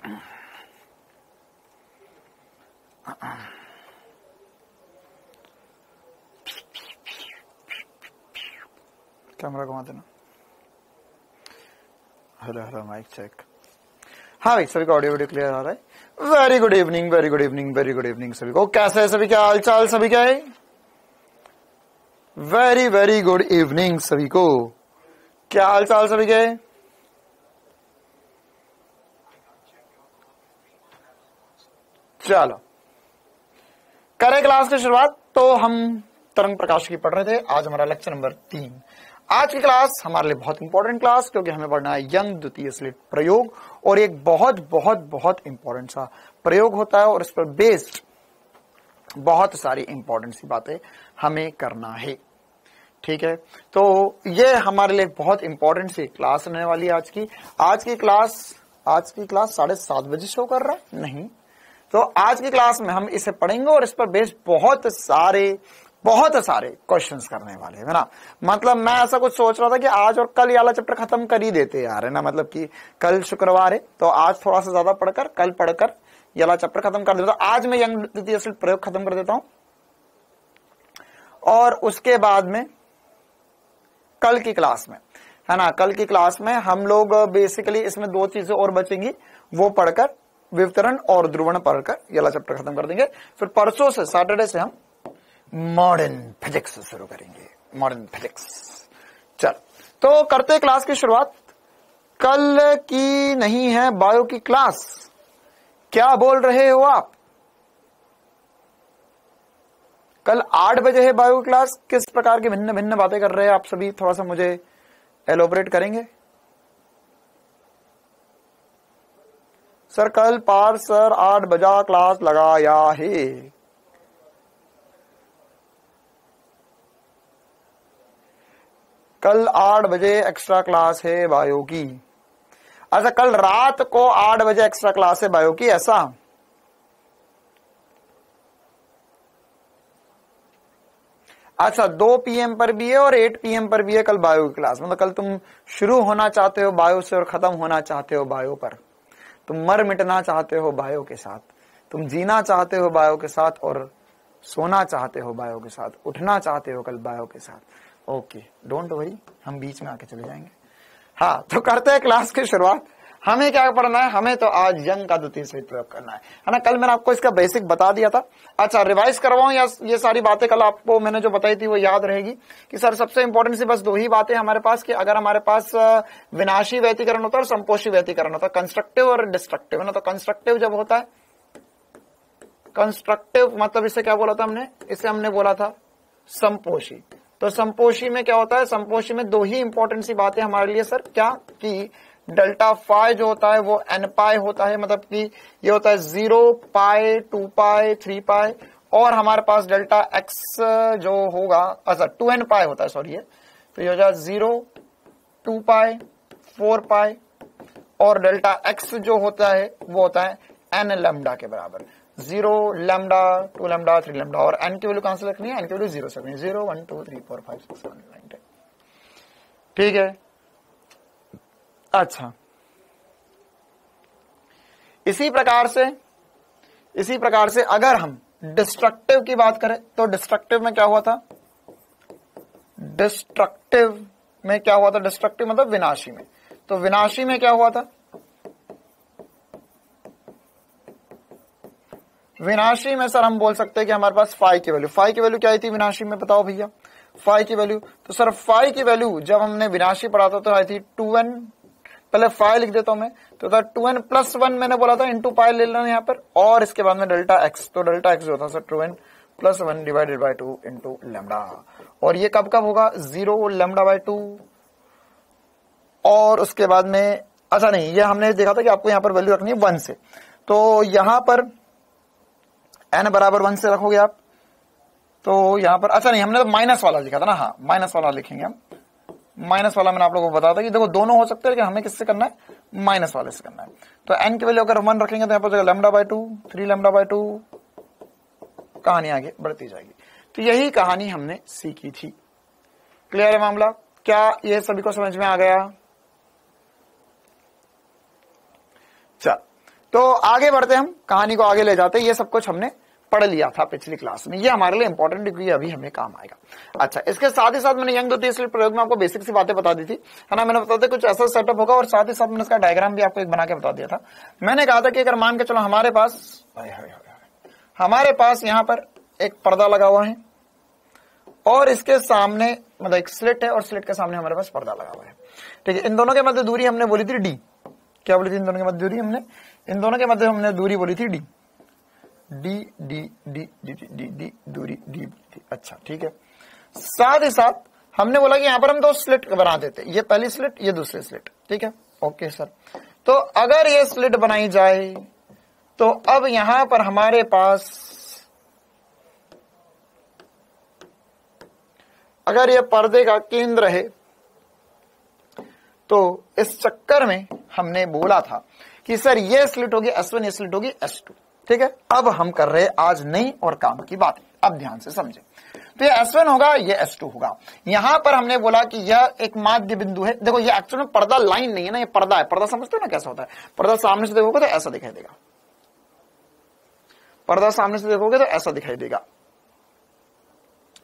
Camera घुमा देना। Hello hello mic check. हाँ भाई, सभी का ऑडियो वीडियो क्लियर आ रहा है। Very good evening, very good evening, very good evening सभी को। कैसे है सभी, क्या हाल चाल सभी क्या है? वेरी वेरी गुड इवनिंग सभी को। क्या हाल चाल सभी के? चलो करें क्लास की शुरुआत। तो हम तरंग प्रकाश की पढ़ रहे थे। आज हमारा लेक्चर नंबर 3। आज की क्लास हमारे लिए बहुत इंपॉर्टेंट क्लास, क्योंकि हमें पढ़ना है यंग द्वितीय स्लिट प्रयोग। और एक बहुत बहुत बहुत इंपॉर्टेंट सा प्रयोग होता है और इस पर बेस्ड बहुत सारी इंपॉर्टेंट सी बातें हमें करना है। ठीक है, तो ये हमारे लिए बहुत इंपॉर्टेंट सी क्लास रहने वाली है आज की। आज की क्लास 7:30 बजे शो कर रहा है नहीं, तो आज की क्लास में हम इसे पढ़ेंगे और इस पर बेस्ड बहुत सारे क्वेश्चंस करने वाले हैं ना। मतलब मैं ऐसा कुछ सोच रहा था कि आज और कल ये वाला चैप्टर खत्म कर ही देते यार, है ना। मतलब कि कल शुक्रवार है तो आज थोड़ा सा ज्यादा पढ़कर कल पढ़कर ये वाला चैप्टर खत्म कर देता हूं। आज मैं यंग द्वितीय स्लिट प्रयोग खत्म कर देता हूं और उसके बाद में कल की क्लास में, है ना, कल की क्लास में हम लोग बेसिकली इसमें 2 चीजें और बचेंगी, वो पढ़कर विवरण और ध्रुवण पढ़कर ये वाला चैप्टर खत्म कर देंगे। फिर परसों से सैटरडे से हम मॉडर्न फिजिक्स शुरू करेंगे, मॉडर्न फिजिक्स। चल तो करते क्लास की शुरुआत। कल की नहीं है बायो की क्लास, क्या बोल रहे हो आप? कल 8 बजे है बायो क्लास। किस प्रकार की भिन्न भिन्न बातें कर रहे हैं आप सभी, थोड़ा सा मुझे एलोबरेट करेंगे? सर कल पार सर 8 बजा क्लास लगाया है। कल 8 बजे एक्स्ट्रा क्लास है बायो की। अच्छा, कल रात को 8 बजे एक्स्ट्रा क्लास है बायो की, ऐसा? अच्छा, 2 PM पर भी है और 8 PM पर भी है कल बायो की क्लास। मतलब कल तुम शुरू होना चाहते हो बायो से और खत्म होना चाहते हो बायो पर। तुम मर मिटना चाहते हो बायो के साथ, तुम जीना चाहते हो बायो के साथ और सोना चाहते हो बायो के साथ, उठना चाहते हो कल बायो के साथ। ओके, डोंट वरी, हम बीच में आके चले जाएंगे। हाँ, तो करते हैं क्लास की शुरुआत। हमें क्या पढ़ना है? हमें तो आज यंग का द्वितीय स्लिट प्रयोग करना है ना। कल मैंने आपको इसका बेसिक बता दिया था। अच्छा, रिवाइज करवाऊं या ये सारी बातें कल आपको मैंने जो बताई थी वो याद रहेगी? कि सर सबसे इंपॉर्टेंट सी बस 2 ही बातें हमारे पास, कि अगर हमारे पास विनाशी व्यतिकरण होता है और संपोषी व्यतिकरण होता है, कंस्ट्रक्टिव और डिस्ट्रक्टिव, है ना। तो कंस्ट्रक्टिव जब होता है, कंस्ट्रक्टिव मतलब इसे क्या बोला था हमने? इसे हमने बोला था संपोषी। तो संपोषी में क्या होता है? संपोषी में 2 ही इंपॉर्टेंट सी बातें हमारे लिए सर, क्या कि डेल्टा फाई जो होता है वो n पाई होता है, मतलब कि ये होता है 0 पाई 2 पाई 3 पाई, और हमारे पास डेल्टा x जो होगा, अच्छा 2n पाई होता है, सॉरी, ये तो ये हो जाए 0 2 पाई 4 पाई, और डेल्टा x जो होता है वो होता है n लैम्डा के बराबर, 0 लैम्डा 2 लैम्डा 3 लैम्डा, और n की वैल्यू कहां से रखनी है? n की वैल्यू 0 से रखनी है, 0 1 2 3 4 5 6 7 8 9 10। ठीक है। अच्छा, इसी प्रकार से अगर हम डिस्ट्रक्टिव की बात करें तो डिस्ट्रक्टिव में क्या हुआ था? डिस्ट्रक्टिव मतलब विनाशी में। तो विनाशी में क्या हुआ था? विनाशी में सर हम बोल सकते हैं कि हमारे पास फाई की वैल्यू क्या आई थी विनाशी में? बताओ भैया, फाई की वैल्यू। तो सर फाई की वैल्यू जब हमने विनाशी पढ़ा था तो आई थी 2n, पहले फाई लिख देता हूं मैं, तो 2n + 1 मैंने बोला था, इंटू पाई ले लेना यहाँ पर, और इसके बाद में डेल्टा x। तो डेल्टा x जो था sir 2n + 1 divided by 2 into lambda. और ये कब होगा? 0 λ/2, और उसके बाद में, अच्छा नहीं, ये हमने देखा था कि आपको यहाँ पर वैल्यू रखनी है 1 से, तो यहां पर n बराबर 1 से रखोगे आप, तो यहां पर, अच्छा नहीं, हमने तो माइनस वाला लिखा था ना। हाँ, माइनस वाला लिखेंगे हम। माइनस वाला मैंने आप लोगों को बताया था कि देखो दोनों हो सकते हैं, लेकिन हमें किससे करना है? माइनस वाले से करना है। तो n की वैल्यू अगर 1 रखेंगे तो यहाँ पर λ/2 3 λ/2, कहानी आगे बढ़ती जाएगी। तो यही कहानी हमने सीखी थी। क्लियर है मामला? क्या ये सभी को समझ में आ गया? चल, तो आगे बढ़ते, हम कहानी को आगे ले जाते। ये सब कुछ हमने पढ़ लिया था पिछली क्लास में, ये हमारे लिए इंपॉर्टेंट है क्योंकि अभी हमें काम आएगा। अच्छा, इसके साथ ही साथ मैंने यंग द्वितीय स्लिट प्रयोग में आपको बेसिक सी बातें बता दी थी, है ना। मैंने बता दिया कुछ ऐसा सेटअप होगा, और साथ ही साथ मैंने इसका डायग्राम भी आपको एक बना के बता दिया था। मैंने कहा था कि अगर मान के चलो हमारे पास यहाँ पर एक पर्दा लगा हुआ है, और इसके सामने मतलब एक स्लिट है, और स्लिट के सामने हमारे पास पर्दा लगा हुआ है, ठीक है। इन दोनों के मध्य दूरी हमने बोली थी डी। क्या बोली थी इन दोनों के मध्य दूरी? इन दोनों के मध्य हमने दूरी बोली थी D. D D D D D D दूरी डी थी। अच्छा, ठीक है। साथ ही साथ हमने बोला कि यहां पर हम दो स्लिट बना देते, ये पहली स्लिट, ये दूसरी स्लिट, ठीक है। ओके सर, तो अगर ये स्लिट बनाई जाए तो अब यहां पर हमारे पास अगर ये पर्दे का केंद्र है, तो इस चक्कर में हमने बोला था कि सर ये स्लिट होगी S1, ये स्लिट होगी S2, ठीक है। अब हम कर रहे आज नई और काम की बात, अब ध्यान से समझे। तो ये S1 होगा, ये S2 होगा। यहां पर हमने बोला कि यह एक माध्य बिंदु है। देखो ये एक्चुअल में पर्दा लाइन नहीं है ना, ये पर्दा है। पर्दा समझते हो ना कैसा होता है? पर्दा सामने से देखोगे तो ऐसा दिखाई देगा, पर्दा सामने से देखोगे तो ऐसा दिखाई देगा,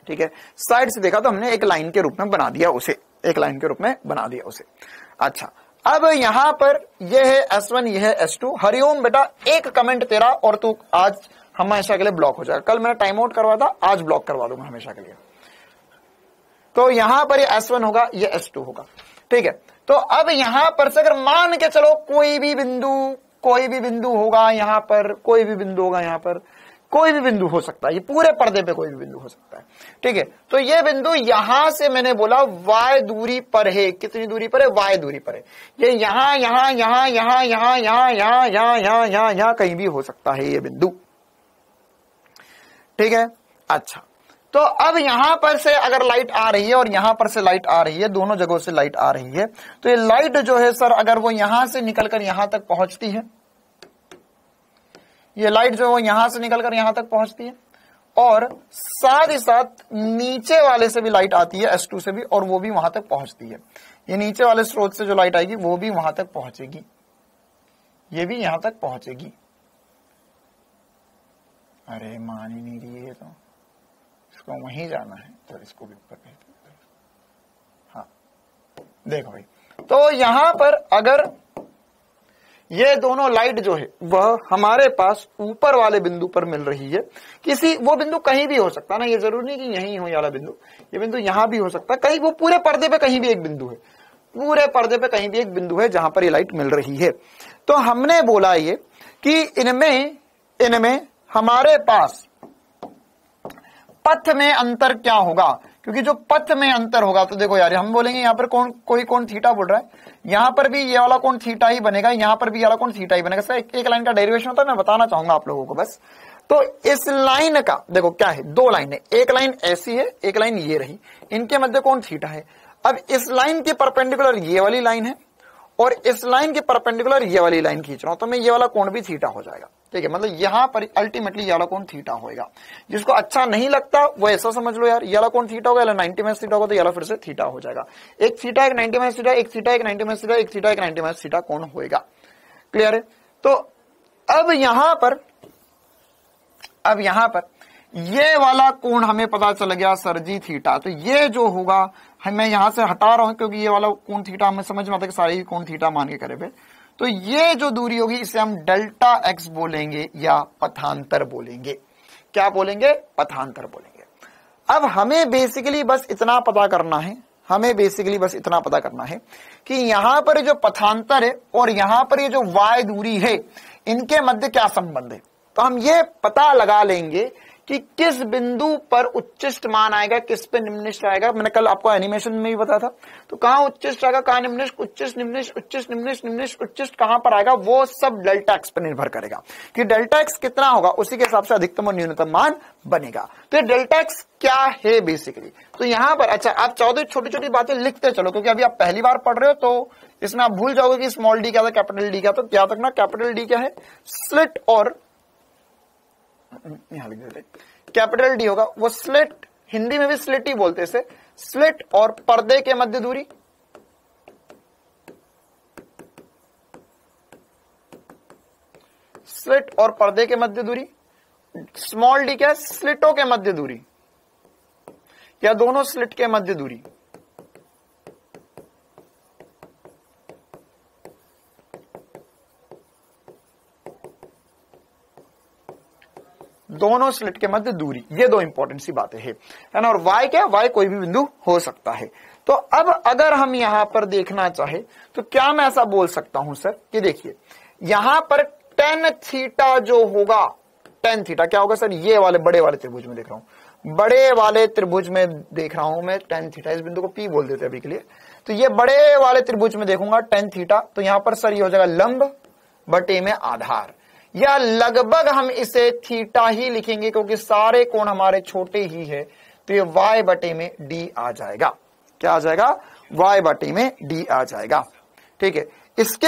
ठीक है। साइड से देखा तो हमने एक लाइन के रूप में बना दिया उसे, एक लाइन के रूप में बना दिया उसे। अच्छा, अब यहां पर यह है S1, यह है S2। हरिओम बेटा, एक कमेंट तेरा और तू आज हमेशा के लिए ब्लॉक हो जाएगा। कल मैंने टाइम आउट करवा था, आज ब्लॉक करवा दूंगा हमेशा के लिए। तो यहां पर ये S1 होगा, ये S2 होगा, ठीक है। तो अब यहां पर से अगर मान के चलो कोई भी बिंदु होगा यहां पर, कोई भी बिंदु होगा यहां पर, कोई भी बिंदु हो सकता है, ये पूरे पर्दे पे कोई भी बिंदु हो सकता है, ठीक है। तो ये बिंदु यहां से मैंने बोला y दूरी पर है। कितनी दूरी पर है? y दूरी पर है। ये यहां कहीं भी हो सकता है ये बिंदु, ठीक है। अच्छा, तो अब यहां पर से अगर लाइट आ रही है और यहां पर से लाइट आ रही है, दोनों जगहों से लाइट आ रही है, तो ये लाइट जो है सर, अगर वो यहां से निकलकर यहां तक पहुंचती है, ये लाइट जो है यहां से निकलकर यहां तक पहुंचती है, और साथ ही साथ नीचे वाले से भी लाइट आती है, S2 से भी, और वो भी वहां तक पहुंचती है। ये नीचे वाले स्रोत से जो लाइट आएगी वो भी वहां तक पहुंचेगी, ये भी यहां तक पहुंचेगी। अरे मान ही नहीं रही है, तो इसको वहीं जाना है, तो इसको भी ऊपर भेज दो। हाँ देखो भाई, तो यहां पर अगर ये दोनों लाइट जो है वह हमारे पास ऊपर वाले बिंदु पर मिल रही है, किसी वो बिंदु कहीं भी हो सकता है ना, ये जरूरी नहीं कि यहीं हो ये वाला बिंदु, ये बिंदु यहां भी हो सकता है, कहीं वो पूरे पर्दे पे कहीं भी एक बिंदु है, पूरे पर्दे पे कहीं भी एक बिंदु है जहां पर ये लाइट मिल रही है। तो हमने बोला ये कि इनमें हमारे पास पथ में अंतर क्या होगा, क्योंकि जो पथ में अंतर होगा, तो देखो यार हम बोलेंगे यहां पर कोई कोण थीटा बोल रहा है, यहां पर भी ये वाला कोण थीटा ही बनेगा, यहां पर भी ये वाला कोण थीटा ही बनेगा। एक लाइन का डेरिवेशन होता है, मैं बताना चाहूंगा आप लोगों को बस। तो इस लाइन का देखो क्या है, दो लाइन है, एक लाइन ऐसी है, एक लाइन ये रही, इनके मध्य कोण थीटा है। अब इस लाइन के परपेंडिकुलर ये वाली लाइन है, और इस लाइन के परपेंडिकुलर ये वाली लाइन खींच रहा हूं, तो मैं ये वाला कोण भी थीटा हो जाएगा, ठीक है। मतलब यहां पर अल्टीमेटली ये वाला कोण थीटा होगा। जिसको अच्छा नहीं लगता वो ऐसा समझ लो यार, ये वाला कोण थीटा होगा, 90 माइनस थीटा होगा, तो ये वाला फिर से थीटा हो जाएगा। एक थीटा, एक 90 माइनस थीटा, एक थीटा, एक 90 माइनस थीटा, एक थीटा, एक 90 माइनस थीटा कोण होगा। क्लियर है? तो अब यहां पर ये वाला कोण हमें पता चल गया सर जी थीटा। तो ये जो होगा, मैं यहां से हटा रहा हूं क्योंकि ये वाला कोण थीटा हमें समझ में आता है कि सारे कोण थीटा मान के करे हुए। तो ये जो दूरी होगी इसे हम डेल्टा एक्स बोलेंगे या पथांतर बोलेंगे। क्या बोलेंगे? पथांतर बोलेंगे। अब हमें बेसिकली बस इतना पता करना है कि यहां पर जो पथांतर है और यहां पर ये जो y दूरी है, इनके मध्य क्या संबंध है। तो हम ये पता लगा लेंगे कि किस बिंदु पर उच्चिष्ट मान आएगा, किस पे निम्निष्ट आएगा। मैंने कल आपको एनिमेशन में भी बताया था। तो कहां उच्चिष्ट आएगा, कहां निम्निष्ट, उच्चिष्ट निम्निष्ट, उच्चिष्ट निम्निष्ट, निम्निष्ट उच्चिष्ट कहां पर आएगा, वो सब डेल्टा एक्स पर निर्भर करेगा कि डेल्टा एक्स कितना होगा, उसी के हिसाब से अधिकतम और न्यूनतम मान बनेगा। तो ये डेल्टा एक्स क्या है बेसिकली। तो यहां पर अच्छा आप 14 छोटी छोटी बातें लिखते चलो, क्योंकि अभी आप पहली बार पढ़ रहे हो, तो इसमें आप भूल जाओगे कि स्मॉल डी क्या था, कैपिटल डी क्या था। क्या तक ना कैपिटल डी क्या है, स्लिट, और यहां लिख देते कैपिटल डी होगा वो स्लिट, हिंदी में भी स्लिट ही बोलते हैं इसे, स्लिट और पर्दे के मध्य दूरी, स्लिट और पर्दे के मध्य दूरी, स्मॉल डी क्या है, स्लिटों के मध्य दूरी या दोनों स्लिट के मध्य दूरी। दोनों स्लिट के मध्य दूरी, ये दो इंपॉर्टेंट सी बातें है ना। और y क्या है, y कोई भी बिंदु हो सकता है। तो अब अगर हम यहां पर देखना चाहे तो क्या मैं ऐसा बोल सकता हूं सर कि देखिए यहां पर tan थीटा जो होगा, tan थीटा क्या होगा सर, ये वाले बड़े वाले त्रिभुज में देख रहा हूं, बड़े वाले त्रिभुज में देख रहा हूं मैं tan थीटा, इस बिंदु को P बोल देते हैं अभी के लिए। तो ये बड़े वाले त्रिभुज में देखूंगा tan थीटा, तो यहां पर सर ये हो जाएगा लंब बटे में आधार, या लगभग हम इसे थीटा ही लिखेंगे क्योंकि सारे कोण हमारे छोटे ही है, तो ये y बटे में d आ जाएगा। क्या आ जाएगा, y बटे में d आ जाएगा। ठीक है, इसके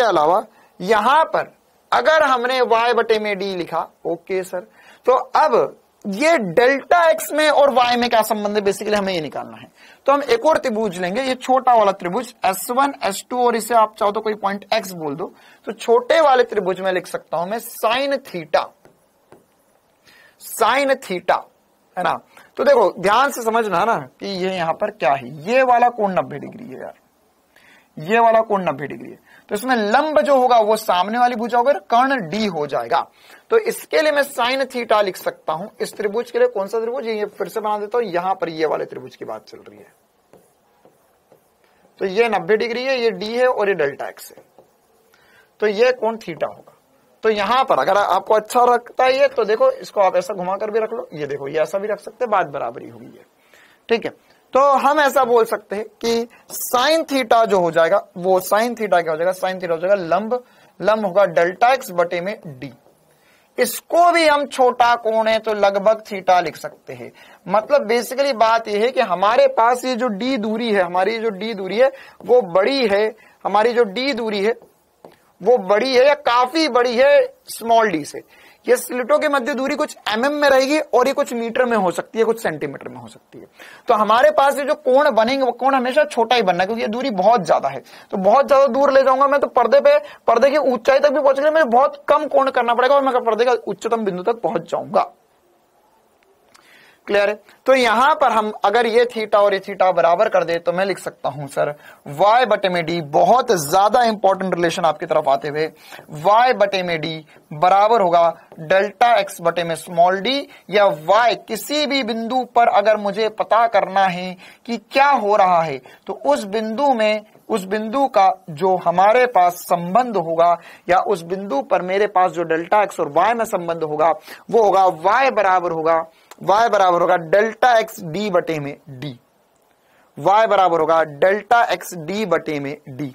अलावा यहां पर अगर हमने y बटे में d लिखा, ओके सर, तो अब ये डेल्टा x में और y में क्या संबंध है, बेसिकली हमें ये निकालना है। तो हम एक और त्रिभुज लेंगे, ये छोटा वाला त्रिभुज S1 S2, और इसे आप चाहो तो कोई पॉइंट x बोल दो। तो छोटे वाले त्रिभुज में लिख सकता हूं मैं साइन थीटा, है ना। तो देखो ध्यान से समझना ना कि ये यहां पर क्या है, ये वाला कोण 90 डिग्री है यार, ये वाला कोण 90 डिग्री है। तो इसमें लंब जो होगा वो सामने वाली भुजा होगा, कर्ण डी हो जाएगा। तो इसके लिए मैं साइन थीटा लिख सकता हूं। इस त्रिभुज के लिए कौन सा त्रिभुज, ये फिर से बना देता हूं, यहां पर ये वाले त्रिभुज की बात चल रही है। तो ये 90 डिग्री है, ये डी है और ये डेल्टा एक्स है, तो ये कोण थीटा होगा। तो यहां पर अगर आपको अच्छा रखता है ये, तो देखो इसको आप ऐसा घुमाकर भी रख लो, ये देखो ये ऐसा भी रख सकते हैं, बात बराबरी होगी ये। ठीक है, तो हम ऐसा बोल सकते हैं कि साइन थीटा जो हो जाएगा वो साइन थीटा क्या हो जाएगा, साइन थीटा हो जाएगा लंब होगा डेल्टा एक्स बटे में डी। इसको भी हम छोटा कोण है तो लगभग थीटा लिख सकते हैं। मतलब बेसिकली बात यह है कि हमारे पास ये जो डी दूरी है, हमारी जो डी दूरी है वो बड़ी है, हमारी जो डी दूरी है वो बड़ी है या काफी बड़ी है स्मॉल डी से। ये स्लिटों के मध्य दूरी कुछ mm में रहेगी और ये कुछ मीटर में हो सकती है, कुछ सेंटीमीटर में हो सकती है। तो हमारे पास ये जो कोण बनेंगे वो कोण हमेशा छोटा ही बनना है, क्योंकि ये दूरी बहुत ज्यादा है। तो बहुत ज्यादा दूर ले जाऊंगा मैं तो पर्दे की ऊंचाई तक भी पहुंचने में बहुत कम कोण करना पड़ेगा और मैं पर्दे का उच्चतम बिंदु तक पहुंच जाऊंगा। क्लियर है। तो यहां पर हम अगर ये थीटा और ये थीटा बराबर कर दे तो मैं लिख सकता हूं सर y बटे में डी, बहुत ज्यादा इंपॉर्टेंट रिलेशन आपकी तरफ आते हुए, y बटे में डी बराबर होगा डेल्टा x बटे में स्मॉल डी, या y किसी भी बिंदु पर अगर मुझे पता करना है कि क्या हो रहा है तो उस बिंदु का जो हमारे पास संबंध होगा या उस बिंदु पर मेरे पास जो डेल्टा x और y में संबंध होगा वो होगा y बराबर होगा डेल्टा एक्स डी बटे में डी। y बराबर होगा डेल्टा एक्स डी बटे में डी,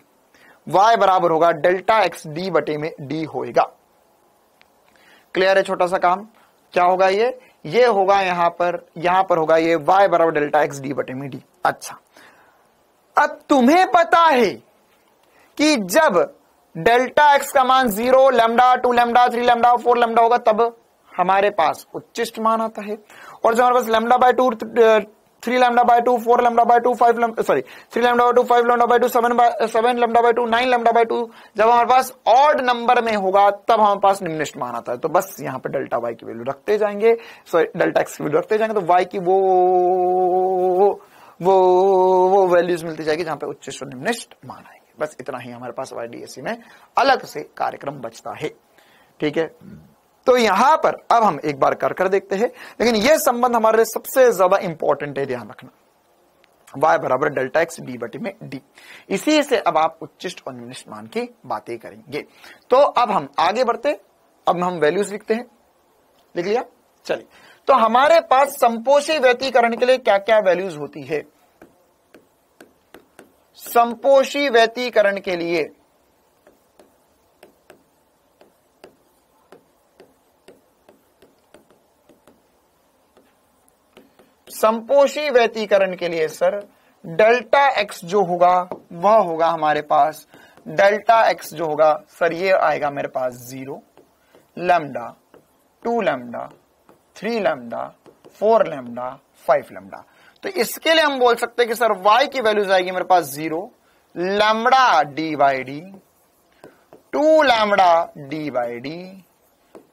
y बराबर होगा डेल्टा एक्स डी बटे में डी होएगा। क्लियर है। छोटा सा काम क्या होगा, ये होगा यहां पर होगा ये y बराबर डेल्टा एक्स डी बटे में डी। अच्छा, अब तुम्हें पता है कि जब डेल्टा एक्स का मान 0, लैम्डा, 2 लैम्डा, 3 लैम्डा, 4 लैम्डा होगा तब हमारे पास उच्चिष्ट मान आता है, और जब हमारे पास lambda by 2, 3 lambda by 2, 4 lambda by 2, 3 lambda by 2, 5 lambda by 2, 7 lambda by 2, 9 lambda by 2, जब हमारे पास ऑड नंबर में होगा तब हमारे पास निम्नलिखित मान आता है। तो बस यहां पे डेल्टा वाई की वैल्यू रखते जाएंगे, डेल्टा एक्स की वैल्यू रखते जाएंगे, तो वाई की वो वैल्यूज मिलती जाएगी जहां पे उच्चिष्ट और निम्नलिखित मान आएंगे। बस इतना ही हमारे पास YDSC में अलग से कार्यक्रम बचता है। ठीक है, तो यहां पर अब हम एक बार कर देखते हैं, लेकिन यह संबंध हमारे लिए सबसे ज्यादा इंपॉर्टेंट है, ध्यान रखना। y बराबर डेल्टा एक्स डी बटे में डी, इसी से अब आप उच्चिष्ट और निम्नलिखित मान की बातें करेंगे। तो अब हम आगे बढ़ते, अब हम वैल्यूज लिखते हैं। लिख लिया, चलिए। तो हमारे पास संपोषी व्यतीकरण के लिए क्या क्या वैल्यूज होती है। संपोषी व्यतीकरण के लिए संपोषी व्यतीकरण के लिए सर डेल्टा एक्स जो होगा वह होगा हमारे पास, डेल्टा एक्स जो होगा सर ये आएगा मेरे पास 0, lambda, 2 lambda, 3 lambda, 4 lambda, 5 lambda. तो इसके लिए हम बोल सकते हैं कि सर y की वैल्यूज आएगी मेरे पास 0, lambda D by D, 2 lambda D by D,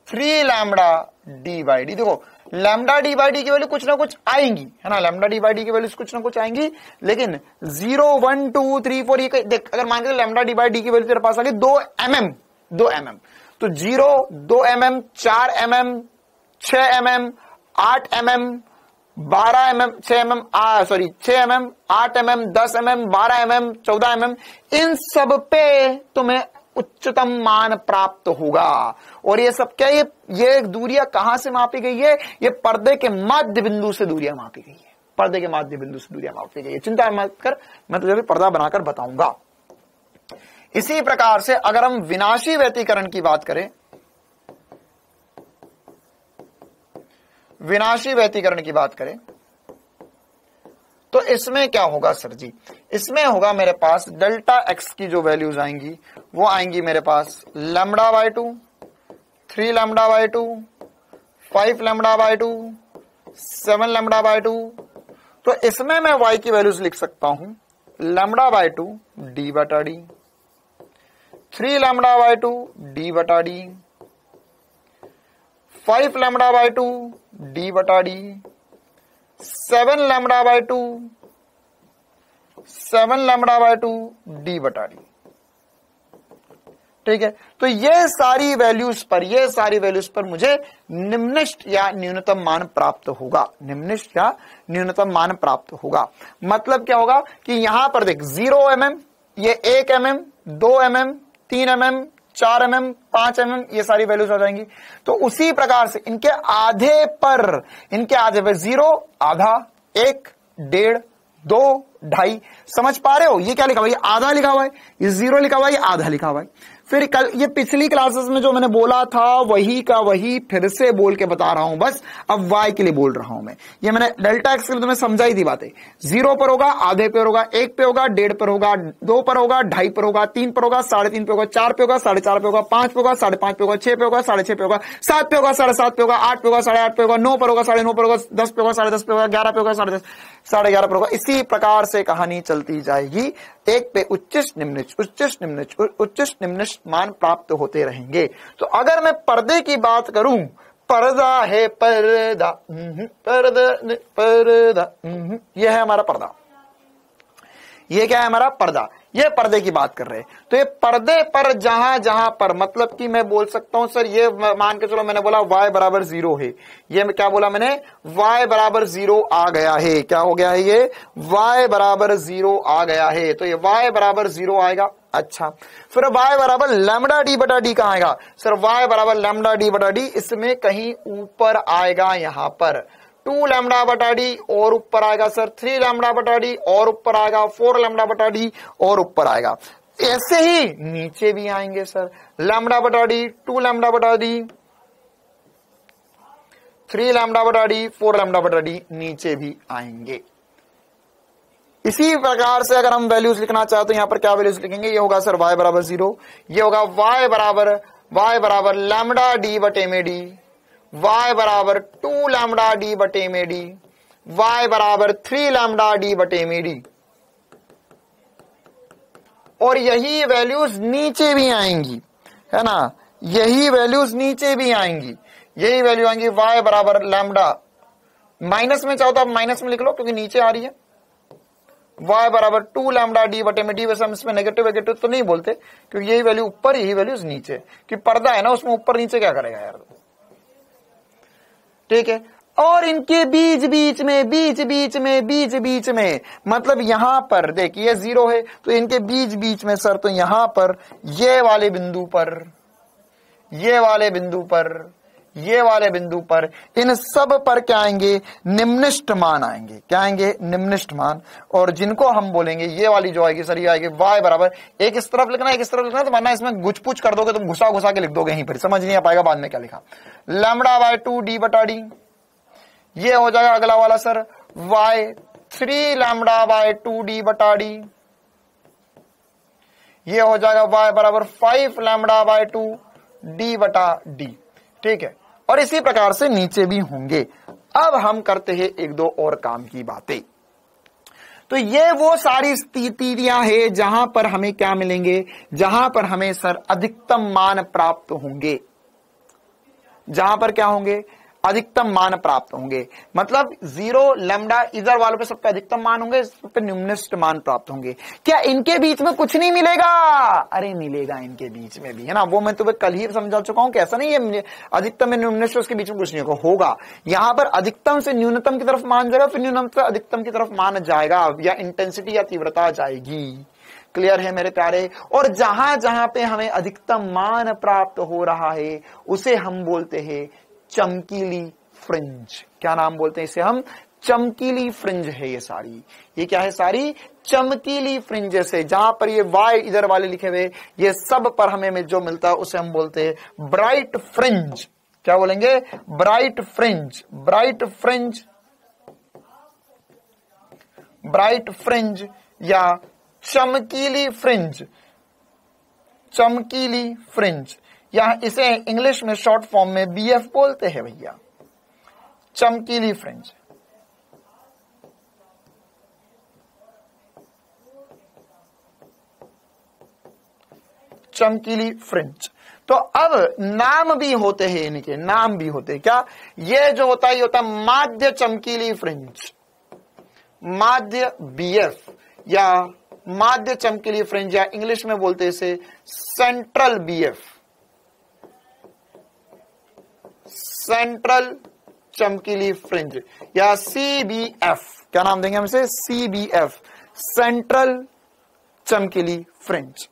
3 lambda D by D. देखो लैम्बडा डी बाई डी की वैल्यू कुछ ना कुछ आएंगी, है ना, लैम्बडा डी बाई डी की वैल्यू कुछ ना कुछ आएंगी, लेकिन 0 1 2 3 4 ये देख, अगर मान के लैम्बडा डी बाई डी की वैल्यू तेरे पास आ गई 2 mm, तो 0 2 mm 4 mm 6 mm 8 mm 12 mm 6 mm 6 mm 8 mm 10 mm 12 mm 14 mm, इन सब पे तुम्हें उच्चतम मान प्राप्त होगा। और ये सब क्या, ये दूरियां कहां से मापी गई है? ये पर्दे के माध्य बिंदु से दूरियां मापी गई है, पर्दे के माध्य बिंदु से दूरियां मापी गई है। चिंता मत कर, मैं तुझे पर्दा बनाकर बताऊंगा। इसी प्रकार से अगर हम विनाशी व्यतिकरण की बात करें, विनाशी व्यतिकरण की बात करें तो इसमें क्या होगा सर जी? इसमें होगा मेरे पास डेल्टा एक्स की जो वैल्यूज आएंगी वो आएंगी मेरे पास lambda by 2, 3 lambda by 2, 5 lambda by 2, 7 lambda by 2। तो इसमें मैं y की वैल्यूज लिख सकता हूं लैम्बडा बाई 2 डी बटा डी, 3 लैम्बडा बाई 2 डी बटा डी, 5 लैम्बडा बाई 2 डी बटा D, 7 lambda by 2, 7 lambda by 2 d बटा डी। ठीक है, तो ये सारी वैल्यूज पर मुझे निम्नलिखित या न्यूनतम मान प्राप्त होगा, निम्नलिखित या न्यूनतम मान प्राप्त होगा। मतलब क्या होगा कि यहां पर देख 0 mm, ये 1 mm, 2 mm, 3 mm, 4 mm, 5 mm, ये सारी वैल्यूज आ जाएंगी। तो उसी प्रकार से इनके आधे पर 0, आधा, 1, 1.5, 2, 2.5, समझ पा रहे हो? ये क्या लिखा हुआ है? ये आधा लिखा हुआ है, ये 0 लिखा हुआ है, ये आधा लिखा हुआ है। फिर कल ये पिछली क्लासेस में जो मैंने बोला था वही का वही फिर से बोल के बता रहा हूं, बस अब y के लिए बोल रहा हूं मैं। ये मैंने डेल्टा एक्स के लिए तुम्हें समझाई थी बातें। 0 पर होगा, आधे पे होगा, 1 पे होगा, 1.5 पर होगा, 2 पर होगा, 2.5 पर होगा, 3 पर होगा, 3.5 पे होगा, 4 पे होगा, 4.5 पे होगा, 5 पे होगा, 5.5 पे होगा, 6 पे होगा, 6.5 पे होगा, 7 पे होगा, 7.5 पे होगा, 8 पे होगा, 8.5 पे होगा, 9 पर होगा, 9.5 पर होगा, 10 पे होगा, 10.5 पे होगा, 11 पे होगा, 10.5, 11.5 पर होगा। इसी प्रकार से कहानी चलती जाएगी। 1 पे उच्चिष्ट निम्नलिखित, उच्चिष्ट निम्नलिखित, उच्चिष्ट निम्नलिखित मान प्राप्त होते रहेंगे। तो अगर मैं पर्दे की बात करूं, पर्दा है पर्दा, पर्दा, यह है हमारा पर्दा। ये क्या है? हमारा पर्दा। ये पर्दे की बात कर रहे हैं। तो ये पर्दे पर जहां पर, मतलब कि मैं बोल सकता हूं सर, ये मान के चलो मैंने बोला y बराबर 0 है, ये क्या बोला मैंने? y बराबर 0 आ गया है। क्या हो गया है? ये y बराबर 0 आ गया है। तो ये y बराबर 0 आएगा। अच्छा, फिर y बराबर लैम्बडा डी बटा डी कहां आएगा? सर y बराबर लैम्बडा डी बटा डी इसमें कहीं ऊपर आएगा, यहां पर 2 लैम्बडा बटा डी और ऊपर आएगा सर, 3 लैम्बडा बटा डी और ऊपर आएगा, 4 लैम्बडा बटा डी और ऊपर आएगा। ऐसे ही नीचे भी आएंगे सर, लैम्बडा बटा डी, 2 लैम्बडा बटा डी, 3 लैम्बडा बटा डी, 4 लैम्बडा बटा डी नीचे भी आएंगे। इसी प्रकार से अगर हम वैल्यूज लिखना चाहते तो यहां पर क्या वैल्यूज लिखेंगे? ये होगा सर y बराबर 0, ये होगा y बराबर लैम्बडा डी बटे में डी, y बराबर 2 लैम्बडा डी बटे में डी, y बराबर 3 लैम्बडा डी बटे में डी। और यही वैल्यूज नीचे भी आएंगी, है ना, यही वैल्यूज नीचे भी आएंगी, यही वैल्यू आएंगी y बराबर लैम्बडा, माइनस में चाहो तो आप माइनस में लिख लो क्योंकि नीचे आ रही है, y बराबर 2 लैम्बडा डी बटे में डी। वैसे हम इसमें नेगेटिव वेगेटिव तो नहीं बोलते क्योंकि यही वैल्यू ऊपर, यही वैल्यूज नीचे, कि पर्दा है ना उसमें ऊपर नीचे क्या करेगा यार। ठीक है, और इनके बीच बीच में मतलब यहां पर देखिए 0 है तो इनके बीच में सर, तो यहां पर ये वाले बिंदु पर इन सब पर क्या आएंगे? निम्नलिखित मान आएंगे। क्या आएंगे? निम्नलिखित मान। और जिनको हम बोलेंगे ये वाली जो आएगी सर, ये आएगी y बराबर, एक इस तरफ लिखना, एक इस तरफ लिखना, तो वरना इसमें गुचपुच कर दोगे, तुम घुसा के लिख दोगे, यहीं पर समझ नहीं आ पाएगा बाद में क्या लिखा। लैम्बडा बाय 2 डी बटा डी, ये हो जाएगा अगला वाला sir y 3 lambda by 2 d बटा डी, ये हो जाएगा y बराबर 5 लैम्बडा बाय 2 डी बटा डी। ठीक है, और इसी प्रकार से नीचे भी होंगे। अब हम करते हैं एक दो और काम की बातें। तो ये वो सारी स्थितियां हैं जहां पर हमें क्या मिलेंगे, जहां पर हमें सर अधिकतम मान प्राप्त होंगे, जहां पर क्या होंगे, अधिकतम मान प्राप्त होंगे। मतलब 0 लैम्डा इधर वालों पे सब पे अधिकतम मान होंगे, सब पे न्यूनतम मान प्राप्त होंगे। क्या इनके बीच में कुछ नहीं मिलेगा? अरे मिलेगा इनके बीच में भी, है ना। वो मैं तुम्हें कल ही समझा चुका हूं कि ऐसा नहीं है अधिकतम में न्यूनतम उसके बीच में कुछ नहीं होगा। यहां पर अधिकतम से न्यूनतम की तरफ मान जाएगा, फिर न्यूनतम से अधिकतम की तरफ मान जाएगा, या इंटेंसिटी या तीव्रता जाएगी। क्लियर है मेरे प्यारे। और जहां जहां पे हमें अधिकतम मान प्राप्त हो रहा है उसे हम बोलते हैं चमकीली फ्रिंज। क्या नाम बोलते हैं इसे हम? चमकीली फ्रिंज है ये सारी। ये क्या है? सारी चमकीली फ्रिंजेस है। जहां पर ये वाई इधर वाले लिखे हुए, ये सब पर हमें जो मिलता है उसे हम बोलते हैं ब्राइट फ्रिंज। क्या बोलेंगे? Bright fringe. Bright fringe, bright fringe या चमकीली फ्रिंज। चमकीली फ्रिंज, या इसे इंग्लिश में शॉर्ट फॉर्म में बीएफ बोलते हैं भैया, चमकीली फ्रिंज। चमकीली फ्रिंज। तो अब नाम भी होते हैं, इनके नाम भी होते हैं। क्या? ये जो होता है ये होता है माध्य चमकीली फ्रिंज, माध्य बीएफ या माध्य चमकीली फ्रिंज, या इंग्लिश में बोलते हैं इसे सेंट्रल बीएफ, सेंट्रल चमकीली फ्रिंज, या सीबीएफ। क्या नाम देंगे हम इसे? सीबीएफ, सेंट्रल चमकीली फ्रिंज।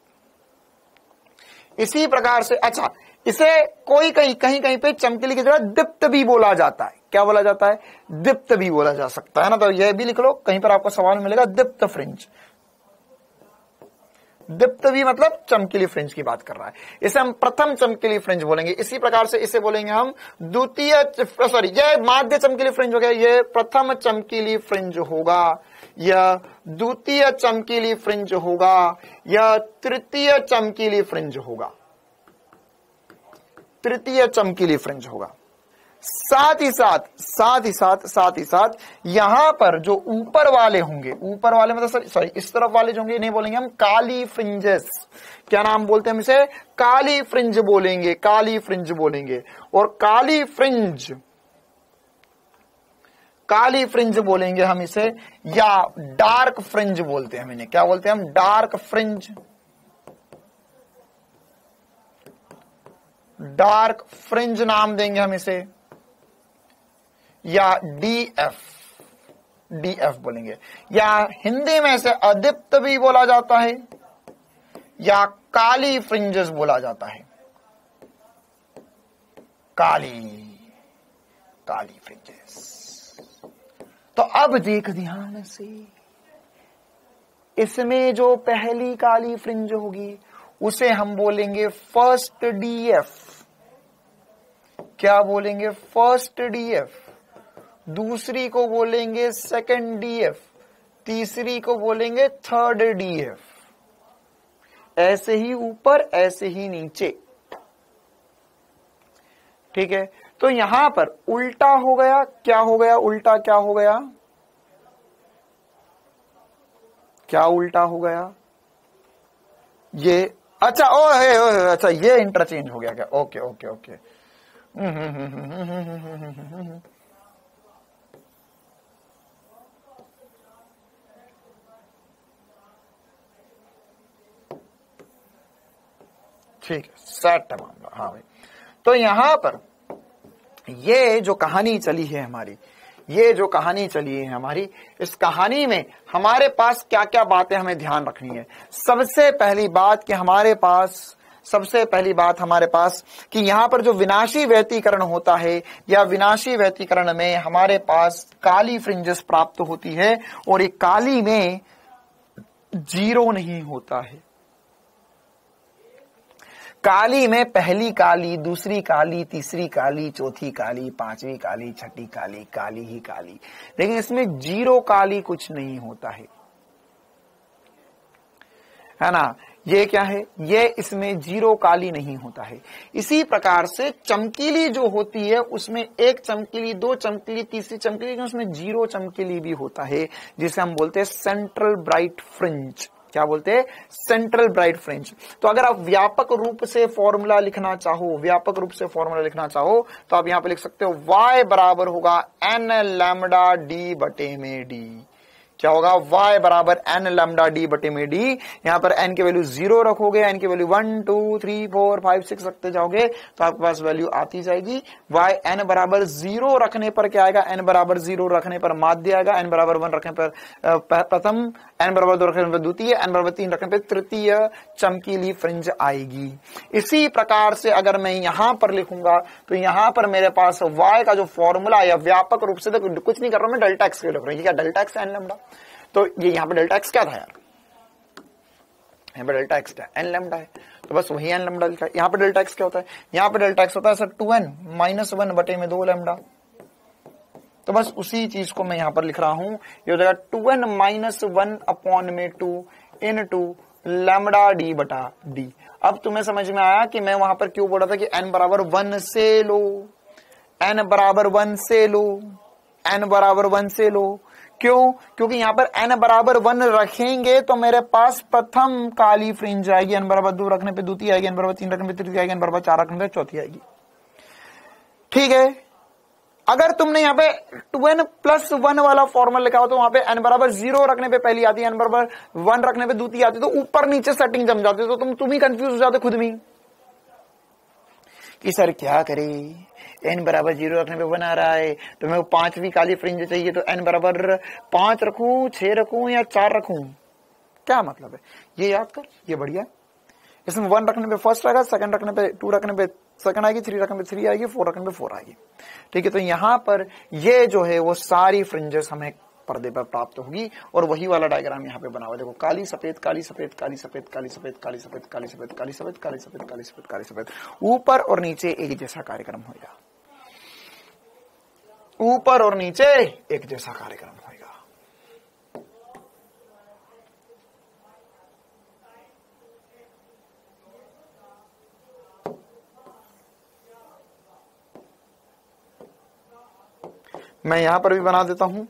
इसी प्रकार से, अच्छा, इसे कोई कहीं कहीं पे चमकीली की जगह दीप्त भी बोला जाता है। क्या बोला जाता है? दीप्त भी बोला जा सकता है ना। तो यह भी लिख लो, कहीं पर आपको सवाल मिलेगा दीप्त फ्रिंज। दीप्त भी मतलब चमकीली फ्रिंज की बात कर रहा है। इसे हम प्रथम चमकीली फ्रिंज बोलेंगे। इसी प्रकार से इसे बोलेंगे हम द्वितीय, सॉरी, यह माध्य चमकीली फ्रिंज हो गया, यह प्रथम चमकीली फ्रिंज होगा, यह द्वितीय चमकीली फ्रिंज होगा, यह तृतीय चमकीली फ्रिंज होगा, तृतीय चमकीली फ्रिंज होगा। साथ ही साथ यहां पर जो ऊपर वाले होंगे, ऊपर वाले मतलब सॉरी इस तरफ वाले जो होंगे इन्हें बोलेंगे हम काली फ्रिंजेस। क्या नाम बोलते हैं हम इसे? काली फ्रिंज बोलेंगे, काली फ्रिंज बोलेंगे। और काली फ्रिंज बोलेंगे हम इसे, या डार्क फ्रिंज बोलते हैं हम इन्हें। क्या बोलते हैं हम? डार्क फ्रिंज, डार्क फ्रिंज नाम देंगे हम इसे, या डीएफ, डीएफ बोलेंगे। या हिंदी में इसे अदीप्त भी बोला जाता है, या काली फ्रिंजेस बोला जाता है, काली फ्रिंजेस। तो अब देख ध्यान से, इसमें जो पहली काली फ्रिंज होगी उसे हम बोलेंगे फर्स्ट डीएफ। क्या बोलेंगे? First DF. दूसरी को बोलेंगे सेकंड डीएफ, तीसरी को बोलेंगे थर्ड डीएफ। ऐसे ही ऊपर, ऐसे ही नीचे। ठीक है। तो यहां पर उल्टा हो गया। क्या हो गया? उल्टा क्या हो गया? क्या उल्टा हो गया? ये अच्छा, अच्छा, ये इंटरचेंज हो गया क्या? Okay okay okay. ठीक है, सेट है मामला। हाँ भाई, तो यहां पर ये जो कहानी चली है हमारी, इस कहानी में हमारे पास क्या क्या बातें हमें ध्यान रखनी है। सबसे पहली बात हमारे पास कि यहां पर जो विनाशी व्यतिकरण होता है, या विनाशी व्यतिकरण में हमारे पास काली फ्रिंजेस प्राप्त होती है, और एक काली में जीरो नहीं होता है। काली में पहली काली, दूसरी काली, तीसरी काली, चौथी काली, पांचवी काली, छठी काली, काली ही काली। लेकिन इसमें जीरो काली कुछ नहीं होता है ना। ये क्या है, ये इसमें जीरो काली नहीं होता है। इसी प्रकार से चमकीली जो होती है उसमें एक चमकीली, दो चमकीली, तीसरी चमकीली, उसमें जीरो चमकीली भी होता है, जिसे हम बोलते हैं सेंट्रल ब्राइट फ्रिंज। क्या बोलते हैं, सेंट्रल ब्राइट फ्रिंज। तो अगर आप व्यापक रूप से फॉर्मूला लिखना चाहो, व्यापक रूप से फॉर्मूला लिखना चाहो तो आप यहां पे लिख सकते हो y बराबर होगा n लैम्डा d बटे में d। क्या होगा, y बराबर n लैम्डा d बटे में d। यहां पर n की वैल्यू 0 रखोगे, n की वैल्यू 1 2 3 4 5 6 रखते जाओगे तो आपके पास वैल्यू आती जाएगी। y n बराबर 0 रखने पर क्या आएगा, n बराबर 0 रखने पर माध्य आएगा, n बराबर 1 रखने पर प्रथम, n बराबर 2 रखने पर द्वितीय, n बराबर 3 रखने पर तृतीय चमकीली फ्रिंज आएगी। इसी प्रकार से अगर मैं यहां पर लिखूंगा तो यहां पर मेरे पास y का जो फॉर्मूला या व्यापक रूप से, तो कुछ नहीं कर रहा हूं मैं, डेल्टा एक्स के लिख रहा हूं। क्या डेल्टा एक्स n लैम्डा, तो ये यहां पे डेल्टा एक्स क्या था यार, यहां पे डेल्टा एक्स क्या एन लैम्डा है, तो बस वही एन लैम्डा लिखा है। यहां पे डेल्टा एक्स क्या होता है, यहां पे डेल्टा एक्स होता है सर 2n माइनस 1 बटे में 2 लैम्डा। तो बस उसी चीज को मैं यहां पर लिख रहा हूं, ये हो जाएगा 2n माइनस 1 अपॉन में 2 इन 2 लैम्डा डी बटा डी। अब तुम्हें समझ में आया कि मैं वहां पर क्यों बोल रहा था कि n बराबर 1 से लो, n बराबर 1 से लो, n बराबर 1 से लो। क्यों, क्योंकि यहां पर n बराबर 1 रखेंगे तो मेरे पास प्रथम काली फ्रिंज आएगी, n बराबर 2 रखने पे द्वितीय आएगी, n बराबर 3 रखने पे तृतीय आएगी, n बराबर 4 रखने पे चौथी आएगी। ठीक है, अगर तुमने यहाँ पे 2n प्लस 1 वाला फॉर्मूला लिखा हो तो वहां पे n बराबर 0 रखने पे पहली आती है, n बराबर 1 रखने पे दूसरी आती है, तो ऊपर नीचे सेटिंग जम जाती है, तो तुम ही कंफ्यूज हो जाते खुद में कि सर क्या करे, n बराबर 0 रखने पे 1 आ रहा है, तो मैं वो 5वीं काली फ्रिंज चाहिए, तो n बराबर 5 रखूं, 6 रखूं या 4 रखूं, क्या मतलब है, ये याद कर, ये बढ़िया। इसमें 1 रखने पे फर्स्ट आएगा, सेकंड रखने पे 2 रखने पे सेकंड आएगी, 3 रखने पे 3 आएगी, 4 रखने पे 4 आएगी। ठीक है, तो यहां पर ये जो है वो सारी फ्रिंजेस हमें पर्दे पर प्राप्त होगी, और वही वाला डायग्राम यहाँ पे बना हुआ देखो, काली सफेद काली सफेद काली सफेद काली सफेद काली सफेद काली सफेद काली सफेद काली सफेद काली सफेद काली सफेद, ऊपर और नीचे एक जैसा कार्यक्रम होगा, ऊपर और नीचे एक जैसा कार्यक्रम होगा। मैं यहां पर भी बना देता हूं,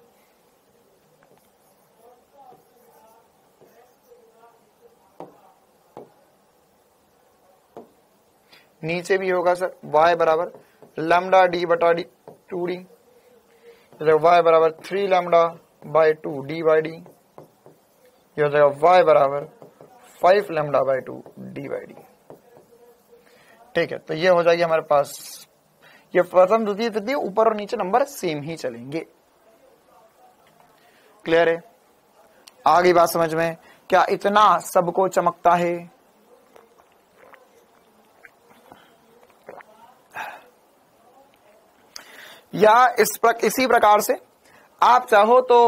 नीचे भी होगा सर y बराबर लैम्डा डी बटा डी 2d, y बराबर 3 lambda by 2 D by D, ये हो जाएगा y बराबर 5 lambda by 2 D by D. ठीक है, तो ये हो जाएगी हमारे पास, ये प्रथम द्वितीय तृतीय, ऊपर और नीचे नंबर सेम ही चलेंगे। क्लियर है, आ गई बात समझ में, क्या इतना सबको चमकता है? या इसी प्रकार से आप चाहो तो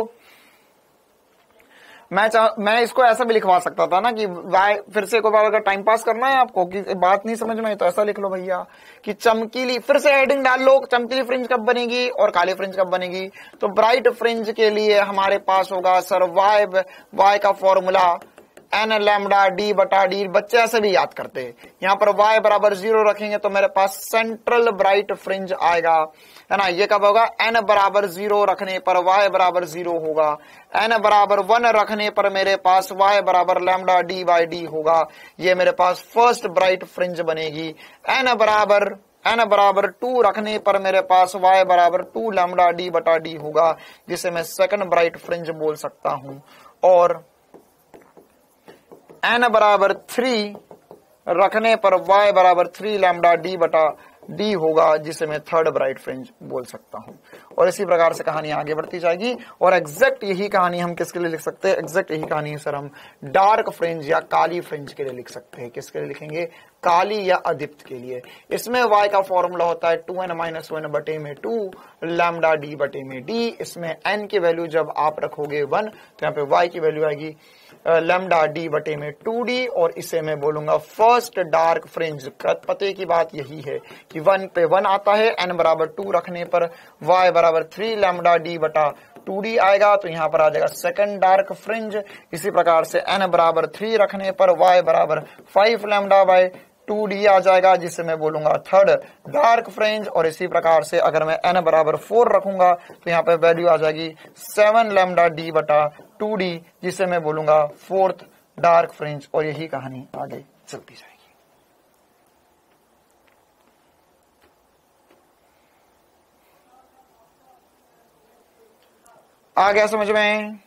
मैं इसको ऐसा भी लिखवा सकता था ना कि वाई, फिर से एक बार अगर टाइम पास करना है आपको कि बात नहीं समझ में तो ऐसा लिख लो भैया कि चमकीली, फिर से हेडिंग डाल लो, चमकीली फ्रिंज कब बनेगी और काली फ्रिंज कब बनेगी। तो ब्राइट फ्रिंज के लिए हमारे पास होगा सर वाई का फॉर्मूला एन लैम्डा डी बटा डी, बच्चे ऐसे भी याद करते हैं। यहाँ पर y बराबर 0 रखेंगे तो मेरे पास सेंट्रल ब्राइट फ्रिंज आएगा, है ना। ये कब होगा, n बराबर 0 रखने पर y बराबर 0 होगा, n बराबर 1 रखने पर मेरे पास y बराबर लैम्डा डी बाई डी होगा, ये मेरे पास फर्स्ट ब्राइट फ्रिंज बनेगी। n बराबर 2 रखने पर मेरे पास y बराबर 2 लैम्डा डी बटा डी होगा, जिसे मैं सेकंड ब्राइट फ्रिंज बोल सकता हूं। और n बराबर 3 रखने पर y बराबर 3 लैम्डा डी बटा डी होगा, जिसे मैं थर्ड ब्राइट फ्रिंज बोल सकता हूं। और इसी प्रकार से कहानी आगे बढ़ती जाएगी। और एग्जैक्ट यही कहानी हम किसके लिए लिख सकते हैं, एग्जैक्ट यही कहानी सर हम डार्क फ्रिंज या काली फ्रिंज के लिए लिख सकते हैं। किसके लिए लिखेंगे, काली या अदीप्त के लिए। इसमें y का फॉर्मूला होता है 2n-1 बटे में 2 लैम्डा डी बटे में डी। इसमें n की वैल्यू जब आप रखोगे 1 तो यहाँ पे y की वैल्यू आएगी लैम्डा डी बटे में 2d, और इसे मैं बोलूंगा फर्स्ट डार्क फ्रिंज। पते की बात यही है कि 1 पे 1 आता है, n बराबर 2 रखने पर y बराबर 3 लैम्डा डी बटा 2d आएगा, तो यहां पर आ जाएगा सेकंड डार्क फ्रिंज। इसी प्रकार से n बराबर 3 रखने पर y बराबर 5 लैम्डा बाय 2d आ जाएगा, जिसे मैं बोलूंगा थर्ड डार्क फ्रिंज। और इसी प्रकार से अगर मैं n बराबर 4 रखूंगा तो यहाँ पे वैल्यू आ जाएगी 7 लैम्डा d बटा 2d, जिसे मैं बोलूंगा फोर्थ डार्क फ्रिंज। और यही कहानी आगे चलती जाएगी। आ गया समझ में?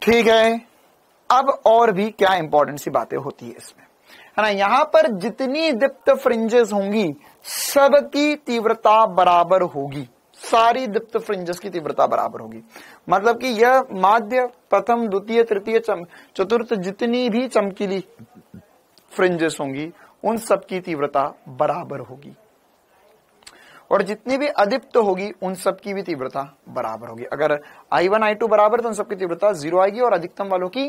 ठीक है। अब और भी क्या इंपॉर्टेंट सी बातें होती है इसमें, है ना। यहां पर जितनी दीप्त फ्रिंजेस होंगी सबकी तीव्रता बराबर होगी, सारी दीप्त फ्रिंजेस की तीव्रता बराबर होगी। मतलब कि यह माध्य, प्रथम, द्वितीय, तृतीय, चतुर्थ जितनी भी चमकीली फ्रिंजेस होंगी उन सबकी तीव्रता बराबर होगी, और जितनी भी अदीप्त होगी उन सबकी भी तीव्रता बराबर होगी। अगर I1 I2 बराबर तो उन सबकी तीव्रता 0 आएगी, और अधिकतम वालों की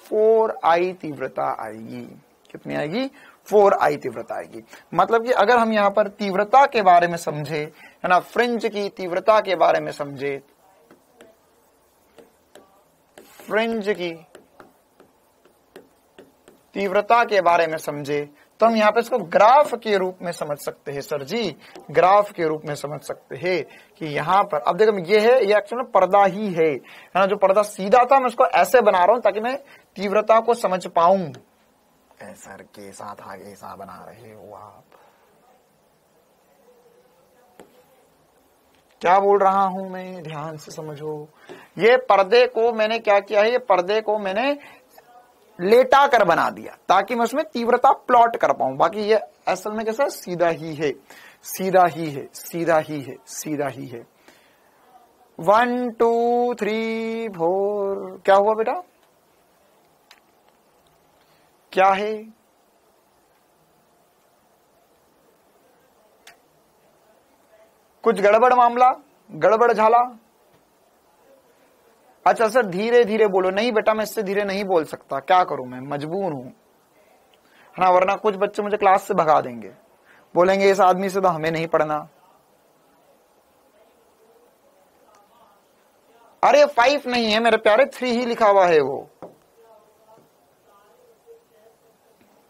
4I तीव्रता आएगी। कितनी आएगी? 4I तीव्रता आएगी। मतलब कि अगर हम यहां पर तीव्रता के बारे में समझे, है ना, फ्रिंज की तीव्रता के बारे में समझे, फ्रिंज की तीव्रता के बारे में समझे, तो हम यहाँ पे इसको ग्राफ के रूप में समझ सकते हैं। सर जी, ग्राफ के रूप में समझ सकते हैं कि यहाँ पर अब देखो ये है, ये एक्चुअली पर्दा ही है ना। जो पर्दा सीधा था मैं उसको ऐसे बना रहा हूं ताकि मैं तीव्रता को समझ पाऊं। सर के साथ आगे ऐसा बना रहे हो आप, क्या बोल रहा हूं मैं, ध्यान से समझो। ये पर्दे को मैंने क्या किया है, ये पर्दे को मैंने लेटा कर बना दिया ताकि मैं उसमें तीव्रता प्लॉट कर पाऊं। बाकी ये असल में कैसा सीधा ही है, सीधा ही है, सीधा ही है, सीधा ही है। 1 2 3 4 क्या हुआ बेटा, क्या है? कुछ गड़बड़ मामला, गड़बड़ झाला? अच्छा सर धीरे धीरे बोलो। नहीं बेटा मैं इससे धीरे नहीं बोल सकता, क्या करूं मैं, मजबूर हूं, है ना, वरना कुछ बच्चे मुझे क्लास से भगा देंगे, बोलेंगे इस आदमी से तो हमें नहीं पढ़ना। अरे 5 नहीं है मेरे प्यारे, 3 ही लिखा हुआ है, वो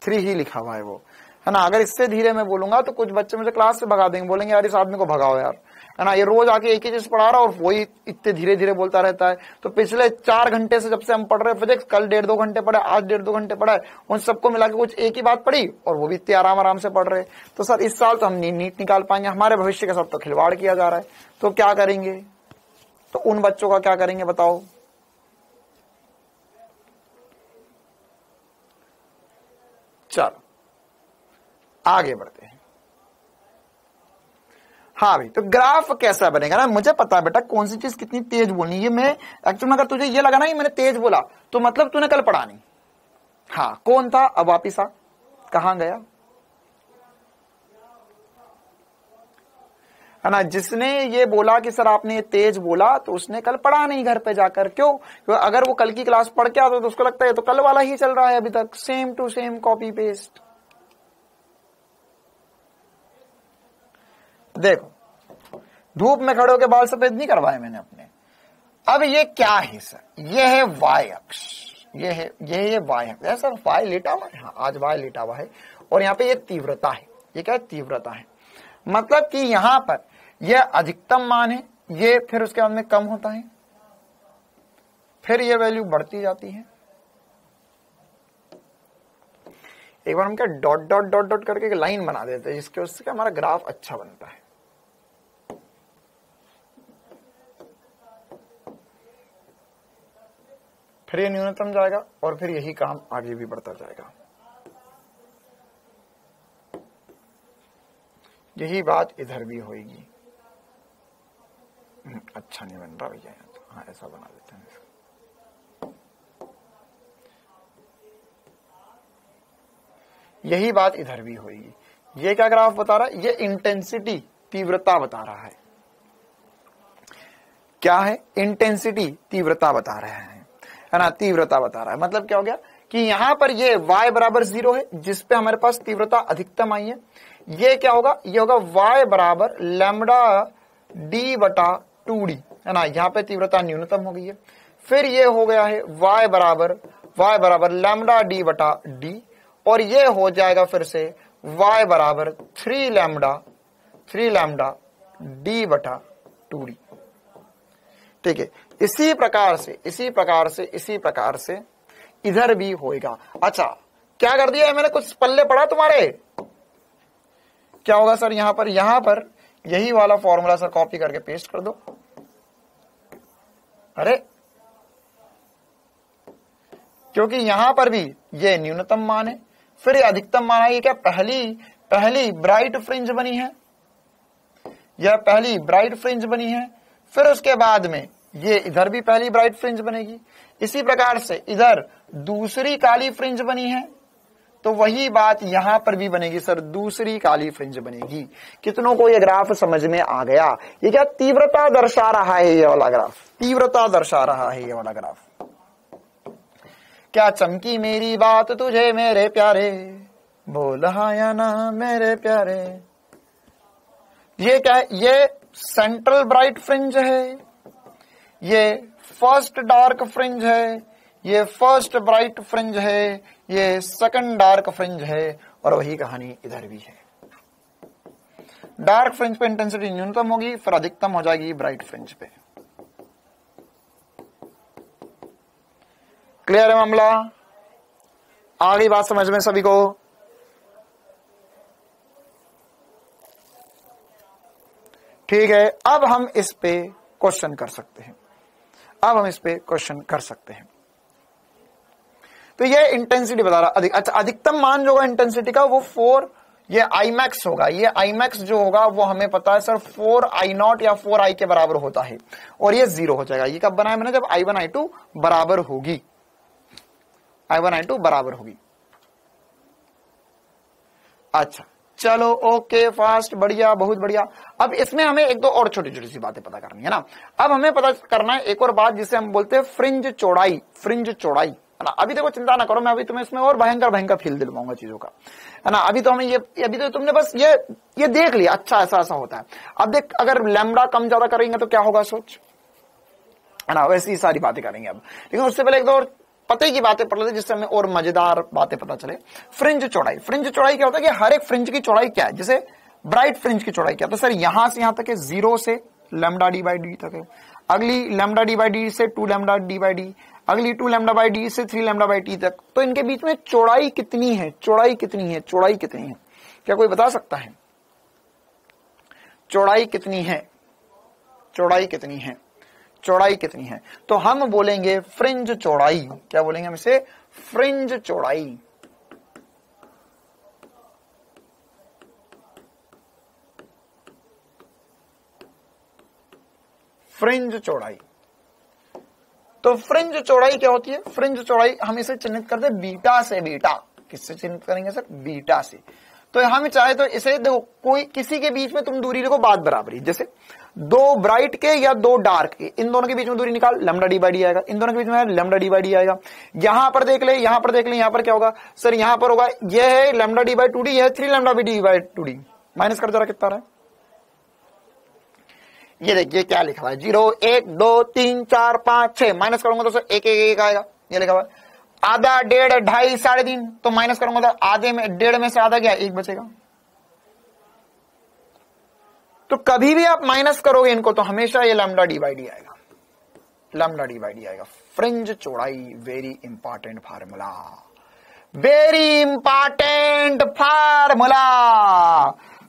3 ही लिखा हुआ है वो, है ना। अगर इससे धीरे मैं बोलूंगा तो कुछ बच्चे मुझे क्लास से भगा देंगे, बोलेंगे यार इस आदमी को भगाओ यार, है ना, ये रोज आके एक ही चीज पढ़ा रहा और वही इतने धीरे धीरे बोलता रहता है। तो पिछले 4 घंटे से जब से हम पढ़ रहे हैं फिजिक्स, कल 1.5-2 घंटे पढ़े, आज 1.5-2 घंटे पढ़ा है, उन सबको मिला के कुछ एक ही बात पढ़ी और वो भी इतने आराम आराम से पढ़ रहे। तो सर इस साल तो हम नीट निकाल पाएंगे, हमारे भविष्य के साथ तो खिलवाड़ किया जा रहा है, तो क्या करेंगे? तो उन बच्चों का क्या करेंगे बताओ? चलो आगे बढ़ते हैं। हाँ भाई, तो ग्राफ कैसा बनेगा ना, मुझे पता है बेटा कौन सी चीज कितनी तेज बोलनी है। मैं एक्चुअली में अगर तुझे ये लगा ना मैंने तेज बोला तो मतलब तूने कल पढ़ा नहीं। हाँ कौन था, अब वापिस आ, कहां गया, है ना। जिसने ये बोला कि सर आपने ये तेज बोला तो उसने कल पढ़ा नहीं घर पे जाकर। क्यों? क्योंकि अगर वो कल की क्लास पढ़ के आता तो उसको लगता है तो कल वाला ही चल रहा है अभी तक, same to same copy paste. देखो धूप में खड़े होकर बाल सफेद नहीं करवाए मैंने अपने। अब ये क्या है सर, ये है वाई अक्ष, ये है वाई अक्ष। ऐसा वाई लेटा हुआ है, हाँ आज वाई लेटा हुआ है, और यहाँ पे ये तीव्रता है। ये क्या है? तीव्रता है। मतलब कि यहां पर यह अधिकतम मान है, ये फिर उसके बाद में कम होता है, फिर ये वैल्यू बढ़ती जाती है। एक बार हम क्या डॉट डॉट डॉट डॉट करके एक लाइन बना देते हैं जिसके उससे हमारा ग्राफ अच्छा बनता है। फिर ये न्यूनतम जाएगा और फिर यही काम आगे भी बढ़ता जाएगा। यही बात इधर भी होगी। अच्छा नहीं बन रहा भैया, तो हाँ ऐसा बना देते हैं। यही बात इधर भी होगी। ये क्या ग्राफ बता रहा है? ये इंटेंसिटी, तीव्रता बता रहा है। क्या है? इंटेंसिटी, तीव्रता बता रहा है है ना, तीव्रता बता रहा है। मतलब क्या हो गया कि यहां पर ये y बराबर 0 है, जिसपे हमारे पास तीव्रता अधिकतम आई है। ये क्या होगा, ये होगा y बराबर लैम्बडा d बटा 2d, है ना, यहाँ पे तीव्रता न्यूनतम हो गई है। फिर ये हो गया है y बराबर लैम्बडा d बटा d, और ये हो जाएगा फिर से y बराबर 3 लैम्बडा d बटा 2d। ठीक है, इसी प्रकार से इधर भी होएगा। अच्छा, क्या कर दिया है मैंने, कुछ पल्ले पड़ा तुम्हारे? क्या होगा सर, यहां पर यही वाला फॉर्मूला सर कॉपी करके पेस्ट कर दो। अरे, क्योंकि यहां पर भी ये न्यूनतम मान है, फिर ये अधिकतम मान है। ये क्या पहली ब्राइट फ्रिंज बनी है, यह पहली ब्राइट फ्रिंज बनी है, फिर उसके बाद में ये इधर भी पहली ब्राइट फ्रिंज बनेगी। इसी प्रकार से इधर दूसरी काली फ्रिंज बनी है, तो वही बात यहां पर भी बनेगी सर, दूसरी काली फ्रिंज बनेगी। कितनों को ये ग्राफ समझ में आ गया? ये क्या तीव्रता दर्शा रहा है, ये वाला ग्राफ तीव्रता दर्शा रहा है, ये वाला ग्राफ। क्या चमकी मेरी बात तुझे मेरे प्यारे, बोल हाँ या ना मेरे प्यारे। ये क्या है, ये सेंट्रल ब्राइट फ्रिंज है, ये फर्स्ट डार्क फ्रिंज है, ये फर्स्ट ब्राइट फ्रिंज है, ये सेकंड डार्क फ्रिंज है, और वही कहानी इधर भी है। डार्क फ्रिंज पे इंटेंसिटी न्यूनतम होगी, फिर अधिकतम हो जाएगी ब्राइट फ्रिंज पे। क्लियर है मामला? आ गई बात समझ में सभी को? ठीक है, अब हम इस पे क्वेश्चन कर सकते हैं। तो ये इंटेंसिटी बता रहा अच्छा, अधिकतम मान जो होगा इंटेंसिटी का वो 4, ये आई मैक्स होगा। ये आई मैक्स जो होगा वो हमें पता है सर 4I0 या 4I के बराबर होता है, और ये 0 हो जाएगा। ये कब बनाया मैंने, जब I1 I2 बराबर होगी, I1 I2 बराबर होगी। अच्छा चलो, ओके, फास्ट, बढ़िया, बहुत बढ़िया। अब इसमें हमें एक दो और छोटी छोटी सी बातें पता करनी है ना। अब हमें पता करना है एक और बात, जिसे हम बोलते हैं फ्रिंज चौड़ाई, है ना। अभी देखो, चिंता ना करो, मैं अभी तुम्हें इसमें और भयंकर फील दिलवाऊंगा चीजों का, है ना। अभी तो तुमने बस ये देख लिया, अच्छा ऐसा होता है। अब देख, अगर लैम्बडा कम ज्यादा करेंगे तो क्या होगा, सोच, है ना। वैसी सारी बातें करेंगे अब, लेकिन उससे पहले एक दो और पते की बातें पढ़ लेते, जिससे हमें और मजेदार बातें पता चले। फ्रिंज चौड़ाई क्या होता है कि हर एक फ्रिंज की चौड़ाई क्या है। जैसे ब्राइट फ्रिंज की चौड़ाई क्या है, तो सर यहां से यहां तक है 0 से लैम्बडा डी बाई डी तक है, अगली लैम्बडा डी बाई डी से 2 लैम्बडा डी बाई डी, अगली 2 लैम्बडा बाई डी से 3 लैम्बडा बाई टी तक। तो इनके बीच में चौड़ाई कितनी है, चौड़ाई कितनी है? क्या कोई बता सकता है चौड़ाई कितनी है? तो हम बोलेंगे फ्रिंज चौड़ाई। क्या बोलेंगे हम इसे? फ्रिंज चौड़ाई। तो फ्रिंज चौड़ाई क्या होती है? फ्रिंज चौड़ाई हम इसे चिन्हित करते हैं बीटा से। किससे चिन्हित करेंगे सर? बीटा से। तो हम चाहे तो इसे देखो, कोई किसी के बीच में तुम दूरी देखो बात बराबरी, जैसे 2 ब्राइट के या 2 डार्क के, इन दोनों के बीच में दूरी निकाल, लैम्बडा डी बाई डी आएगा। इन दोनों के बीच में लैम्बडा डी बाई डी आएगा। यहां पर देख ले, यहां पर क्या होगा सर? यहां पर होगा, यह है लैम्बडा डी बाई 2d, यह है 3 lambda D by 2d। Minus कर जरा, कितना रहा है? ये देखिए क्या लिखा हुआ है, 0 1 2 3 4 5 6। माइनस करूंगा तो सर 1 1 1 आएगा। ये लिखा हुआ है आधा, 1.5, 2.5, 3.5। तो माइनस करूंगा तो आधे में 1.5 में से आधा गया, 1 बचेगा। तो कभी भी आप माइनस करोगे इनको तो हमेशा ये लैम्बडा डी बाई डी आएगा, फ्रिंज चौड़ाई, वेरी इंपॉर्टेंट फार्मूला,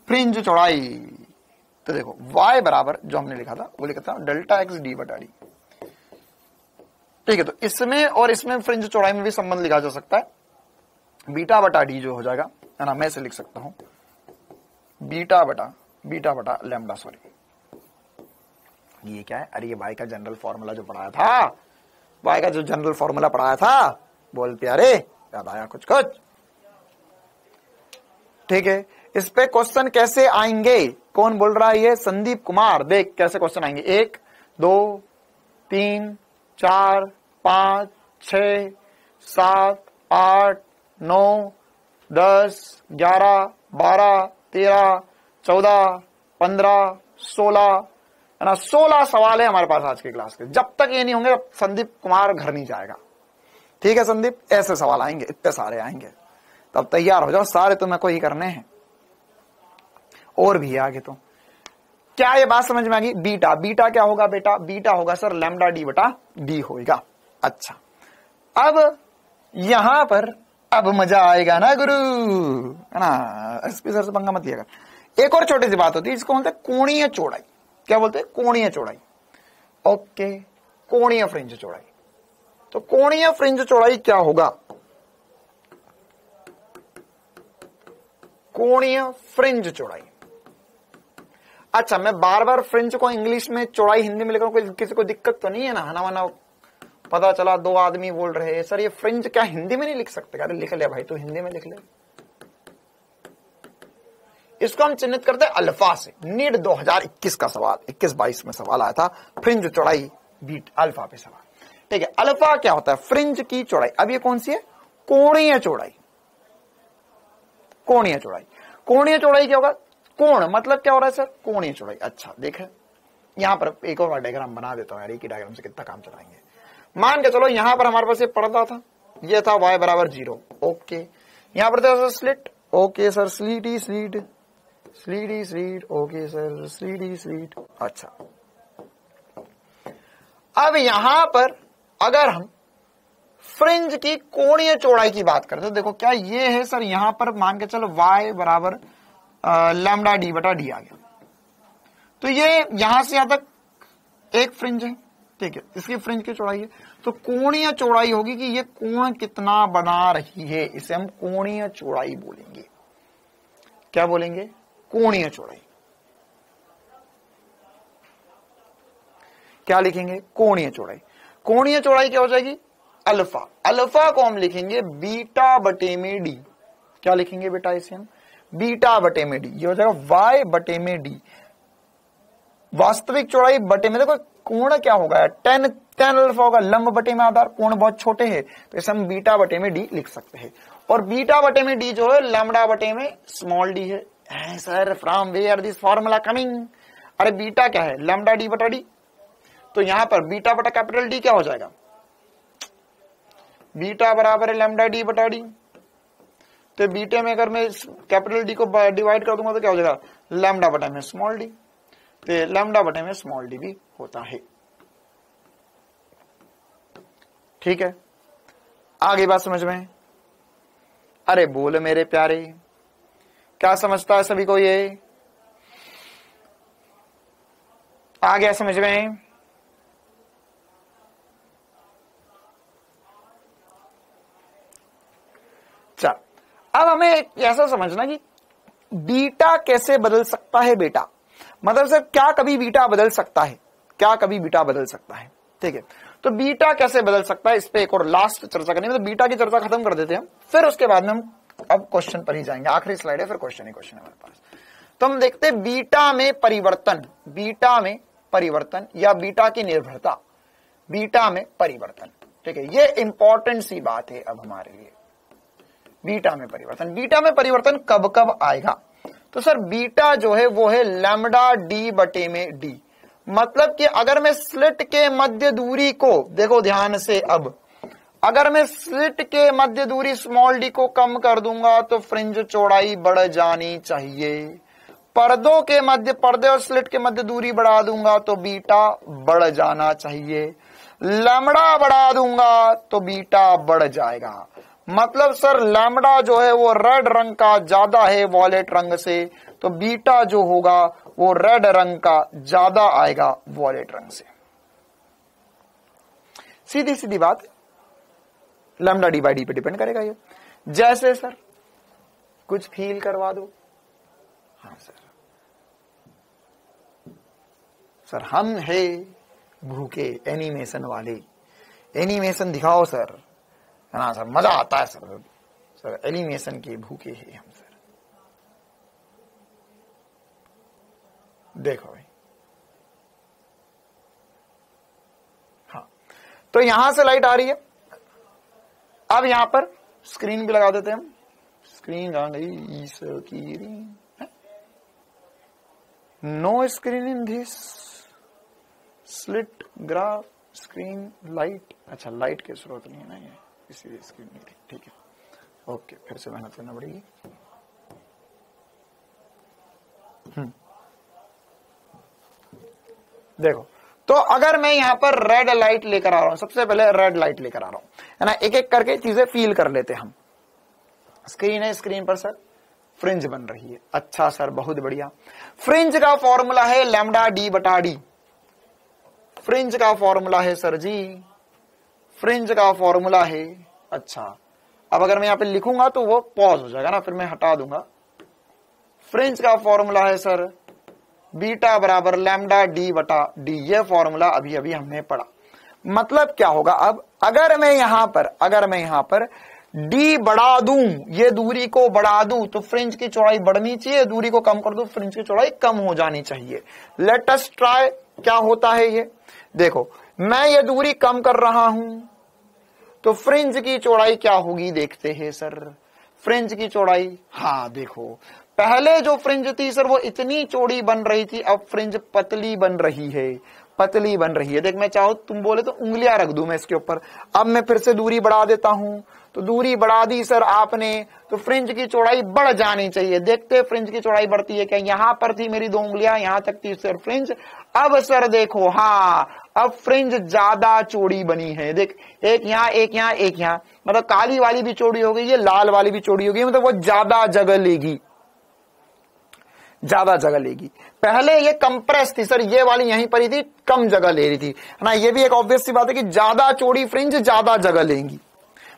फ्रिंज चौड़ाई। तो देखो y बराबर जो हमने लिखा था वो लिखा था डेल्टा एक्स डी बटा डी। ठीक है, तो इसमें और इसमें फ्रिंज चौड़ाई में भी संबंध लिखा जा सकता है, बीटा बटा डी जो हो जाएगा, है ना। मैं इसे लिख सकता हूं बीटा बटा लैम्बडा, सॉरी। ये क्या है? अरे ये y का जनरल फॉर्मूला जो पढ़ाया था, बोल प्यारे, याद आया कुछ? ठीक है, इस पे क्वेश्चन कैसे आएंगे? कौन बोल रहा है? ये संदीप कुमार। देख कैसे क्वेश्चन आएंगे, 1 2 3 4 5 6, 7, 8, 9, 10, 11, 12, 13, 14, 15, 16 है ना। 16 सवाल है हमारे पास आज की क्लास के। जब तक ये नहीं होंगे संदीप कुमार घर नहीं जाएगा। ठीक है संदीप, ऐसे सवाल आएंगे, इतने सारे आएंगे, तब तैयार हो जाओ, सारे तुम्हें को ही करने हैं और भी आगे। तो क्या ये बात समझ में आ गई? बीटा, बीटा क्या होगा बेटा? बीटा होगा सर लैम्डा डी बटा डी होगा। अच्छा, अब यहां पर अब मजा आएगा ना गुरु, है ना। एसपी सर से पंगा मत लिया कर। एक और छोटी सी बात होती है जिसको बोलते हैं कोणीय चौड़ाई। क्या बोलते हैं? कोणीय चौड़ाई। ओके, कोणीय फ्रिंज चौड़ाई। तो कोणीय फ्रिंज चौड़ाई क्या होगा? कोणीय फ्रिंज चौड़ाई। अच्छा, मैं बार बार फ्रिंज को इंग्लिश में चौड़ाई हिंदी में लिख रहा हूं, किसी को दिक्कत तो नहीं है ना? हना पता चला 2 आदमी बोल रहे हैं सर ये फ्रिंज क्या हिंदी में नहीं लिख सकते? अरे लिख ले भाई, तो हिंदी में लिख ले। इसको हम चिन्हित करते हैं अल्फा से। नीट 2021 का सवाल, 21-22 में सवाल आया था, फ्रिंज चौड़ाई बीट अल्फा पे सवाल। ठीक है, अल्फा क्या होता है? फ्रिंज की चौड़ाई। अब ये कौन सी है? कोणीय चौड़ाई। कोणीय चौड़ाई। कोणीय चौड़ाई क्या होगा? कोण मतलब क्या हो रहा है सर? कोणीय चौड़ाई। अच्छा देखें, यहां पर एक और डायग्राम बना देता हूं यार, एक ही डायग्राम से कितना काम चलाएंगे। मान के चलो यहां पर हमारे पास ये पर्दा था, ये था y बराबर 0। ओके, यहां पर था स्लिट। ओके सर, स्लीट ही स्लीट, स्लीट ही स्लीट। ओके सर, स्लीट ही स्लीट। अच्छा, अब यहां पर अगर हम फ्रिंज की कोणीय चौड़ाई की बात करते तो देखो क्या ये है सर, यहां पर मान के चलो y बराबर लैम्डा डी बटा डी आ गया। तो ये यहां से यहां तक एक फ्रिंज है। ठीक है, इसकी फ्रिंज की चौड़ाई है, तो कोणीय चौड़ाई होगी कि ये कोण कितना बना रही है, इसे हम कोणीय चौड़ाई बोलेंगे। क्या बोलेंगे? कोणीय चौड़ाई। क्या लिखेंगे? कोणीय चौड़ाई। कोणीय चौड़ाई क्या हो जाएगी? अल्फा। अल्फा को हम लिखेंगे बीटा बटे में डी। क्या लिखेंगे बेटा इसे हम? बीटा बटे में डी। ये हो जाएगा वाई बटे में डी। वास्तविक चौड़ाई बटे में, देखो कोण क्या होगा? tan अल्फा होगा, लंब बटे में आधार। कोण बहुत छोटे हैं तो इसे हम बीटा बटे में डी लिख सकते हैं। और बीटा बटे में डी जो है लैम्डा बटे में स्मॉल डी है। Sir from where this formula coming? अरे बीटा क्या है? लैम्डा डी बटा डी। तो यहां पर बीटा बटा कैपिटल डी क्या हो जाएगा? बीटा बराबर है लैम्डा डी बटा डी। तो बीटे में अगर मैं कैपिटल डी को डिवाइड कर दूंगा तो क्या हो जाएगा? लैम्डा बटा में स्मॉल डी। तो लैम्डा बटे में स्मॉल डी भी होता है। ठीक है, आगे बात समझ में? अरे बोल मेरे प्यारे, क्या समझता है सभी को? ये आ गया समझ में? चल, अब हमें ऐसा समझना कि बीटा कैसे बदल सकता है बेटा। मतलब सर क्या कभी बीटा बदल सकता है? क्या कभी बीटा बदल सकता है? ठीक है, तो बीटा कैसे बदल सकता है, इस पे एक और लास्ट चर्चा करनी है। तो बीटा की चर्चा खत्म कर देते हैं, फिर उसके बाद में हम अब क्वेश्चन पर ही जाएंगे। आखिरी स्लाइड है, फिर क्वेश्चन ही क्वेश्चन है हमारे पास। तो हम देखते हैं बीटा में परिवर्तन, बीटा में परिवर्तन या बीटा की निर्भरता, बीटा में परिवर्तन। ठीक है, ये इंपॉर्टेंट सी बात है अब हमारे लिए। बीटा में परिवर्तन, बीटा में परिवर्तन कब कब आएगा? तो सर बीटा जो है वो है लैम्डा डी बटे में डी। मतलब कि अगर मैं स्लिट के मध्य दूरी को, देखो ध्यान से, अब अगर मैं स्लिट के मध्य दूरी स्मॉल डी को कम कर दूंगा तो फ्रिंज चौड़ाई बढ़ जानी चाहिए। पर्दों के मध्य, पर्दे और स्लिट के मध्य दूरी बढ़ा दूंगा तो बीटा बढ़ जाना चाहिए। लैम्डा बढ़ा दूंगा तो बीटा बढ़ जाएगा। मतलब सर लैम्डा जो है वो रेड रंग का ज्यादा है वॉयलेट रंग से, तो बीटा जो होगा वो रेड रंग का ज्यादा आएगा वॉयलेट रंग से। सीधी सीधी बात, लैम्डा डी बाई डी पे डिपेंड करेगा ये। जैसे सर कुछ फील करवा दो। हाँ सर हम है भूखे एनिमेशन वाले, एनिमेशन दिखाओ सर, है ना सर, मजा आता है सर। सर एनिमेशन के भूखे हैं हम सर। देखो भाई, हाँ तो यहां से लाइट आ रही है, अब यहां पर स्क्रीन भी लगा देते हैं हम। स्क्रीन कहां गई? No screen in this slit graph screen light. अच्छा, लाइट के स्रोत नहीं है ना, ये इसीलिए स्क्रीन नहीं थी। ठीक है, ओके, फिर से मेहनत करना पड़ेगी। देखो, तो अगर मैं यहां पर रेड लाइट लेकर आ रहा हूं, सबसे पहले रेड लाइट लेकर आ रहा हूं, है ना, एक एक करके चीजें फील कर लेते हम। स्क्रीन है, स्क्रीन पर सर फ्रिंज बन रही है। अच्छा सर, बहुत बढ़िया। फ्रिंज का फॉर्मूला है लैम्डा डी बटा डी। फ्रिंज का फॉर्मूला है सर जी, फ्रिंज का फॉर्मूला है। अच्छा, अब अगर मैं यहां पे लिखूंगा तो वो पॉज हो जाएगा ना, फिर मैं हटा दूंगा। फ्रिंज का फॉर्मूला है सर बीटा बराबर लैम्डा डी बटा डी। ये फॉर्मूला अभी अभी हमने पढ़ा। मतलब क्या होगा? अब अगर मैं यहां पर डी बढ़ा दूं, ये दूरी को बढ़ा दूं, तो फ्रिंज की चौड़ाई बढ़नी चाहिए, दूरी को कम कर दूं, फ्रिंज की चौड़ाई कम हो जानी चाहिए। लेट अस ट्राई, क्या होता है ये देखो। मैं ये दूरी कम कर रहा हूं तो फ्रिंज की चौड़ाई क्या होगी देखते हैं सर। फ्रिंज की चौड़ाई, हाँ देखो, पहले जो फ्रिंज थी सर वो इतनी चौड़ी बन रही थी, अब फ्रिंज पतली बन रही है, पतली बन रही है। देख, मैं चाहूं तुम बोले तो उंगलियां रख दूं मैं इसके ऊपर। अब मैं फिर से दूरी बढ़ा देता हूं, तो दूरी बढ़ा दी सर आपने, तो फ्रिंज की चौड़ाई बढ़ जानी चाहिए। देखते फ्रिंज की चौड़ाई बढ़ती है क्या? यहां पर थी मेरी 2 उंगलियां, यहां तक थी सर फ्रिंज। अब सर देखो, हाँ, अब फ्रिंज ज्यादा चौड़ी बनी है। देख, एक यहां, एक यहां, एक यहां, मतलब काली वाली भी चौड़ी हो गई है, लाल वाली भी चौड़ी हो गई, मतलब वो ज्यादा जगह लेगी, ज्यादा जगह लेगी। पहले ये कंप्रेस थी सर, ये वाली यहीं पर ही थी, कम जगह ले रही थी, है ना। ये भी एक ऑब्वियस सी बात है कि ज्यादा चौड़ी फ्रिंज ज्यादा जगह लेंगी।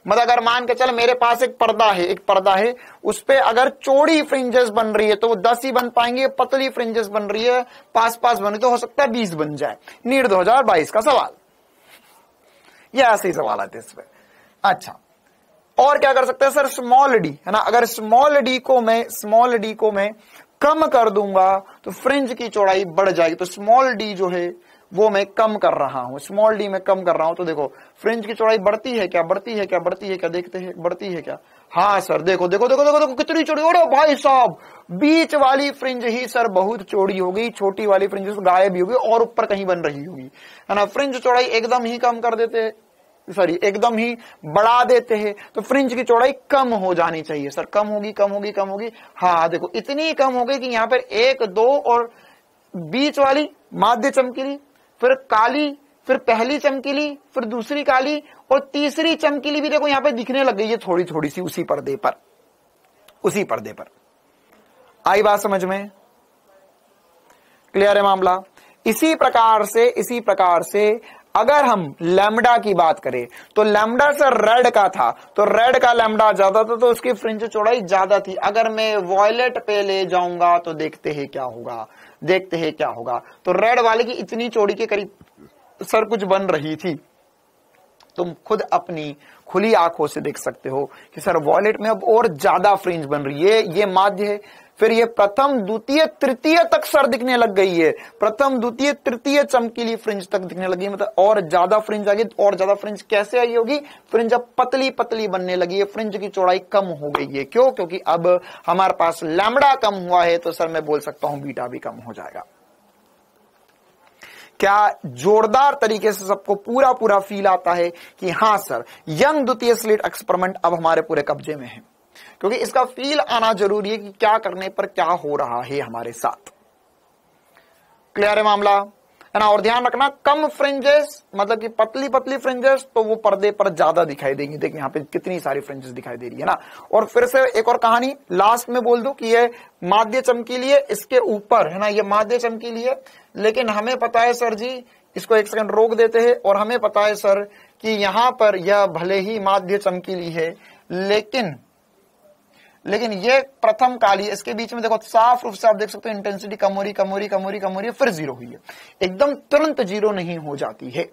मतलब अगर मान के चल मेरे पास एक पर्दा है, उस पे अगर चौड़ी फ्रिंजेस बन रही है तो वो 10 ही बन पाएंगे, पतली फ्रिंजेस बन रही है, पास बन रही तो हो सकता है 20 बन जाए। नीट 2022 का सवाल, ये ऐसे ही सवाल आते हैं इस पे। अच्छा, और क्या कर सकते हैं सर? स्मॉल डी, है ना, अगर स्मॉल डी को मैं कम कर दूंगा तो फ्रिंज की चौड़ाई बढ़ जाएगी। तो स्मॉल डी जो है वो मैं कम कर रहा हूं, स्मॉल डी में कम कर रहा हूं, तो देखो फ्रिंज की चौड़ाई बढ़ती है क्या? देखते हैं, बढ़ती है क्या? हाँ सर, देखो देखो देखो देखो, देखो कितनी चौड़ी। अरे भाई साहब, बीच वाली फ्रिंज ही सर बहुत चौड़ी हो गई, छोटी वाली फ्रिंज गायब भी होगी और ऊपर कहीं बन रही होगी, है ना। फ्रिंज चौड़ाई एकदम ही कम कर देते हैं, सॉरी एकदम ही बढ़ा देते हैं, तो फ्रिंज की चौड़ाई कम हो जानी चाहिए सर। कम होगी। हाँ देखो, इतनी कम हो गई कि यहाँ पर 1, 2 और बीच वाली माध्य चमकीली, फिर काली, फिर पहली चमकीली, फिर दूसरी काली और तीसरी चमकीली भी देखो यहाँ पे दिखने लग गई है थोड़ी थोड़ी सी उसी पर्दे पर। आई बात समझ में? क्लियर है मामला? इसी प्रकार से अगर हम लैम्डा की बात करें तो लैम्डा सर रेड का था, तो रेड का लैम्डा ज्यादा था तो उसकी फ्रिंज चौड़ाई ज्यादा थी। अगर मैं वॉयलेट पे ले जाऊंगा तो देखते हैं क्या होगा। तो रेड वाले की इतनी चौड़ी के करीब सर कुछ बन रही थी। तुम खुद अपनी खुली आंखों से देख सकते हो कि सर वॉयलेट में अब और ज्यादा फ्रिंज बन रही है। ये माध्य है, फिर ये प्रथम, द्वितीय, तृतीय तक सर दिखने लग गई है। प्रथम, द्वितीय, तृतीय चमकीली फ्रिंज तक दिखने लगी, मतलब और ज्यादा फ्रिंज आ गई। और ज्यादा फ्रिंज कैसे आई होगी? फ्रिंज अब पतली पतली बनने लगी है, फ्रिंज की चौड़ाई कम हो गई है। क्यों? क्योंकि अब हमारे पास लैम्डा कम हुआ है, तो सर मैं बोल सकता हूं बीटा भी कम हो जाएगा। क्या जोरदार तरीके से सबको पूरा फील आता है कि हाँ सर, यंग द्वितीय स्लिट एक्सपेरिमेंट अब हमारे पूरे कब्जे में है? क्योंकि इसका फील आना जरूरी है कि क्या करने पर क्या हो रहा है हमारे साथ। क्लियर है मामला, है ना। और ध्यान रखना, कम फ्रिंजेस मतलब कि पतली पतली फ्रिंजेस तो वो पर्दे पर ज्यादा दिखाई देंगी। देखिए यहाँ पे कितनी सारी फ्रिंजेस दिखाई दे रही है ना। और फिर से एक और कहानी लास्ट में बोल दूं कि ये माध्य चमकीली है, इसके ऊपर, है ना, ये माध्य चमकीली है, लेकिन हमें पता है सर जी, इसको एक सेकंड रोक देते हैं, और हमें पता है सर कि यहां पर यह भले ही माध्य चमकीली है, लेकिन ये प्रथम काली, इसके बीच में देखो साफ रूप से आप देख सकते हो इंटेंसिटी कम हो रही, फिर 0 हुई है, एकदम तुरंत 0 नहीं हो जाती है।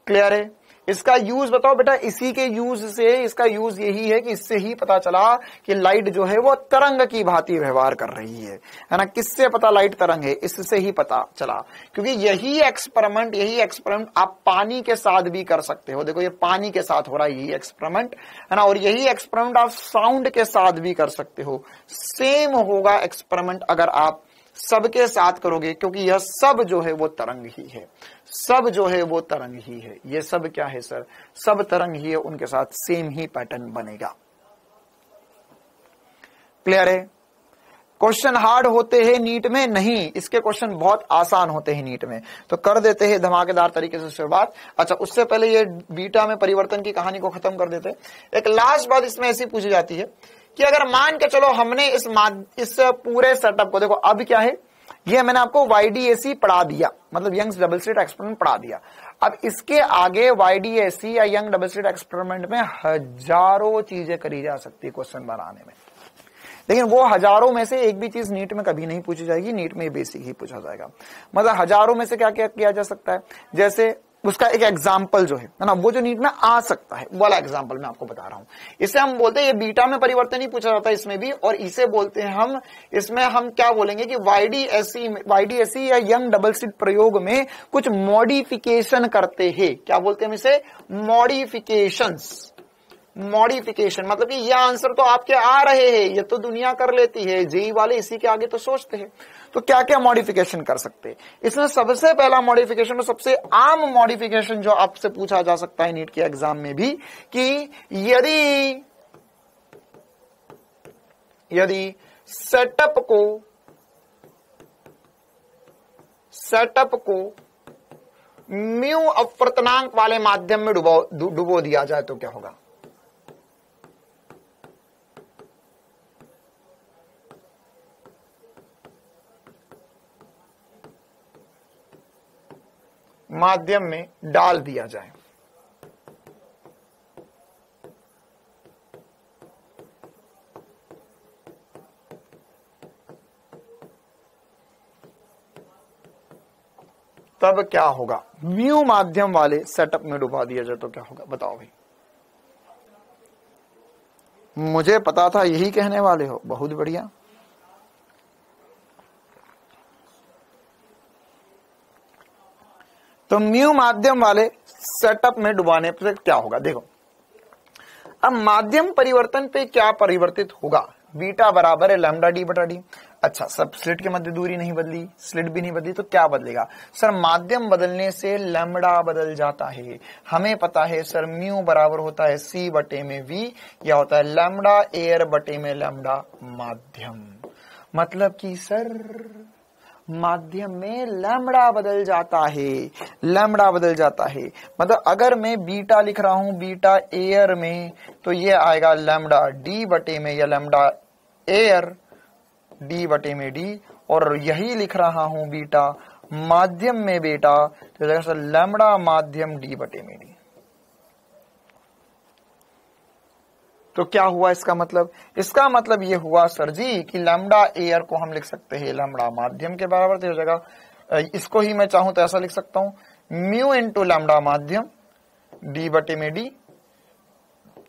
क्लियर है? इसका यूज बताओ बेटा। इसी के यूज से, इसका यूज यही है कि इससे ही पता चला कि लाइट जो है वो तरंग की भांति व्यवहार कर रही है ना। किससे पता लाइट तरंग है? इससे ही पता चला, क्योंकि यही एक्सपेरिमेंट आप पानी के साथ भी कर सकते हो। देखो ये पानी के साथ हो रहा है यही एक्सपेरिमेंट, है ना। और यही एक्सपेरिमेंट आप साउंड के साथ भी कर सकते हो। सेम होगा एक्सपेरिमेंट अगर आप सबके साथ करोगे, क्योंकि यह सब जो है वो तरंग ही है, सब जो है वो तरंग ही है। ये सब क्या है सर? सब तरंग ही है, उनके साथ सेम ही पैटर्न बनेगा। क्लियर है? क्वेश्चन हार्ड होते हैं नीट में? नहीं, इसके क्वेश्चन बहुत आसान होते हैं नीट में। तो कर देते हैं धमाकेदार तरीके से शुरुआत। अच्छा, उससे पहले ये बीटा में परिवर्तन की कहानी को खत्म कर देते हैं। एक लास्ट बात इसमें ऐसी पूछी जाती है कि अगर मान के चलो हमने इस पूरे सेटअप को, देखो अब क्या है, ये मैंने आपको YDAC पढ़ा दिया, मतलब यंग्स डबल स्लिट एक्सपेरिमेंट पढ़ा दिया। अब इसके आगे YDAC या यंग डबल स्लिट एक्सपेरिमेंट में हजारों चीजें करी जा सकती है क्वेश्चन बनाने में, लेकिन वो हजारों में से एक भी चीज नीट में कभी नहीं पूछी जाएगी। नीट में बेसिक ही पूछा जाएगा। मतलब हजारों में से क्या क्या किया जा सकता है, जैसे उसका एक एग्जाम्पल जो है ना, वो जो नीट में आ सकता है वो वाला एग्जाम्पल मैं आपको बता रहा हूं। इसे हम बोलते हैं, ये बीटा में परिवर्तन ही पूछा जाता है इसमें भी, और इसे बोलते हैं हम, इसमें हम क्या बोलेंगे कि YDAC या यंग डबल स्लिट प्रयोग में कुछ मॉडिफिकेशन करते हैं। क्या बोलते हैं हम इसे? मॉडिफिकेशन। मतलब कि ये आंसर तो आपके आ रहे हैं, ये तो दुनिया कर लेती है, जेई वाले इसी के आगे तो सोचते हैं। तो क्या क्या मॉडिफिकेशन कर सकते हैं? इसमें सबसे पहला मॉडिफिकेशन और सबसे आम मॉडिफिकेशन जो आपसे पूछा जा सकता है नीट के एग्जाम में भी, कि यदि सेटअप को म्यू अपवर्तनांक वाले माध्यम में डुबो दिया जाए तो क्या होगा? माध्यम में डाल दिया जाए, तब क्या होगा? म्यू माध्यम वाले सेटअप में डुबा दिया जाए तो क्या होगा? बताओ भाई। मुझे पता था यही कहने वाले हो, बहुत बढ़िया। तो म्यू माध्यम वाले सेटअप में डुबाने पर क्या होगा? देखो, अब माध्यम परिवर्तन पे क्या परिवर्तित होगा? बीटा बराबर है लैम्डा डी बटा डी। अच्छा, सब स्लिट के मध्य दूरी नहीं बदली, स्लिट भी नहीं बदली, तो क्या बदलेगा? सर माध्यम बदलने से लैम्डा बदल जाता है। हमें पता है सर म्यू बराबर होता है C बटे में V, या होता है लैम्डा एयर बटे में लैम्डा माध्यम। मतलब कि सर माध्यम में लैम्डा बदल जाता है, लैम्डा बदल जाता है। मतलब अगर मैं बीटा लिख रहा हूं, बीटा एयर में, तो ये आएगा लैम्डा डी बटे में, या लैम्डा एयर डी बटे में डी, और यही लिख रहा हूं बीटा माध्यम में बेटा, तो लैम्डा माध्यम डी बटे में डी। तो क्या हुआ इसका मतलब? इसका मतलब ये हुआ सर जी कि लैम्डा एयर को हम लिख सकते हैं लैम्डा माध्यम के बराबर, तो हो जाएगा, इसको ही मैं चाहूं तो ऐसा लिख सकता हूं, म्यू इंटू लैम्डा माध्यम डी बटे में डी,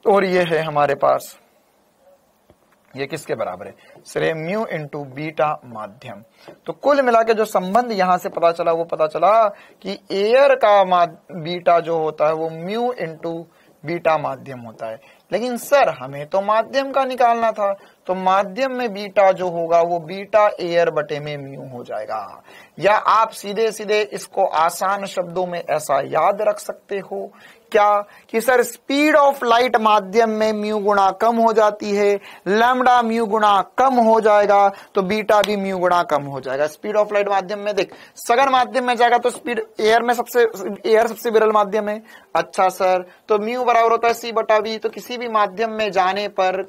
और ये है हमारे पास, ये किसके बराबर है सर? म्यू इंटू बीटा माध्यम। तो कुल मिला के जो संबंध यहां से पता चला वो पता चला कि एयर का बीटा जो होता है वो म्यू इंटू बीटा माध्यम होता है। लेकिन सर हमें तो माध्यम का निकालना था, तो माध्यम में बीटा जो होगा वो बीटा एयर बटे में म्यू हो जाएगा। या आप सीधे सीधे इसको आसान शब्दों में ऐसा याद रख सकते हो क्या कि सर स्पीड ऑफ लाइट माध्यम में म्यू गुणा कम हो जाती है, लैम्डा म्यू गुणा कम हो जाएगा, तो बीटा भी म्यू गुणा कम हो जाएगा। स्पीड ऑफ लाइट माध्यम में देख, सघन माध्यम में जाएगा तो स्पीड एयर सबसे विरल माध्यम है। अच्छा सर, तो म्यू बराबर होता है C बटा V, तो किसी भी माध्यम में जाने पर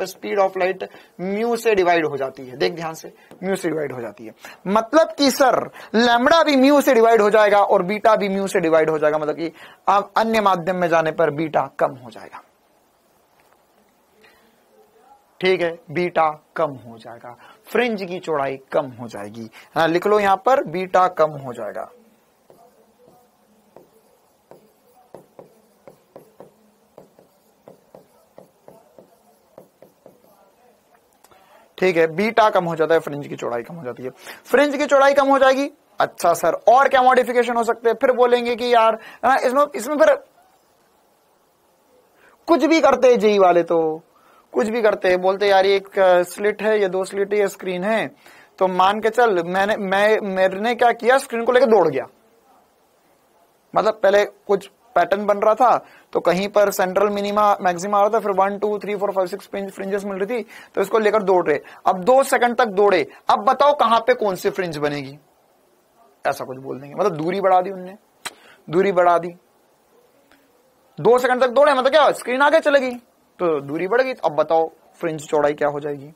स्पीड ऑफ लाइट म्यू से डिवाइड हो जाती है। देख ध्यान से, म्यू से डिवाइड हो जाती है। मतलब कि सर लैम्डा भी म्यू से डिवाइड हो जाएगा और बीटा भी म्यू से डिवाइड हो जाएगा। मतलब कि अब अन्य माध्यम में जाने पर बीटा कम हो जाएगा। ठीक है, बीटा कम हो जाएगा, फ्रिंज की चौड़ाई कम हो जाएगी। लिख लो यहां पर बीटा कम हो जाएगा। ठीक है, बीटा कम हो जाता है, फ्रिंज की चौड़ाई कम हो जाती है। फ्रिंज की चौड़ाई कम हो जाएगी, अच्छा सर और क्या मॉडिफिकेशन हो सकते हैं? फिर बोलेंगे कि यार इसमें फिर कुछ भी करते हैं जेई वाले, तो कुछ भी करते हैं, बोलते यार ये एक स्लिट है, ये 2 स्लिट है, ये स्क्रीन है, तो मान के चल मैंने क्या किया, स्क्रीन को लेकर दौड़ गया। मतलब पहले कुछ पैटर्न बन रहा था, तो कहीं पर सेंट्रल मिनिमा मैक्सिमा आ रहा था, फिर 1 2 3 4 5 6 फ्रिंजेस मिल रही थी, तो इसको लेकर दौड़ रहे। अब 2 सेकंड तक दौड़े, अब बताओ कहां पे कौन सी फ्रिंज बनेगी, ऐसा कुछ बोल देंगे। मतलब दूरी बढ़ा दी उनने, दूरी बढ़ा दी, 2 सेकंड तक दौड़े, मतलब क्या स्क्रीन आगे चलेगी तो दूरी बढ़ गई। अब बताओ फ्रिंज चौड़ाई क्या हो जाएगी।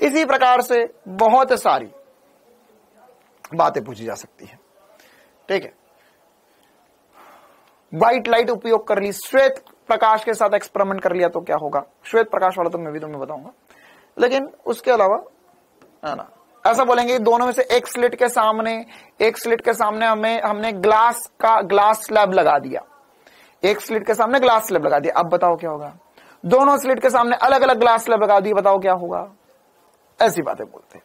इसी प्रकार से बहुत सारी बातें पूछी जा सकती है। ठीक है, व्हाइट लाइट उपयोग कर ली, श्वेत प्रकाश के साथ एक्सपेरिमेंट कर लिया तो क्या होगा। श्वेत प्रकाश वाला तो मैं भी तुम्हें बताऊंगा, लेकिन उसके अलावा है ना, ऐसा बोलेंगे दोनों में से एक स्लिट के सामने हमने ग्लास स्लैब लगा दिया, एक स्लिट के सामने ग्लास स्लैब लगा दिया। अब बताओ क्या होगा। दोनों स्लिट के सामने अलग अलग ग्लास स्लैब लगा दिए, बताओ क्या होगा। ऐसी बातें बोलते हैं।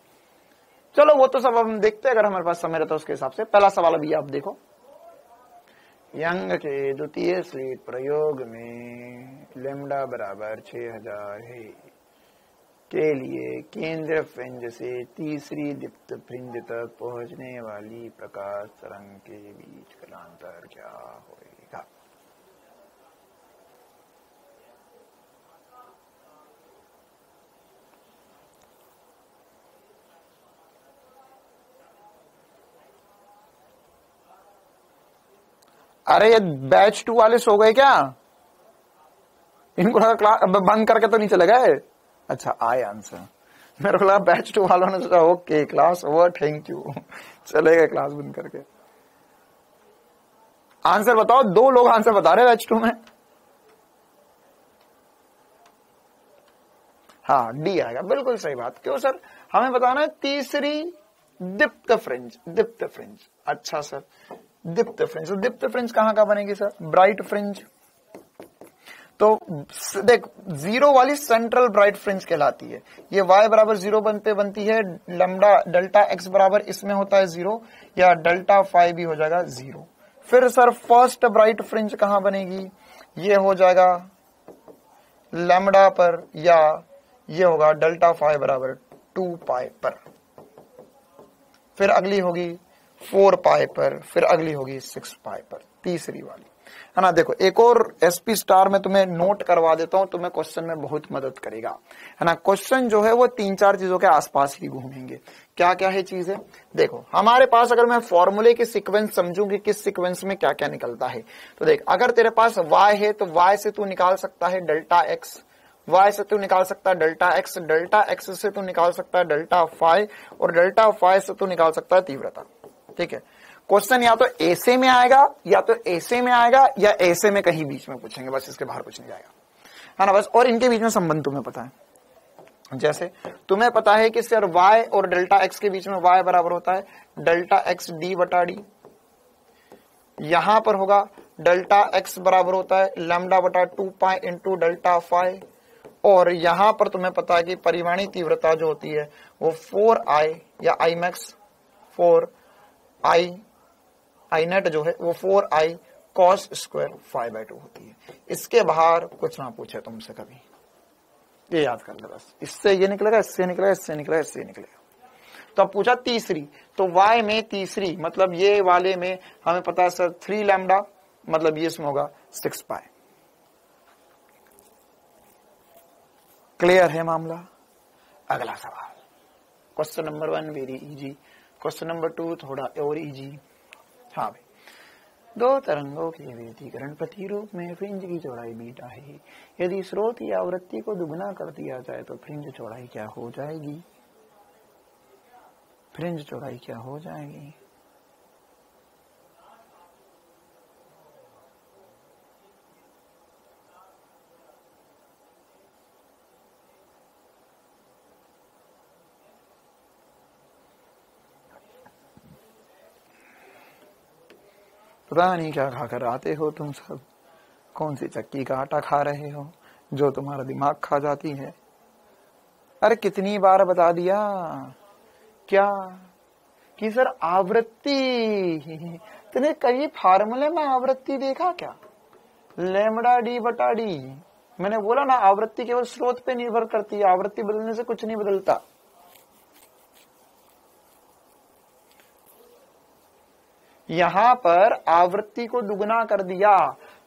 चलो वो तो सब हम देखते हैं, अगर हमारे पास समय रहता है उसके हिसाब से। पहला सवाल अभी आप देखो, यंग के द्वितीय स्लिट प्रयोग में लैम्डा बराबर 6000 है के लिए केंद्र फ्रिंज से तीसरी दीप्त फ्रिंज तक पहुंचने वाली प्रकाश तरंग के बीच का अंतर क्या होगा। अरे ये बैच 2 वाले सो गए क्या? इनको लगा क्लास बंद करके तो नहीं चले गए। अच्छा आए आंसर, मेरे को लगा बैच 2 वालों ने सोचा okay class over thank you, चले गए क्लास बंद करके। आंसर बताओ, 2 लोग आंसर बता रहे बैच 2 में। हाँ डी आएगा, बिल्कुल सही बात। क्यों सर? हमें बताना है तीसरी दीप्त फ्रिंज। अच्छा सर दीप्त फ्रिंज कहां का बनेगी सर? Bright fringe. तो देख 0 वाली सेंट्रल ब्राइट फ्रिंज कहलाती है। ये y बराबर 0 बनती है, लैम्डा डेल्टा x बराबर इसमें होता है 0, या डेल्टा फाई भी हो जाएगा 0। फिर सर फर्स्ट ब्राइट फ्रिंज कहां बनेगी? ये हो जाएगा लैम्डा पर, या ये होगा डेल्टा फाई बराबर 2 पाई पर। फिर अगली होगी 4 पाई पर, फिर अगली होगी 6 पाई पर, तीसरी वाली है ना। देखो एक और एसपी स्टार में तुम्हें नोट करवा देता हूं, तुम्हें क्वेश्चन में बहुत मदद करेगा है ना। क्वेश्चन जो है वो 3-4 चीजों के आसपास ही घूमेंगे। क्या क्या है चीजें? देखो हमारे पास अगर मैं फॉर्मूले की सीक्वेंस समझूं कि किस सीक्वेंस में क्या क्या निकलता है, तो देख अगर तेरे पास y है तो y से तू निकाल सकता है डेल्टा x, y से तू निकाल सकता है डेल्टा x से तू निकाल सकता है डेल्टा फाई, और डेल्टा फाई से तू निकाल सकता है तीव्रता। ठीक है, क्वेश्चन या तो ऐसे में आएगा, या तो ऐसे में आएगा, या ऐसे में कहीं बीच में पूछेंगे, बस इसके बाहर कुछ नहीं जाएगा है ना। बस और इनके बीच में संबंध तुम्हें पता है। जैसे तुम्हें पता है कि सर y और डेल्टा x के बीच में y बराबर होता है डेल्टा x d बटा डी। यहां पर होगा डेल्टा x बराबर होता है लैम्डा बटा 2 पाई इंटू डेल्टा फाई, और यहां पर तुम्हें पता है कि परिमाणी तीव्रता जो होती है वो 4i या i मैक्स 4i नेट जो है वो 4i कॉस स्क्वायर 5/2 होती है। इसके बाहर कुछ ना पूछे तुमसे कभी, ये याद कर ले बस। इससे ये निकलेगा, इससे निकलेगा, इससे निकलेगा, इससे निकलेगा। तो अब पूछा तीसरी, तो y में तीसरी मतलब ये वाले में हमें पता है सर 3 लैम्डा, मतलब ये इसमें होगा 6 पाई। क्लियर है मामला? अगला सवाल, question number 1 very easy, question number 2 थोड़ा और इजी। हाँ भाई, 2 तरंगों के व्यतिकरण प्रतिरूप में फ्रिंज की चौड़ाई बीटा है। यदि स्रोत या आवृत्ति को दुगना कर दिया जाए तो फ्रिंज चौड़ाई क्या हो जाएगी? फ्रिंज चौड़ाई क्या हो जाएगी? पता नहीं क्या खाकर आते हो तुम सब, कौन सी चक्की का आटा खा रहे हो, जो तुम्हारा दिमाग खा जाती है। अरे कितनी बार बता दिया क्या कि सर आवृत्ति, तूने कभी फार्मूले में आवृत्ति देखा क्या? लैम्डा डी बटा डी। मैंने बोला ना आवृत्ति केवल स्रोत पे निर्भर करती है, आवृत्ति बदलने से कुछ नहीं बदलता। यहां पर आवृत्ति को दुगना कर दिया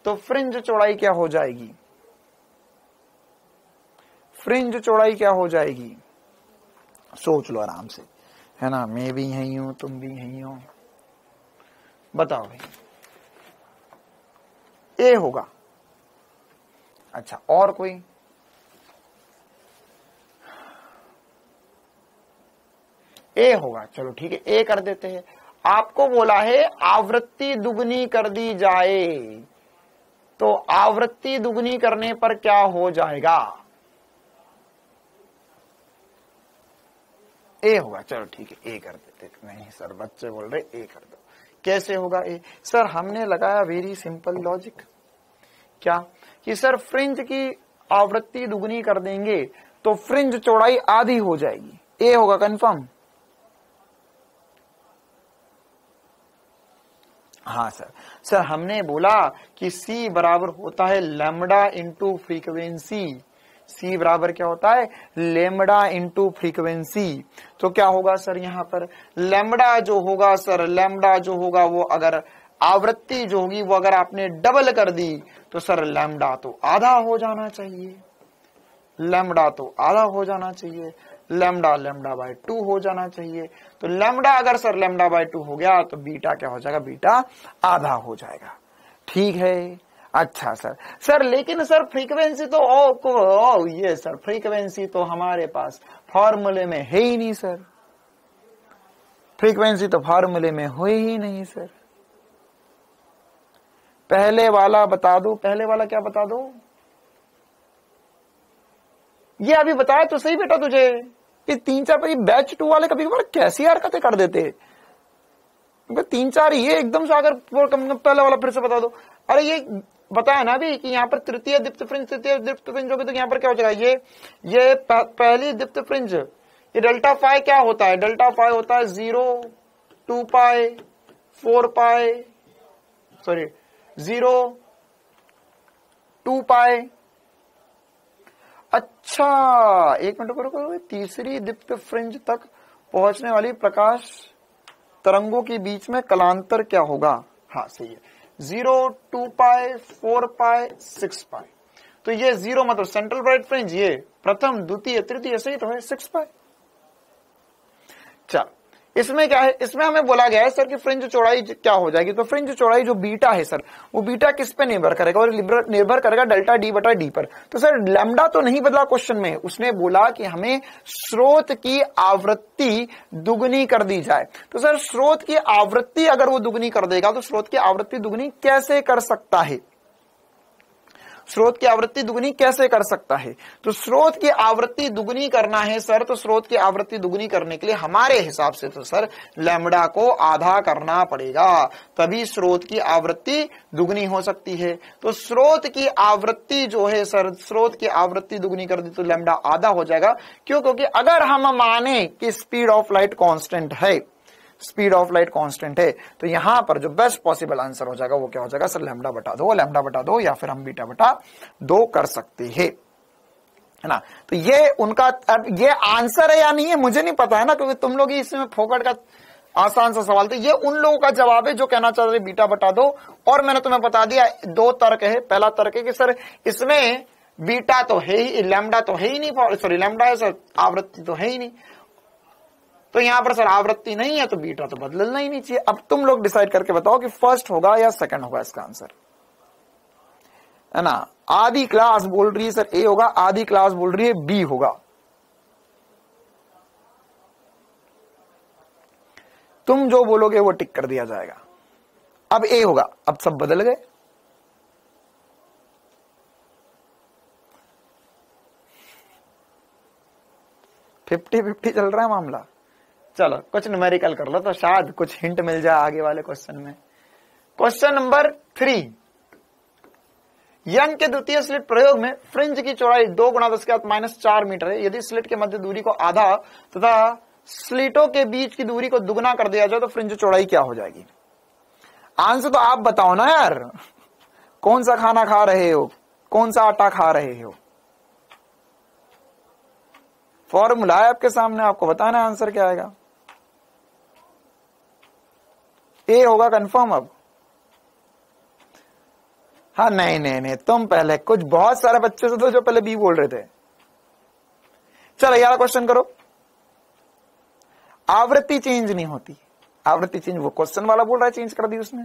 तो फ्रिंज चौड़ाई क्या हो जाएगी? फ्रिंज चौड़ाई क्या हो जाएगी? सोच लो आराम से, है ना। मैं भी यही हूं, तुम भी यही हो, बताओ भाई। ए होगा। अच्छा और कोई? ए होगा, चलो ठीक है, ए कर देते हैं। आपको बोला है आवृत्ति दुगनी कर दी जाए, तो आवृत्ति दुगनी करने पर क्या हो जाएगा? ए होगा, चलो ठीक है, ए कर देते। नहीं सर बच्चे बोल रहे ए कर दो। कैसे होगा ए? सर हमने लगाया वेरी सिंपल लॉजिक, क्या कि सर फ्रिंज की आवृत्ति दुगनी कर देंगे तो फ्रिंज चौड़ाई आधी हो जाएगी। ए होगा कंफर्म। हाँ सर, सर हमने बोला कि C बराबर होता है लैम्डा इंटू फ्रीक्वेंसी। C बराबर क्या होता है? Lambda into frequency. तो क्या होगा सर यहाँ पर लैम्डा जो होगा सर, लैम्डा जो होगा वो अगर आवृत्ति जो होगी वो अगर आपने डबल कर दी तो सर लैम्डा तो आधा हो जाना चाहिए, लैम्डा तो आधा हो जाना चाहिए, लैम्डा लैम्डा बाय 2 हो जाना चाहिए। तो लैम्डा अगर सर लैम्डा बाय 2 हो गया तो बीटा क्या हो जाएगा? बीटा आधा हो जाएगा। ठीक है। अच्छा सर, सर लेकिन सर फ्रीक्वेंसी तो ये सर फ्रीक्वेंसी तो हमारे पास फॉर्मूले में है ही नहीं सर, फ्रीक्वेंसी तो फॉर्मूले में हो ही नहीं सर। पहले वाला बता दो, पहले वाला क्या बता दो? ये अभी बताया तो सही बेटा तुझे कि 3-4 पर बैच 2 वाले कभी कभार कैसी हरकतें कर देते, 3-4 ये एकदम से अगर पहले वाला फिर से बता दो। अरे ये बताया ना अभी कि यहाँ पर तृतीय दीप्त फ्रिंज, तृतीय दीप्त फ्रिंज होगी तो यहाँ पर क्या हो जाएगा? ये पहली दीप्त फ्रिंज, ये डेल्टा फाई क्या होता है? डेल्टा फाई होता है 0, 2 पाई, 4 पाई, सॉरी 0, 2 पाई। अच्छा एक मिनट रुको, तीसरी दीप्त फ्रिंज तक पहुंचने वाली प्रकाश तरंगों के बीच में कलांतर क्या होगा? हाँ सही है, 0, 2 पाई, 4 पाई, 6 पाई। तो ये 0 मतलब सेंट्रल ब्राइट फ्रिंज, ये प्रथम द्वितीय तृतीय सही तो है 6 पाई। चल इसमें क्या है? इसमें हमें बोला गया है सर कि फ्रिंज चौड़ाई क्या हो जाएगी? तो फ्रिंज चौड़ाई जो बीटा है सर, वो बीटा किस पे निर्भर करेगा? और निर्भर करेगा डेल्टा डी बटा डी पर। तो सर लैम्डा तो नहीं बदला क्वेश्चन में, उसने बोला कि हमें स्रोत की आवृत्ति दुगनी कर दी जाए। तो सर स्रोत की आवृत्ति अगर वो दुगनी कर देगा तो स्रोत की आवृत्ति दुगनी कैसे कर सकता है? स्रोत की आवृत्ति दुगनी कैसे कर सकता है? तो स्रोत की आवृत्ति दुगनी करना है सर, तो स्रोत की आवृत्ति दुगनी करने के लिए हमारे हिसाब से तो सर लैम्डा को आधा करना पड़ेगा, तभी स्रोत की आवृत्ति दुगनी हो सकती है। तो स्रोत की आवृत्ति जो है सर, स्रोत की आवृत्ति दुगनी कर दी तो लैम्डा आधा हो जाएगा। क्यों? क्योंकि अगर हम माने कि स्पीड ऑफ लाइट कांस्टेंट है, स्पीड ऑफ लाइट कांस्टेंट है, तो यहां पर जो बेस्ट पॉसिबल आंसर हो जाएगा वो क्या हो जाएगा सर? लैम्डा बटा 2, लैम्डा बटा 2 या फिर हम बीटा बटा 2 कर सकते हैं, है ना। तो ये उनका ये आंसर है या नहीं है मुझे नहीं पता, है ना, क्योंकि तुम लोग ही इसमें फोकट का आसान सा सवाल था। ये उन लोगों का जवाब है जो कहना चाह रहे बीटा बटा 2। और मैंने तुम्हें बता दिया 2 तर्क है। पहला तर्क है कि सर इसमें बीटा तो है ही, लैम्डा तो है ही नहीं, सॉरी लैम्डा है सर, आवृत्ति तो है ही नहीं, तो यहां पर सर आवृत्ति नहीं है तो बीटा तो बदलना ही नहीं चाहिए। अब तुम लोग डिसाइड करके बताओ कि फर्स्ट होगा या सेकंड होगा इसका आंसर, है ना। आधी क्लास बोल रही है सर ए होगा, आधी क्लास बोल रही है बी होगा। तुम जो बोलोगे वो टिक कर दिया जाएगा। अब ए होगा, अब सब बदल गए। फिफ्टी 50 चल रहा है मामला। चलो कुछ न्यूमेरिकल कर लो तो शायद कुछ हिंट मिल जाए आगे वाले क्वेश्चन में। क्वेश्चन नंबर 3, यंग के द्वितीय स्लिट प्रयोग में फ्रिंज की चौड़ाई 2 गुणा 10⁻⁴ मीटर है। यदि स्लिट के मध्य दूरी को आधा तथा स्लिटों के बीच की दूरी को दुगना कर दिया जाए तो फ्रिंज चौड़ाई क्या हो जाएगी? आंसर तो आप बताओ ना यार, कौन सा खाना खा रहे हो, कौन सा आटा खा रहे हो? फॉर्मूला है आपके सामने, आपको बताना आंसर क्या आएगा। ए होगा कंफर्म। अब हाँ नहीं नहीं नहीं, तुम पहले, कुछ बहुत सारे बच्चे से तो जो पहले बी बोल रहे थे। चलो यार क्वेश्चन करो। आवृत्ति चेंज नहीं होती, आवृत्ति चेंज वो क्वेश्चन वाला बोल रहा है, चेंज कर दी उसने।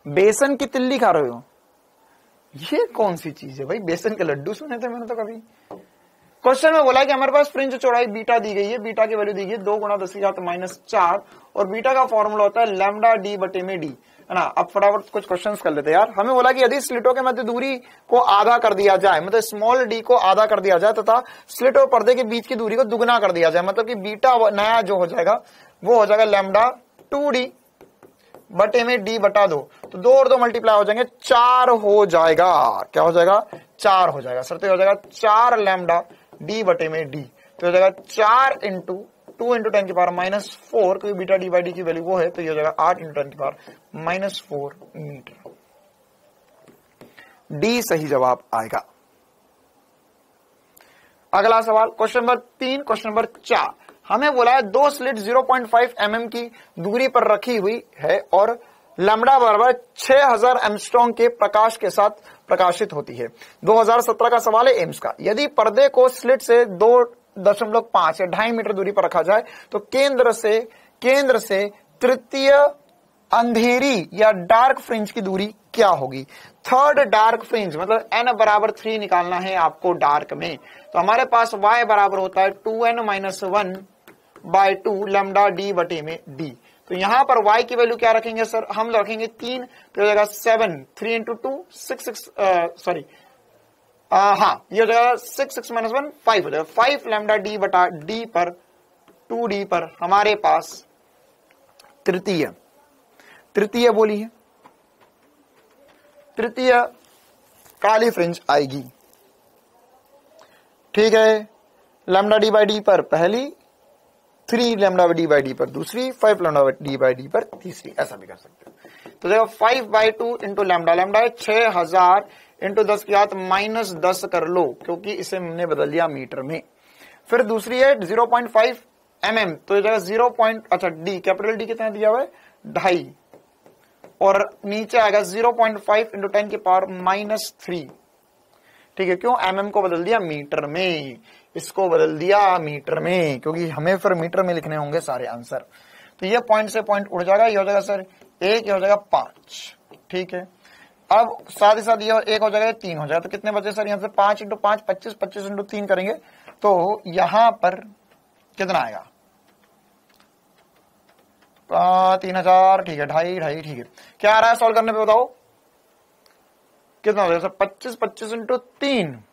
बेसन की तिल्ली खा रहे हो, ये कौन सी चीज है भाई? बेसन के लड्डू सुने थे मैंने तो कभी। क्वेश्चन में बोला कि हमारे पास फ्रिंज चौड़ाई बीटा दी गई है, बीटा की वैल्यू दी गई है 2 गुणा 10⁻⁴, और बीटा का फॉर्मूला होता है लैम्डा डी बटे में डी, है ना। अब फटाफट कुछ क्वेश्चंस कर लेते हैं यार। हमें बोला कि यदि स्लिटों के मध्य दूरी को आधा कर दिया जाए, मतलब स्मॉल डी को आधा कर दिया जाए तथा स्लिट और पर्दे के बीच की दूरी को दुगना कर दिया जाए, मतलब कि बीटा नया जो हो जाएगा वो हो जाएगा लैम्डा 2d बटे में डी बटा 2, तो 2 और 2 मल्टीप्लाई हो जाएंगे, 4 हो जाएगा। क्या हो जाएगा? 4 हो जाएगा। सर तो हो जाएगा 4 लैम्डा डी बटे में डी, तो हो जाएगा 4 इंटू 2 इंटू 10⁻⁴, क्योंकि बीटा डी बाई डी की वैल्यू वो है, तो ये हो जाएगा 8 इंटू 10⁻⁴ मीटर। डी सही जवाब आएगा। अगला सवाल क्वेश्चन नंबर 3, क्वेश्चन नंबर 4। हमें बोला है 2 स्लिट 0.5 mm की दूरी पर रखी हुई है और लैम्डा बराबर 6000 एंगस्ट्रॉम के प्रकाश के साथ प्रकाशित होती है। 2017 का सवाल है एम्स का। यदि पर्दे को स्लिट से 2.5 या 2.5 मीटर दूरी पर रखा जाए तो केंद्र से तृतीय अंधेरी या डार्क फ्रिंज की दूरी क्या होगी? थर्ड डार्क फ्रिंज मतलब n बराबर 3 निकालना है आपको डार्क में, तो हमारे पास y बराबर होता है 2n-1/2 लैम्डा डी बटे में d। तो यहां पर y की वैल्यू क्या रखेंगे सर? हम रखेंगे 3, तो हो जाएगा 7, 3 इंटू 2 6, सॉरी हाँ ये हो जाएगा 6 6 -1 5 हो जाएगा। 5 लैम्डा डी बटा डी पर 2d पर हमारे पास तृतीय बोली है, तृतीय काली फ्रिंज आएगी। ठीक है, लैम्डा डी बाई डी पर पहली, 3 लैम्डा डी बाई डी पर दूसरी, 5 लैम्डा डी बाई डी पर तीसरी, ऐसा भी कर सकते हो। तो देखो 5/2 इंटू लैम्डा, लैम्डा है 6000 इंटू 10⁻⁻10 कर लो, क्योंकि इसे हमने बदल दिया मीटर में। फिर दूसरी है 0.5 mm, तो ये जगह 0. अच्छा डी, कैपिटल डी कितना दिया हुआ है? 2.5, और नीचे आएगा 0.5 इंटू 10⁻⁻3। ठीक है, क्यों? mm को बदल दिया मीटर में, इसको बदल दिया मीटर में, क्योंकि हमें फिर मीटर में लिखने होंगे सारे आंसर। तो ये पॉइंट से पॉइंट उड़ जाएगा, ये हो जाएगा सर 1, ये हो जाएगा 5। ठीक है, अब साथ ही साथ ये 1 हो जाएगा, 3 हो जाएगा, तो कितने बचे सर? यहाँ से 5 इंटू 5 25, 25 इंटू 3 करेंगे तो यहां पर कितना आएगा? 3000। ठीक है, 2.5 ठीक है। क्या आ रहा है सॉल्व करने पे बताओ? कितना हो जाएगा सर? 25 इंटू 3।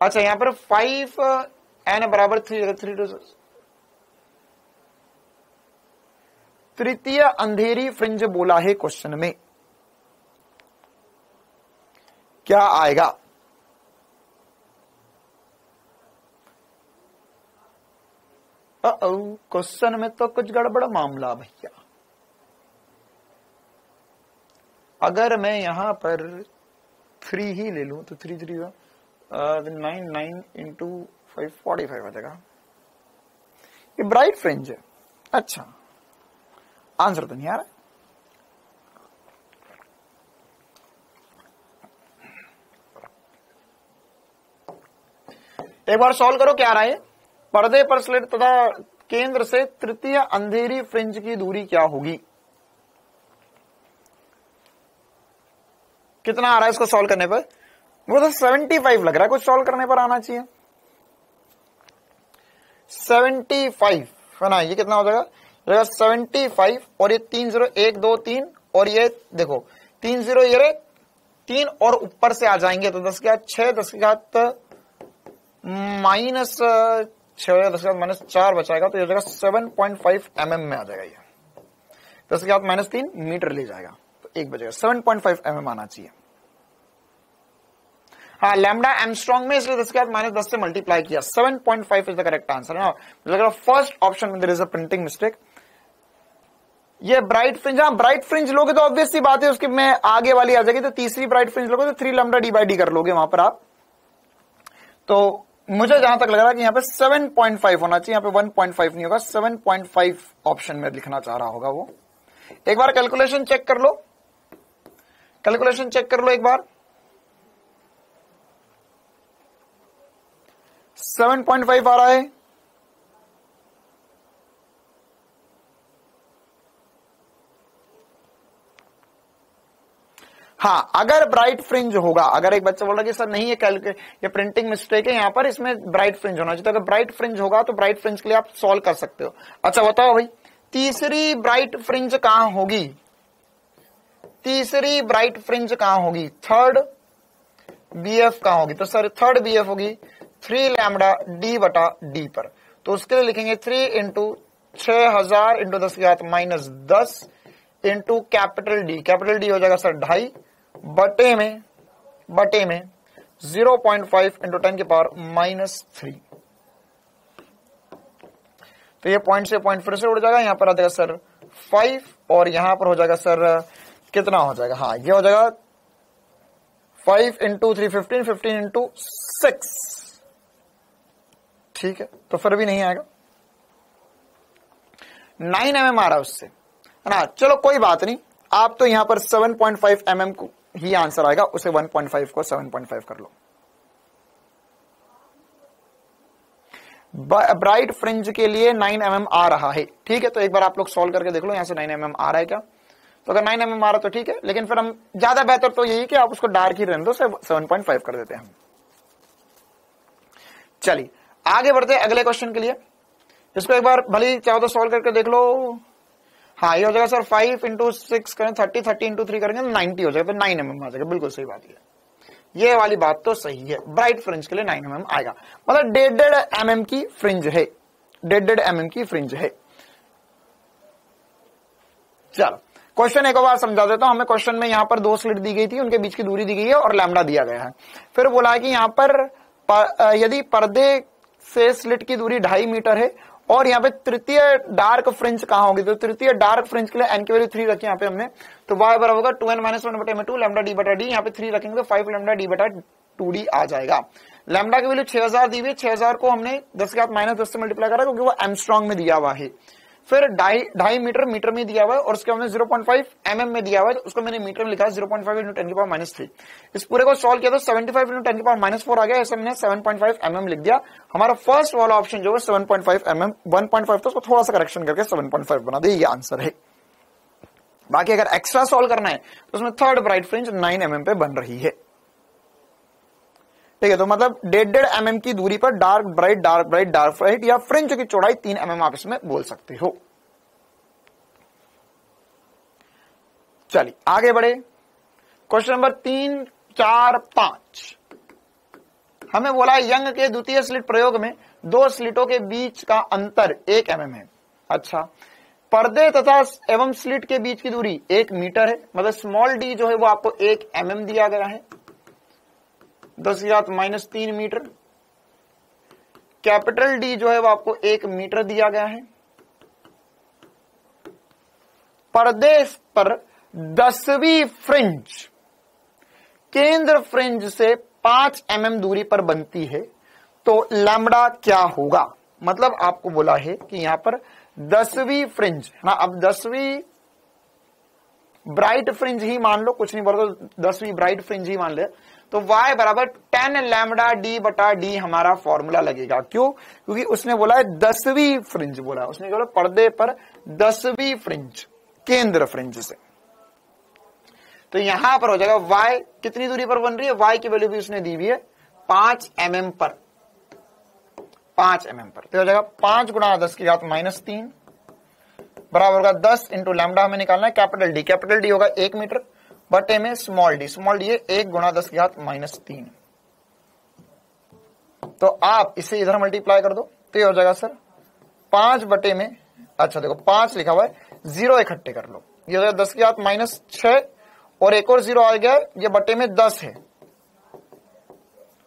अच्छा यहां पर 5 n बराबर 3 2। तृतीय अंधेरी फ्रिंज बोला है क्वेश्चन में, क्या आएगा? क्वेश्चन में तो कुछ गड़बड़ मामला भैया। अगर मैं यहां पर 3 ही ले लूं तो 3 3 9 इंटू 5 45 हो जाएगा। ये ब्राइट फ्रिंज है। अच्छा आंसर तो नहीं आ रहा। एक बार सॉल्व करो, क्या आ रहा है? पर्दे पर स्लिट तथा केंद्र से तृतीय अंधेरी फ्रिंज की दूरी क्या होगी? कितना आ रहा है इसको सॉल्व करने पर? वो तो 75 लग रहा है, कुछ सॉल्व करने पर आना चाहिए 75, है ना। ये कितना हो जाएगा? 75, और ये 3 0 1 2 3, और ये देखो 3 0 ये 3 और ऊपर से आ जाएंगे तो 10 के 6 10 के -4 6 हो जाएगा, 10 के बाद माइनस 4 बचाएगा तो ये हो जाएगा 7.5 mm में आ जाएगा ये। 10 के बाद माइनस 3 मीटर ले जाएगा तो 1 बचेगा, 7.5 mm आना चाहिए। हाँ, लैम्डा एमस्ट्रॉन्ग में, इसलिए 10 के बाद माइनस 10 से मल्टीप्लाई किया, 7.5 इज द करेक्ट आंसर है ना। फर्स्ट ऑप्शन में there is a printing mistake. ये ब्राइट फ्रिंज, हाँ ब्राइट फ्रिंज लोगे तो ऑब्वियस सी बात है उसकी में आगे वाली आ जाएगी, तो तीसरी ब्राइट फ्रिंज लोगे तो 3 लैम्डा डी बाई डी कर लोगे वहां पर आप। तो मुझे जहां तक लग रहा है कि यहाँ पे 7.5 होना चाहिए, यहाँ पे 1.5 नहीं होगा, 7.5 ऑप्शन में लिखना चाह रहा होगा वो। एक बार कैलकुलेशन चेक कर लो, कैलकुलेशन चेक कर लो एक बार। 7.5 आ रहा है। हाँ, अगर ब्राइट फ्रिंज होगा, अगर एक बच्चा बोल रहा है कि सर नहीं ये प्रिंटिंग मिस्टेक है यहाँ पर, इसमें ब्राइट फ्रिंज होना चाहिए, तो अगर ब्राइट फ्रिंज होगा तो ब्राइट फ्रिंज के लिए आप सॉल्व कर सकते हो। अच्छा बताओ भाई, तीसरी ब्राइट फ्रिंज कहां होगी? तीसरी ब्राइट फ्रिंज कहां होगी? थर्ड बीएफ कहां होगी? तो सर थर्ड बीएफ होगी 3 लैम्डा डी बटा डी पर। तो उसके लिए लिखेंगे 3 इंटू 6000 इंटू 10 की घात माइनस 10 इंटू कैपिटल डी हो जाएगा सर 2.5 बटे में 0.5 इंटू 10 की पावर माइनस 3। तो ये पॉइंट से पॉइंट फिर से उड़ जाएगा, यहां पर आ जाएगा सर 5 और यहां पर हो जाएगा सर कितना हो जाएगा? हाँ, ये हो जाएगा 5 इंटू 3 15, 15 इंटू 6। ठीक है, तो फिर भी नहीं आएगा, 9 mm आ रहा है उससे, है ना। चलो कोई बात नहीं, आप तो यहां पर 7.5 mm को ही आंसर आएगा, उसे 1.5 को 7.5 कर लो। ब्राइट फ्रिंज के लिए 9 mm आ रहा है, ठीक है। तो एक बार आप लोग सॉल्व करके देख लो, यहां से 9 mm आ रहा है क्या? तो अगर 9 mm आ रहा तो ठीक है, लेकिन फिर हम ज्यादा बेहतर तो यही कि आप उसको डार्क ही रहने दो, 7.5 कर देते हैं हम। चलिए आगे बढ़ते हैं अगले क्वेश्चन के लिए। इसको एक बार भले चाहो तो सॉल्व करके देख लो। हाँ, ये हो जाएगा सर 5 इंटू 6 करें 30, 30 इंटू 3 करेंगे तो 90 हो जाएगा, तो 9 mm आ जाएगा। बिल्कुल सही बात है, ये वाली बात तो सही है, ब्राइट फ्रिंज के लिए 9 mm आएगा, मतलब 1.5 mm की फ्रिंज है, 1.5 mm की फ्रिंज है। चलो क्वेश्चन एक बार समझा देता हूं। हमें क्वेश्चन में यहां पर 2 स्लिट दी गई थी, उनके बीच की दूरी दी गई है और लैम्डा दिया गया है। फिर बोला है कि यहां पर यदि पर्दे से स्लिट की दूरी 2.5 मीटर है और यहाँ पे तृतीय डार्क फ्रिंज कहां होगी, तो तृतीय डार्क फ्रिंज के लिए एन की वैल्यू 3 रखी यहाँ पे हमने, तो y बराबर होगा 2n - 1 बटे में 2 लैम्डा डी बटा डी, यहाँ पे 3 रखेंगे तो 5 लैम्डा डी बटा 2d आ जाएगा। लैम्डा की वैल्यू 6000 दी हुई है, 6000 को हमने 10 के घात माइनस 10 से मल्टीप्लाई करा क्योंकि वो एमस्ट्रॉन्ग में दिया हुआ है। फिर 2.5 मीटर में दिया हुआ है और उसके हमने 0.5 mm में दिया हुआ है, तो उसको मैंने मीटर में लिखा है 0.5 इंटू 10 की पावर माइनस 3। इस पूरे को सॉल्व किया तो 75 इंटू 10 की पावर माइनस 4 आ गया, ऐसे मैंने 7.5 mm लिख दिया। हमारा फर्स्ट वाला ऑप्शन जो है 7.5 mm, 1.5 तो उसको थोड़ा सा करेक्शन करके 7.5 बना दिया, ये आंसर है। बाकी अगर एक्स्ट्रा सॉल्व करना है तो उसमें थर्ड ब्राइट फ्रिंज 9 mm पे बन रही है, ठीक है। तो मतलब 1.5 mm की दूरी पर डार्क ब्राइट या फ्रिंज की चौड़ाई 3 mm आप इसमें बोल सकते हो। चलिए आगे बढ़े, क्वेश्चन नंबर 3, 4, 5। हमें बोला यंग के द्वितीय स्लिट प्रयोग में 2 स्लिटों के बीच का अंतर 1 mm है। अच्छा, पर्दे तथा एवं स्लिट के बीच की दूरी 1 मीटर है, मतलब स्मॉल डी जो है वो आपको 1 mm दिया गया है, 10 की घात माइनस 3 मीटर। कैपिटल डी जो है वो आपको 1 मीटर दिया गया है। पर्दे पर 10वीं फ्रिंज केंद्र फ्रिंज से 5 mm दूरी पर बनती है, तो लैम्डा क्या होगा? मतलब आपको बोला है कि यहां पर 10वीं फ्रिंज है ना, अब 10वीं ब्राइट फ्रिंज ही मान लो, कुछ नहीं बोलो तो 10वीं ब्राइट फ्रिंज ही मान ले, तो y बराबर 10 लैम्डा डी बटा डी हमारा फॉर्मूला लगेगा। क्यों? क्योंकि उसने बोला है 10वीं फ्रिंज, बोला उसने बोला पर्दे पर 10वीं फ्रिंज केंद्र फ्रिंज से, तो यहां पर हो जाएगा y कितनी दूरी पर बन रही है, y की वैल्यू भी उसने दी हुई है 5 mm पर, 5 mm पर, तो हो जाएगा 5 गुणा 10 की घात माइनस 3 बराबर होगा 10 इंटू लैम्डा हमें निकालना है कैपिटल डी होगा 1 मीटर बटे में स्मॉल डी है 1 गुणा 10 की घात माइनस 3। तो आप इसे इधर मल्टीप्लाई कर दो, तो ये हो जाएगा सर 5 बटे में, अच्छा देखो 5 लिखा हुआ है, 0 इकट्ठे कर लो, ये हो जाएगा 10 की घात -6 और एक और 0 आ गया, ये बटे में 10 है,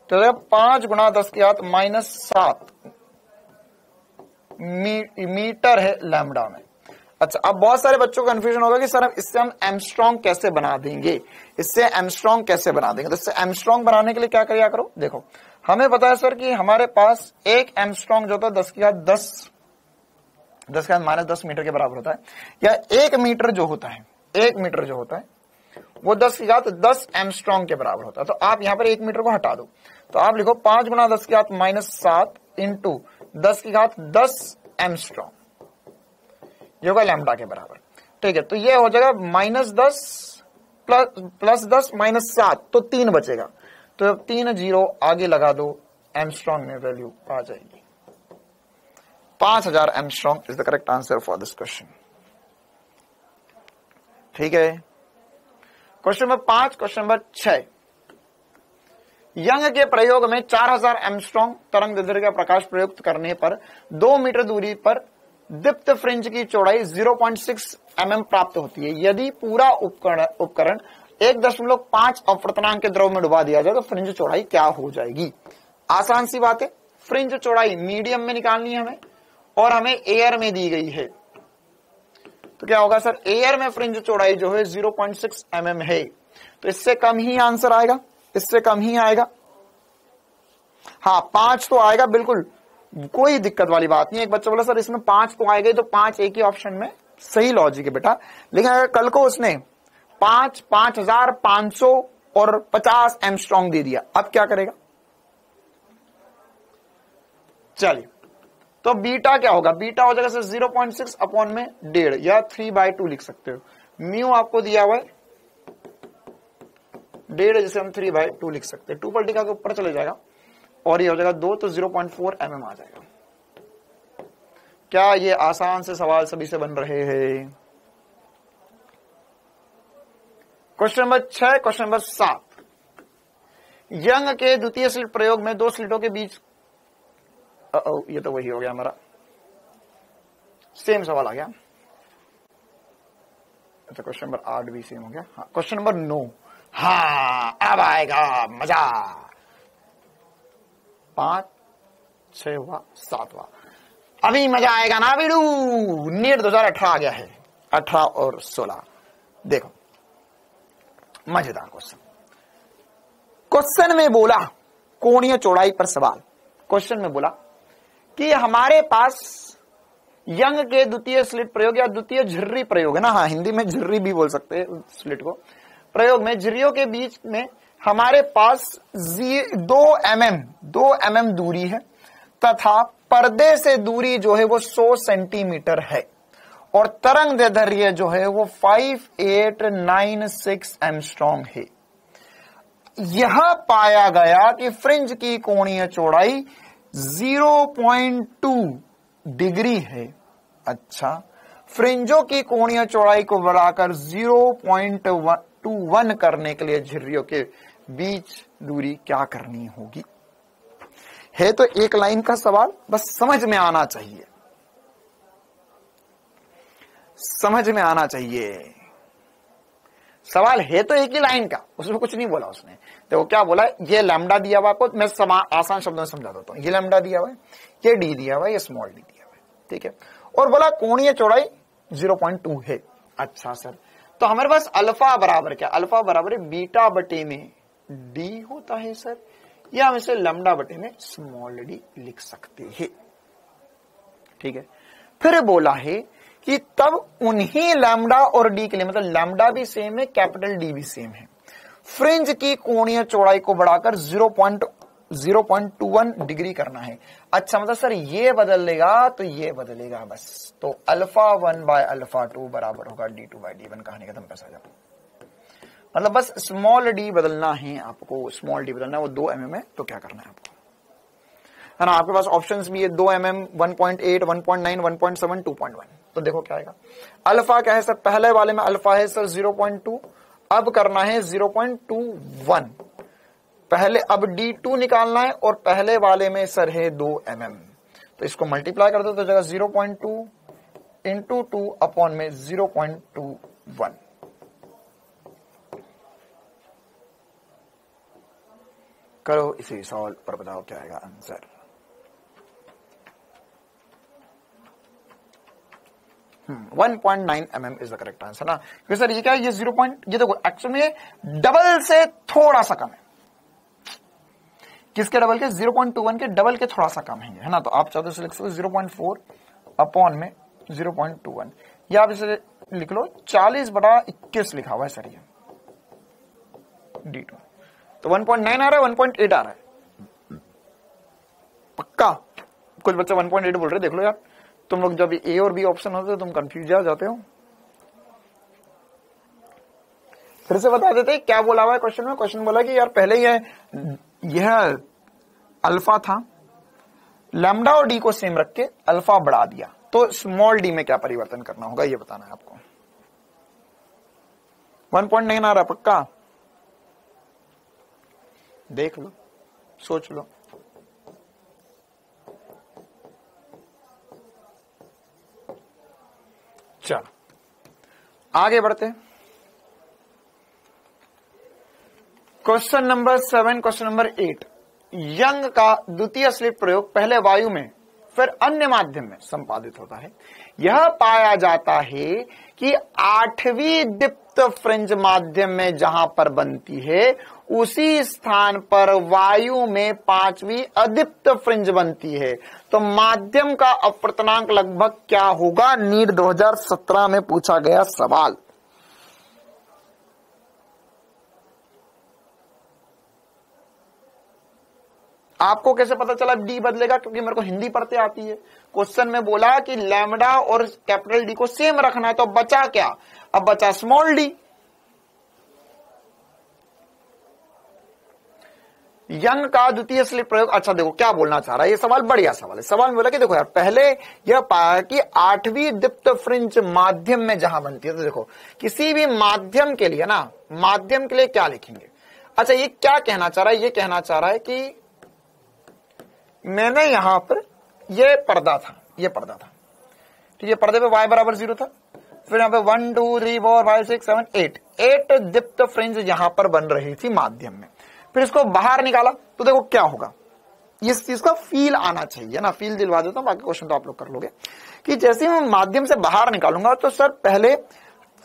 तो 5 गुणा 10 की घात -7 मीटर है लैम्डा में। अच्छा, अब बहुत सारे बच्चों को कंफ्यूजन होगा कि सर इससे हम एमस्ट्रॉन्ग कैसे बना देंगे, इससे एमस्ट्रॉन्ग कैसे बना देंगे। तो इससे एमस्ट्रॉन्ग बनाने के लिए क्या करिया करो, देखो हमें पता है सर कि हमारे पास एक एमस्ट्रॉन्ग जो होता है 10 की घात -10 मीटर के बराबर होता है, या 1 मीटर जो होता है, 1 मीटर जो होता है वो 10 की घात 10 एमस्ट्रॉन्ग के बराबर होता है। तो आप यहां पर 1 मीटर को हटा दो, तो आप लिखो 5 गुणा 10 की घात -7 इंटू 10 की घात 10 एमस्ट्रॉन्ग, ये होगा लैम्डा के बराबर। ठीक है, तो ये हो जाएगा -10 प्लस 10 -7, तो 3 बचेगा, तो 3 0 आगे लगा दो, एमस्ट्रॉन्ग में वैल्यू आ जाएगी 5000 Armstrong is the correct answer for this question. ठीक है, question number 5। Question number 6, young के प्रयोग में 4000 एमस्ट्रॉन्ग तरंग दैर्ध्य का प्रकाश प्रयुक्त करने पर 2 मीटर दूरी पर दीप्त फ्रिंज की चौड़ाई 0.6 mm प्राप्त होती है। यदि पूरा उपकरण 1.5 अपवर्तनांक के द्रव में डुबा दिया जाए तो फ्रिंज चौड़ाई क्या हो जाएगी। आसान सी बात है, फ्रिंज चौड़ाई मीडियम में निकालनी है हमें, और हमें एयर में दी गई है, तो क्या होगा सर, एयर में फ्रिंज चौड़ाई जो है 0.6 mm है, तो इससे कम ही आंसर आएगा, इससे कम ही आएगा। हाँ 5 तो आएगा, बिल्कुल कोई दिक्कत वाली बात नहीं। एक बच्चा बोला सर इसमें 5 तो आएगा, तो 5 एक ही ऑप्शन में, सही लॉजिक है बेटा। लेकिन अगर कल को उसने 5500 और 50 एमस्ट्रॉन्ग दे दिया, अब क्या करेगा। चलिए, तो बीटा क्या होगा, बीटा हो जाएगा सर 0.6 अपॉन में 1.5 या 3/2 लिख सकते हो। म्यू आपको दिया हुआ है 1.5, जैसे हम 3/2 लिख सकते हैं, 2 पलटी का ऊपर चले जाएगा और ये हो जाएगा 2, तो 0.4 mm आ जाएगा। क्या ये आसान से सवाल सभी से बन रहे हैं। Question number 6। Question number 7, young के द्वितीय स्लिट प्रयोग में 2 स्लिटों के बीच, ये तो वही हो गया हमारा, सेम सवाल आ गया। अच्छा, क्वेश्चन नंबर 8 भी सेम हो गया। हाँ, क्वेश्चन नंबर 9, हाँ अब आएगा मजा। 5 6 हुआ, 7 हुआ, अभी मजा आएगा ना बीडू। नीट 2018 आ गया है, 18 और 16। देखो मजेदार क्वेश्चन। क्वेश्चन में बोला, कोणीय चौड़ाई पर सवाल। क्वेश्चन में बोला कि हमारे पास यंग के द्वितीय स्लिट प्रयोग या द्वितीय झिर्री प्रयोग है ना, हाँ हिंदी में झिर्री भी बोल सकते हैं स्लिट को, प्रयोग में झिर्रियों के बीच में हमारे पास 2 mm दूरी है, तथा पर्दे से दूरी जो है वो 100 सेंटीमीटर है, और तरंग दैर्ध्य जो है वो 5896 एमस्ट्रॉन्ग है। यह पाया गया कि फ्रिंज की कोणीय चौड़ाई 0.2 डिग्री है। अच्छा, फ्रिंजों की कोणीय चौड़ाई को बढ़ाकर 0.21 करने के लिए झिर्रियों के बीच दूरी क्या करनी होगी। है तो एक लाइन का सवाल, बस समझ में आना चाहिए, समझ में आना चाहिए। सवाल है तो एक ही लाइन का, उसमें कुछ नहीं बोला उसने। देखो क्या बोला, ये लैम्डा दिया हुआ, को मैं आसान शब्दों में समझा देता हूं। ये लैम्डा दिया हुआ है, ये डी दिया हुआ है, ये स्मॉल डी दिया हुआ है, ठीक है। और बोला कोणीय चौड़ाई 0.2 है। अच्छा सर, तो हमारे पास अल्फा बराबर क्या, अल्फा बराबर है बीटा बटे में डी होता है सर, या हम इसे लैम्डा बटे में स्मॉल डी लिख सकते हैं, ठीक है। फिर बोला है कि तब उन्हीं लैम्डा और डी के लिए, मतलब लैम्डा भी सेम है, कैपिटल डी भी सेम है, फ्रिंज की कोणीय चौड़ाई को बढ़ाकर 0.21 डिग्री करना है। अच्छा, मतलब सर ये बदलेगा तो ये बदलेगा बस, तो अल्फा 1 बाय अल्फा 2 बराबर होगा D2 बाय D1। कहानी खत्म, पैसा जाता, मतलब बस स्मॉल डी बदलना है आपको, स्मॉल डी बदलना है, वो 2 mm है, तो क्या करना है आपको, है ना। आपके पास ऑप्शंस भी है, 2 mm, 1.8, 1.9, 1.7, 2.1। तो देखो क्या आएगा। अल्फा क्या है सर, पहले वाले में अल्फा है सर 0.2, अब करना है 0.21। पहले अब D2 निकालना है, और पहले वाले में सर है 2 mm, तो इसको मल्टीप्लाई कर दो तो जगह 0.2 इंटू 2 अपॉन में 0.21। करो इसे सॉल्व और बताओ क्या आएगा answer. Hmm, 1.9 mm is the correct answer ना, क्योंकि सर ये क्या है, ये 0. ये देखो एक्चुअल में डबल से थोड़ा सा कम है। किसके डबल के? 0.21 के डबल के थोड़ा सा कम है ना। तो आप चाहते हो लिख सकते 0.4 अपॉन में 0.21, या आप इसे लिख लो 40/21 लिखा हुआ है सर ये D2। तो 1.9 आ रहा है, 1.8 आ रहा है पक्का। कुछ बच्चे 1.8 बोल रहे, देख लो यार, तुम लोग जब ए और बी ऑप्शन होते तुम कंफ्यूज हो जाते हो। फिर से बता देते क्या बोला हुआ है क्वेश्चन में। क्वेश्चन बोला कि यार पहले यह अल्फा था, लैम्डा और डी को सेम रख के अल्फा बढ़ा दिया, तो स्मॉल डी में क्या परिवर्तन करना होगा ये बताना है आपको। 1.9 आ रहा पक्का, देख लो, सोच लो। चलो आगे बढ़ते हैं। Question number 7, question number 8। Young का द्वितीय स्लिट प्रयोग पहले वायु में फिर अन्य माध्यम में संपादित होता है। यह पाया जाता है कि 8वीं दीप्त फ्रिंज माध्यम में जहां पर बनती है उसी स्थान पर वायु में 5वीं अदीप्त फ्रिंज बनती है। तो माध्यम का अपवर्तनांक लगभग क्या होगा? नीट 2017 में पूछा गया सवाल। आपको कैसे पता चला डी बदलेगा? क्योंकि मेरे को हिंदी पढ़ते आती है। क्वेश्चन में बोला कि लैम्डा और कैपिटल डी को सेम रखना है, तो बचा क्या? अब बचा स्मॉल डी। यंग का द्वितीय स्लिट प्रयोग। अच्छा देखो क्या बोलना चाह रहा है, ये सवाल बढ़िया सवाल है। सवाल में बोला कि देखो यार, पहले यह पाया कि 8वीं दीप्त फ्रिंज माध्यम में जहां बनती है, तो देखो किसी भी माध्यम के लिए ना, माध्यम के लिए क्या लिखेंगे? अच्छा ये क्या कहना चाह रहा है? ये कहना चाह रहा है कि मैंने यहां पर ये पर्दा था, ये पर्दा था, ठीक है, पर्दे पे y बराबर 0 था, फिर यहां पे 1 2 3 4 5 6 7 8 दीप्त फ्रिंज यहां पर बन रही थी माध्यम में। फिर इसको बाहर निकाला तो देखो क्या होगा, इस चीज का फील आना चाहिए ना। फील दिलवा देता हूं, बाकी क्वेश्चन तो आप लोग कर लोगे। कि जैसे ही मैं माध्यम से बाहर निकालूंगा तो सर पहले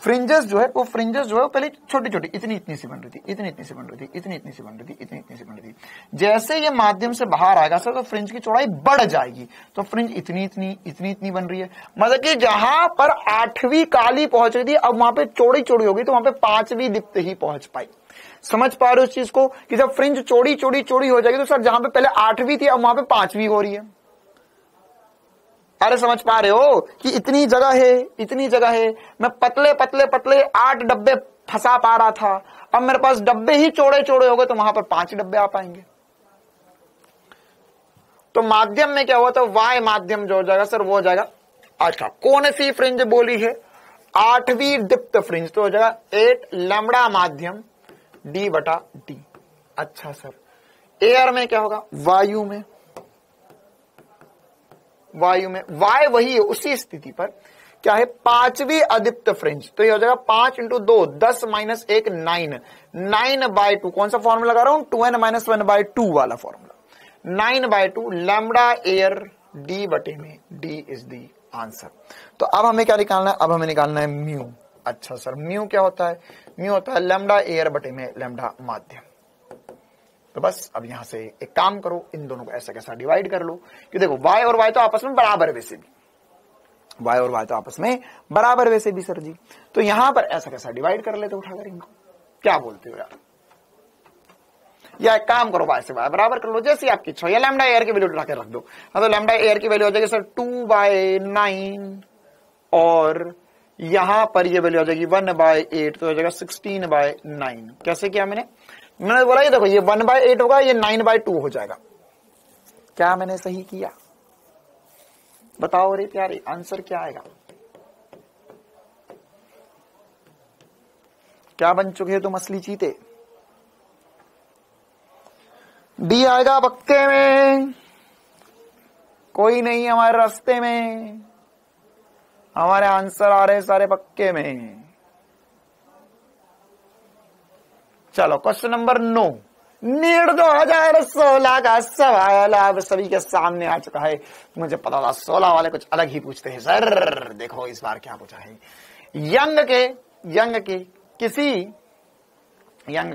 फ्रिंजेस जो है, वो फ्रिंजेस जो है पहले छोटी छोटी इतनी इतनी सी बन रही थी, इतनी इतनी सी बन रही थी, इतनी इतनी सी बन रही थी, इतनी इतनी सी बन रही थी। जैसे ये माध्यम से बाहर आएगा सर तो फ्रिंज की चौड़ाई बढ़ जाएगी, तो फ्रिंज इतनी इतनी इतनी इतनी बन रही है। मतलब कि जहां पर 8वीं काली पहुंच रही थी, अब वहां पे चौड़ी चौड़ी होगी, तो वहां पे 5वीं दीप्त ही पहुंच पाई। समझ पा रहे हो उस चीज को कि जब फ्रिंज चौड़ी चौड़ी चौड़ी हो जाएगी तो सर जहां पे पहले 8वीं थी अब वहां पे 5वीं हो रही है। अरे समझ पा रहे हो कि इतनी जगह है, इतनी जगह है, मैं पतले पतले पतले 8 डब्बे फंसा पा रहा था, अब मेरे पास डब्बे ही चौड़े चौड़े हो गए, तो वहां पर 5 डब्बे आ पाएंगे। तो माध्यम में क्या हुआ? तो वाय माध्यम जो हो जाएगा सर वो हो जाएगा, अच्छा कौन सी फ्रिंज बोली है? 8वीं दीप्त फ्रिंज, तो हो जाएगा 8 लैम्डा माध्यम डी बटा डी। अच्छा सर एयर में क्या होगा? वायु में, वायु में वाय वही है, उसी स्थिति पर क्या है? 5वीं अदीप्त फ्रिंज, तो ये हो जाएगा 5 × 2 10 - 1 9 9/2। कौन सा फॉर्मूला लगा रहा हूं? 2n - 1/2 वाला फॉर्मूला। 9/2 लैम्डा एयर डी बटे में डी इज दी आंसर। तो अब हमें क्या निकालना है? अब हमें निकालना है म्यू। अच्छा सर म्यू क्या होता है? म्यू होता है लैम्डा एयर बटे में लैम्डा माध्यम। तो बस अब यहां से एक काम करो, इन दोनों को ऐसा कैसा डिवाइड कर लो कि देखो y और y तो आपस में बराबर है वैसे भी, y और y तो आपस में बराबर वैसे भी सर जी। तो यहां पर ऐसा कैसा डिवाइड कर लेते उठाकर इनको, क्या बोलते हो यार? या एक काम करो, y से y बराबर कर लो, जैसी आपकी इच्छा। या लैम्डा एयर की वैल्यू उठा के रख दो। हाँ तो लैम्डा एयर की वैल्यू हो जाएगी सर 2/9 और यहां पर ये वैल्यू हो जाएगी 1/8, तो हो जाएगा 16/9। कैसे किया मैंने बोला ये देखो ये 1/8 होगा, ये 9/2 हो जाएगा। क्या मैंने सही किया? बताओ रे प्यारे, आंसर क्या आएगा? क्या बन चुके हैं तुम असली चीते? डी आएगा पक्के में। कोई नहीं हमारे रास्ते में, हमारे आंसर आ रहे सारे पक्के में। चलो क्वेश्चन नंबर 9, नीट 2016 का सवाल अब सभी के सामने आ चुका है। मुझे पता था 16 वाले कुछ अलग ही पूछते हैं सर। देखो इस बार क्या पूछा है। यंग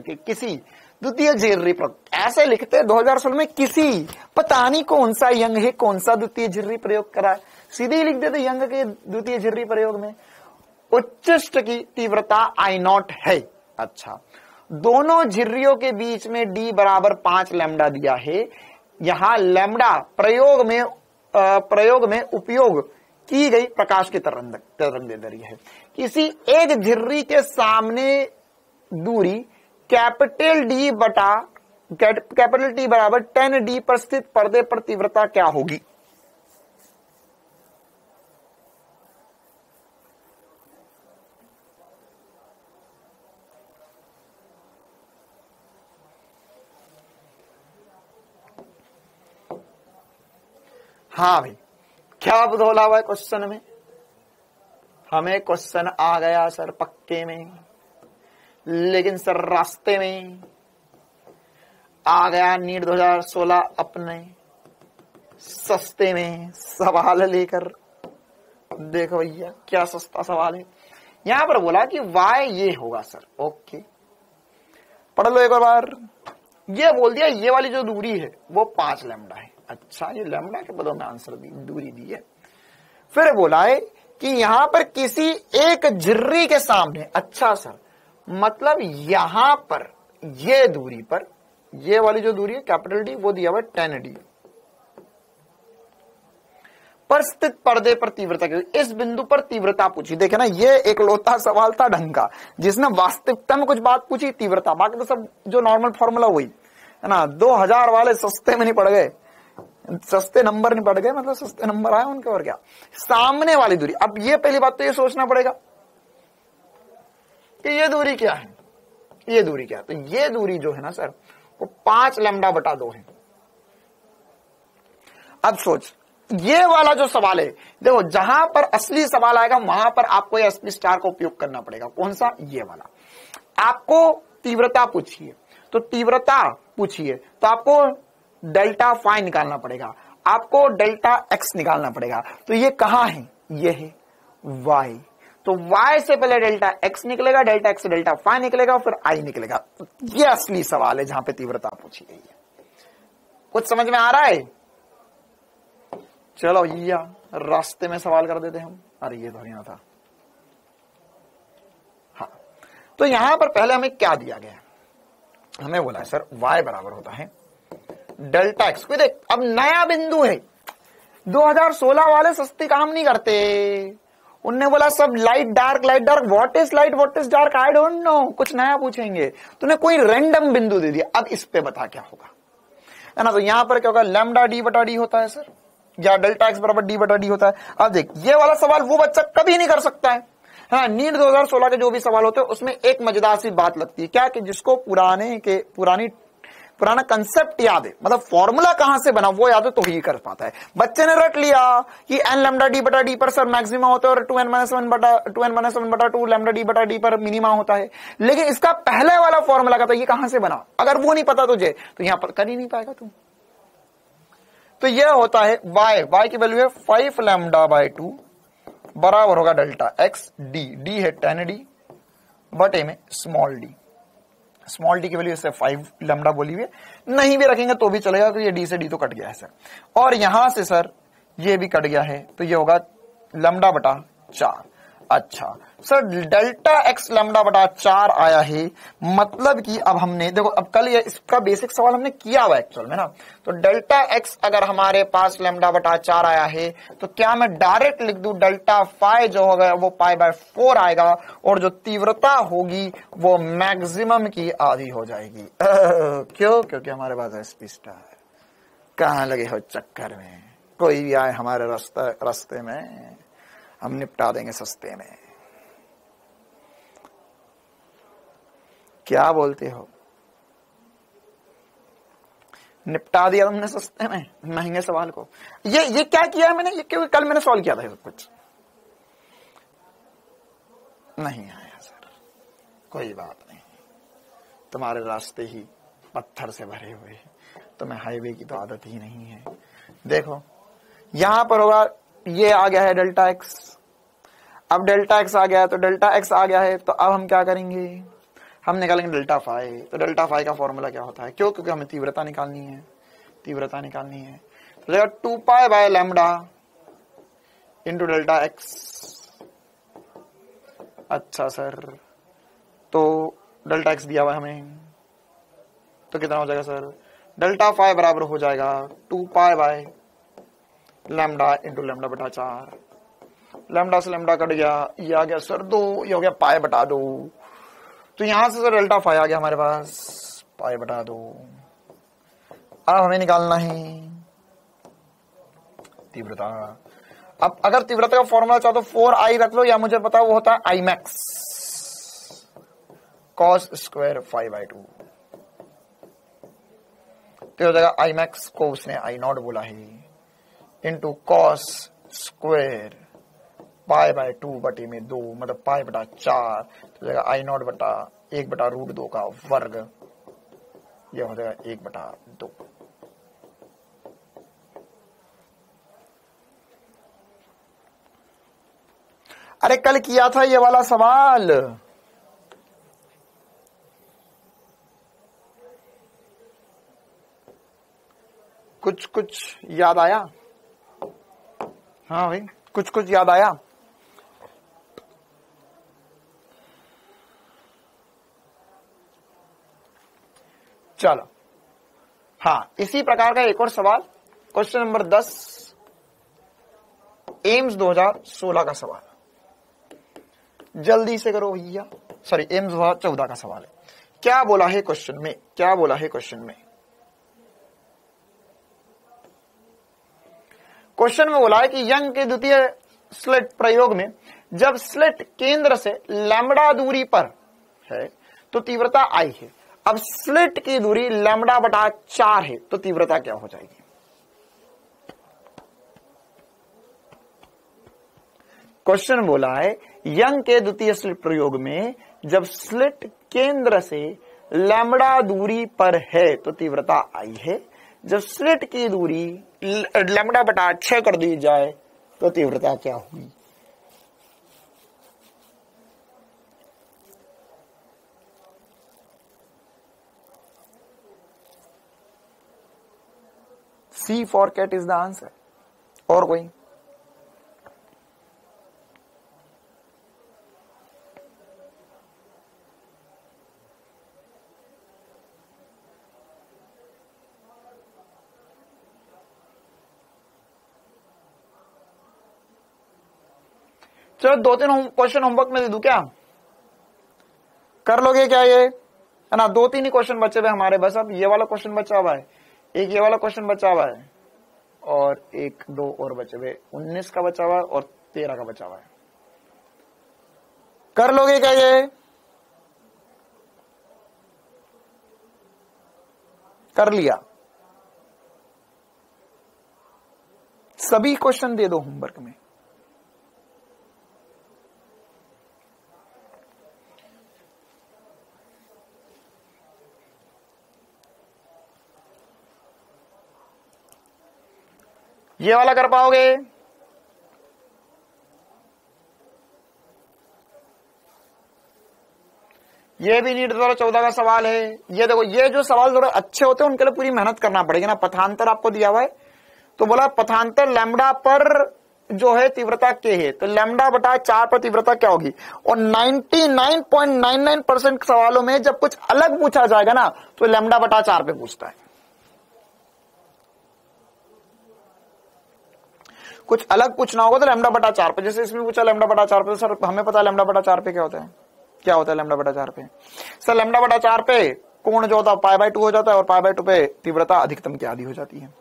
के किसी द्वितीय झिर्री प्रयोग, ऐसे लिखते हैं 2016 में किसी, पता नहीं कौन सा यंग है, कौन सा द्वितीय झिर्री प्रयोग करा, सीधे ही लिख देते यंग के द्वितीय झिर्री प्रयोग में उच्चिष्ट की तीव्रता I0 है। अच्छा, दोनों झिर्रियों के बीच में d बराबर 5 लैम्डा दिया है। यहां लैम्डा प्रयोग में उपयोग की गई प्रकाश की तरंगदैर्ध्य है। किसी एक झिर्री के सामने दूरी कैपिटल T बराबर 10d पर स्थित पर्दे पर तीव्रता क्या होगी? हाँ भाई, क्या बदौला हुआ है क्वेश्चन में? हमें क्वेश्चन आ गया सर पक्के में, लेकिन सर रास्ते में आ गया नीट 2016 अपने सस्ते में सवाल लेकर। देखो भैया क्या सस्ता सवाल है। यहां पर बोला कि y ये होगा सर। ओके, पढ़ लो एक बार। ये बोल दिया ये वाली जो दूरी है वो 5 लैम्डा है। अच्छा, ये लैम्डा के पदों में आंसर दूरी दी है। फिर बोला है कि यहां पर किसी एक झिर्री के सामने, अच्छा सर मतलब यहां पर ये दूरी पर, ये वाली जो दूरी है कैपिटल डी वो दिया हुआ 10d पर स्थित पर्दे पर तीव्रता की, इस बिंदु पर तीव्रता पूछी। देखे ना, ये एक लौता सवाल था ढंग का जिसने वास्तविकता में कुछ बात पूछी, तीव्रता। बाकी तो सब जो नॉर्मल फॉर्मूला वही है ना। 2000 वाले सस्ते में नहीं पड़ गए, सस्ते नंबर नहीं पड़ गए, मतलब सस्ते नंबर आए उनके। और क्या सामने वाली दूरी। अब ये पहली बात तो ये सोचना पड़ेगा कि ये दूरी क्या है, ये दूरी क्या है। तो ये दूरी जो है ना सर वो 5 लैम्डा बटा 2 है। अब सोच, ये वाला जो सवाल है, देखो जहां पर असली सवाल आएगा वहां पर आपको ये एसपी स्टार का उपयोग करना पड़ेगा। कौन सा? ये वाला। आपको तीव्रता पूछिए तो तीव्रता पूछिए तो आपको डेल्टा फाई निकालना पड़ेगा, आपको डेल्टा एक्स निकालना पड़ेगा। तो ये कहां है? ये है y। तो y से पहले डेल्टा x निकलेगा, डेल्टा x से डेल्टा फाई निकलेगा, फिर i निकलेगा। ये असली सवाल है जहां पे तीव्रता पूछी गई है। कुछ समझ में आ रहा है? चलो भैया रास्ते में सवाल कर देते हम। अरे ये तो नहीं था। हाँ, तो यहां पर पहले हमें क्या दिया गया? हमें बोला है सर y बराबर होता है डेल्टा एक्स। कोई देख, अब नया बिंदु है। 2016 वाले सस्ती काम नहीं करते। उनने बोला सब light dark, what is light, what is dark, I don't know, कुछ नया पूछेंगे। तूने कोई रैंडम बिंदु दे दिया, अब इस पे बता क्या होगा, है ना। तो यहां पर क्या होगा? लैम्डा डी बटा डी होता है सर, या डेल्टा एक्स बराबर डी बटा डी होता है। अब देख, ये वाला सवाल वो बच्चा कभी नहीं कर सकता है। हाँ, नीट 2016 के जो भी सवाल होते हैं उसमें एक मजेदार सी बात लगती है क्या, कि जिसको पुराना कंसेप्ट याद है, मतलब फॉर्मूला कहां से बना वो याद है, तो ही कर पाता है। बच्चे ने रट लिया कि एन लैम्डा डी बटा डी पर सर मैक्सिमा होता है और 2n-1 बटा 2 लैम्डा डी बटा डी पर मिनिमा होता है। लेकिन इसका पहले वाला फॉर्मूला का था, ये कहां से बना? अगर वो नहीं पता तुझे तो यहां पर कर ही नहीं पाएगा तू। तो यह होता है y की वैल्यू है 5 लैम्डा बाय 2 बराबर होगा डेल्टा एक्स, डी है 10d बटे में स्मॉल डी की वैल्यू इससे 5 लैम्डा बोली हुई है। नहीं भी रखेंगे तो भी चलेगा, क्योंकि ये डी से डी तो कट गया है सर, और यहां से सर ये भी कट गया है, तो ये होगा लैम्डा बटा 4। अच्छा सर, डेल्टा एक्स लैम्डा बटा 4 आया है, मतलब कि अब हमने देखो, अब कल ये इसका बेसिक सवाल हमने किया हुआ एक्चुअल में ना। तो डेल्टा एक्स अगर हमारे पास लैम्डा बटा 4 आया है तो क्या मैं डायरेक्ट लिख दूं डेल्टा फाई जो होगा वो पाई बाय 4 आएगा, और जो तीव्रता होगी वो मैक्सिमम की आधी हो जाएगी। क्यों? क्योंकि हमारे पास एसपी स्टार। कहां लगे हो चक्कर में? कोई भी आए हमारे रास्ते में, हम निपटा देंगे सस्ते में। क्या बोलते हो? निपटा दिया तुमने सस्ते में महंगे सवाल को। ये क्या किया है मैंने, ये क्योंकि कल मैंने सॉल्व किया था कुछ नहीं आया सर, कोई बात नहीं, तुम्हारे रास्ते ही पत्थर से भरे हुए हैं, तुम्हें हाईवे की तो आदत ही नहीं है। देखो यहां पर होगा, ये आ गया है डेल्टा एक्स, अब डेल्टा एक्स आ गया है, तो डेल्टा एक्स आ गया है, तो अब हम क्या करेंगे, हम निकालेंगे डेल्टा फाई। तो डेल्टा फाई का फॉर्मूला क्या होता है, क्यों, क्योंकि हमें तीव्रता निकालनी है, तीव्रता निकालनी है। तो 2 pi by lambda into delta x. अच्छा सर, तो डेल्टा एक्स दिया हुआ हमें, तो कितना हो जाएगा सर, डेल्टा फाई बराबर हो जाएगा 2 pi by lambda into lambda बटा 4। लैम्डा से लैम्डा कट गया, ये आ गया सर 2, ये हो गया पाई बटा 2। तो यहां से सर डेल्टा फाई आ गया हमारे पास पाई बटा 2। अब हमें निकालना है तीव्रता। अब अगर तीव्रता का फॉर्मूला चाहो तो 4i रख लो, या मुझे पता वो होता है आई मैक्स कॉस स्क्वायर 5/2। तो हो जाएगा आई मैक्स को उसने आई नॉट बोला है इंटू कॉस स्क्वायर पाई/2 बटे में 2, मतलब पाई बटा 4। तो जाएगा आई नॉट बटा 1/√2 का वर्ग, यह हो जाएगा 1/2। अरे कल किया था ये वाला सवाल, कुछ याद आया? हाँ भाई, कुछ याद आया? चलो हाँ, इसी प्रकार का एक और सवाल, क्वेश्चन नंबर 10, एम्स 2016 का सवाल, जल्दी से करो भैया। सॉरी, एम्स 2014 का सवाल है। क्या बोला है क्वेश्चन में, क्या बोला है क्वेश्चन में? क्वेश्चन में बोला है कि यंग के द्वितीय स्लिट प्रयोग में जब स्लिट केंद्र से लैम्बडा दूरी पर है तो तीव्रता आई है। अब स्लिट की दूरी लैम्बडा बटा 4 है, तो तीव्रता क्या हो जाएगी? क्वेश्चन बोला है यंग के द्वितीय स्लिट प्रयोग में जब स्लिट केंद्र से लैम्बडा दूरी पर है तो तीव्रता आई है। जब स्लिट की दूरी लैम्बडा बटा 6 कर दी जाए तो तीव्रता क्या होगी? C for cat is the answer। और कोई? चलो 2-3 क्वेश्चन होमवर्क में दे दूं क्या? कर लोगे क्या ये? है ना, 2-3 ही क्वेश्चन बचे हुए हमारे बस। अब ये वाला क्वेश्चन बचा हुआ है, एक ये वाला क्वेश्चन बचा हुआ है, और 1-2 और बचे हुए। 19 का बचा हुआ है और 13 का बचा हुआ है। कर लोगे क्या ये? कर लिया? सभी क्वेश्चन दे दो होमवर्क में। ये वाला कर पाओगे? ये भी नीट 2014 का सवाल है। ये देखो, ये जो सवाल थोड़े अच्छे होते हैं उनके लिए पूरी मेहनत करना पड़ेगी ना। पथांतर आपको दिया हुआ है, तो बोला पथांतर लैम्बडा पर जो है तीव्रता के है, तो लैम्बडा बटा 4 पर तीव्रता क्या होगी। और 99.99% सवालों में जब कुछ अलग पूछा जाएगा ना तो लैम्बडा बटा 4 पे पूछता है। कुछ अलग पूछना होगा तो लैम्बडा बटा 4 पे, जैसे इसमें पूछा लैम्बडा बटा 4 पे, सर हमें पता है लैम्बडा बटा 4 पे क्या होता है। क्या होता है लैम्बडा बटा 4 पे? सर लैम्बडा बटा 4 पे कोण जो होता है पाई/2 हो जाता है, और पाई/2 पे तीव्रता अधिकतम की आधी हो जाती है।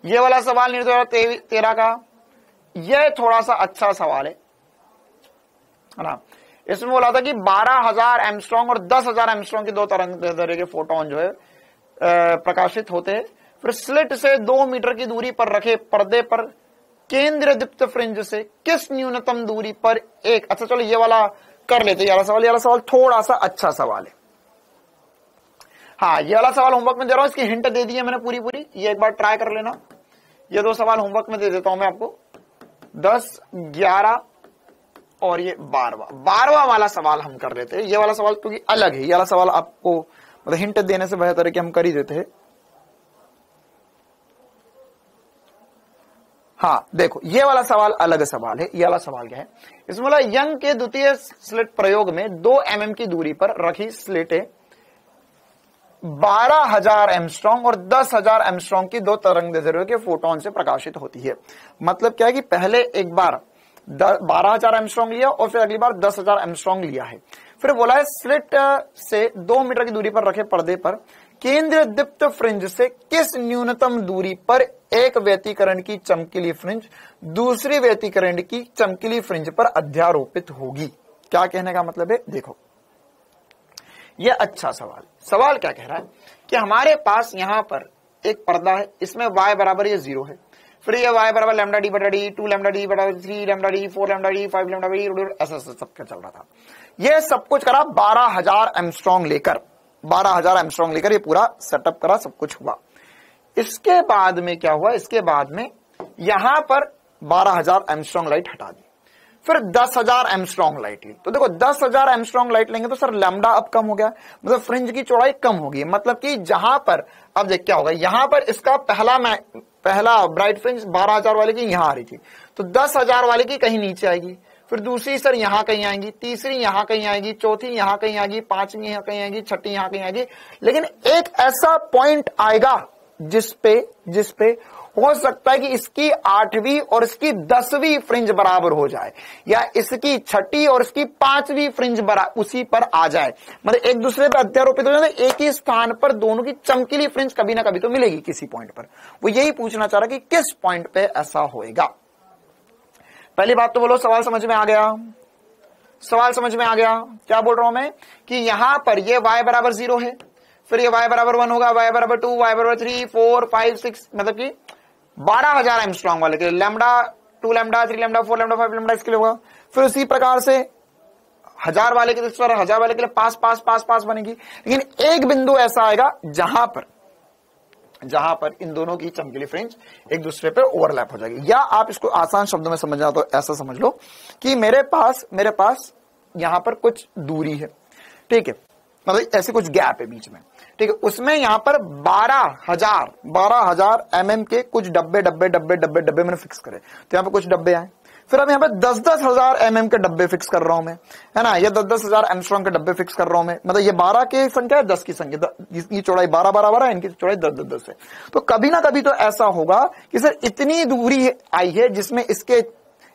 ये वाला सवाल नहीं 2013 का, यह थोड़ा सा अच्छा सवाल है ना। इसमें बोला था कि 12,000 एंगस्ट्रॉम और 10,000 एंगस्ट्रॉम की दो तरंगदैर्ध्य के फोटोन जो है प्रकाशित होते हैं। फिर स्लिट से 2 मीटर की दूरी पर रखे पर्दे पर केंद्र दीप्त फ्रिंज से किस न्यूनतम दूरी पर एक, अच्छा चलो ये वाला कर लेते, ये वाला सवाल थोड़ा सा अच्छा सवाल है। हाँ, ये वाला सवाल होमवर्क में दे रहा हूं, इसकी हिंट दे दी है मैंने पूरी, ये एक बार ट्राई कर लेना। ये 2 सवाल होमवर्क में दे देता हूं मैं आपको, 10, 11 और ये 12वां वाला सवाल हम कर लेते हैं। ये वाला सवाल क्योंकि अलग है, ये वाला सवाल आपको मतलब हिंट देने से बेहतर है कि हम कर ही देते हैं। हाँ देखो, ये वाला सवाल अलग सवाल है। ये वाला सवाल क्या है, इसमें बोला यंग के द्वितीय स्लिट प्रयोग में 2 mm की दूरी पर रखी स्लिटें 12,000 एंगस्ट्रॉम और 10,000 एंगस्ट्रॉम की 2 तरंगदैर्ध्य के फोटोन से प्रकाशित होती है। मतलब क्या है कि पहले एक बार 12,000 एंगस्ट्रॉम लिया और फिर अगली बार 10,000 एंगस्ट्रॉम लिया है। फिर बोला है स्लिट से 2 मीटर की दूरी पर रखे पर्दे पर केंद्र दीप्त फ्रिंज से किस न्यूनतम दूरी पर एक व्यतिकरण की चमकीली फ्रिंज दूसरी व्यतिकरण की चमकीली फ्रिंज पर अध्यारोपित होगी। क्या कहने का मतलब है, देखो यह अच्छा सवाल क्या कह रहा है कि हमारे पास यहां पर एक पर्दा है, इसमें y बराबर ये 0 है, फिर ये y बराबर लैम्डा डी बटा डी, 2 लैम्डा डी बटा 3 lambda D, 4 lambda D, 5 lambda D, ऐसा सब क्या चल रहा था। ये सब कुछ करा 12,000 एंगस्ट्रॉम लेकर, 12,000 एंगस्ट्रॉम लेकर ये पूरा सेटअप करा, सब कुछ हुआ। इसके बाद में क्या हुआ, इसके बाद में यहां पर 12,000 एंगस्ट्रॉम लाइट हटा दी, फिर 10,000 एंगस्ट्रॉम लाइट ली। तो देखो 10,000 एंगस्ट्रॉम लाइट लेंगे तो सर लैम्डा अब कम हो गया, मतलब फ्रिंज की चौड़ाई कम होगी। मतलब कि जहां पर अब देख क्या होगा, यहां पर इसका पहला ब्राइट फ्रिंज 12,000 वाले की यहां आ रही थी, तो 10,000 वाले की कहीं नीचे आएगी, फिर दूसरी सर यहां कहीं आएगी, तीसरी यहां कहीं आएगी, चौथी यहां कहीं आएगी, पांचवी यहां कहीं आएगी, छठी यहां कहीं आएगी। लेकिन एक ऐसा पॉइंट आएगा जिसपे हो सकता है कि इसकी 8वीं और इसकी 10वीं फ्रिंज बराबर हो जाए, या इसकी 6ठी और इसकी 5वीं फ्रिंज उसी पर आ जाए, मतलब एक दूसरे पर अध्यारोपित हो जाए। एक ही स्थान पर दोनों की चमकीली फ्रिंज कभी ना कभी तो मिलेगी किसी पॉइंट पर। वो यही पूछना चाह रहा कि किस पॉइंट पे ऐसा होएगा। पहली बात तो बोलो, सवाल समझ में आ गया? सवाल समझ में आ गया? क्या बोल रहा हूं मैं कि यहां पर ये y बराबर 0 है, फिर ये y बराबर 1 होगा, y बराबर 2, y बराबर 3, 4, 5, 6, मतलब कि 12,000 एंगस्ट्रॉम वाले के lambda 2 lambda 3 lambda 4 lambda 5 lambda इसके लिए होगा। फिर उसी प्रकार से 1000 वाले के 1000 वाले के लिए पास बनेगी। लेकिन एक बिंदु ऐसा आएगा जहां पर इन दोनों की चमकीली फ्रिंज एक दूसरे पे ओवरलैप हो जाएगी। या आप इसको आसान शब्दों में समझना तो ऐसा समझ लो कि मेरे पास यहां पर कुछ दूरी है, ठीक है, मतलब ऐसे कुछ गैप है बीच में, ठीक है, उसमें यहां पर 12,000 mm के कुछ डब्बे मैंने फिक्स करे, तो यहां पर कुछ डब्बे आए। फिर अब यहां पे 10,000 mm के डब्बे फिक्स कर रहा हूं मैं, है ना, ये 10,000 एंगस्ट्रॉम के डब्बे फिक्स कर रहा हूं मैं, मतलब ये 12 की संख्या है, 10 की संख्या, इसकी चौड़ाई 12 है, इनकी चौड़ाई 10 है। तो कभी ना कभी तो ऐसा होगा कि सर इतनी दूरी आई है जिसमें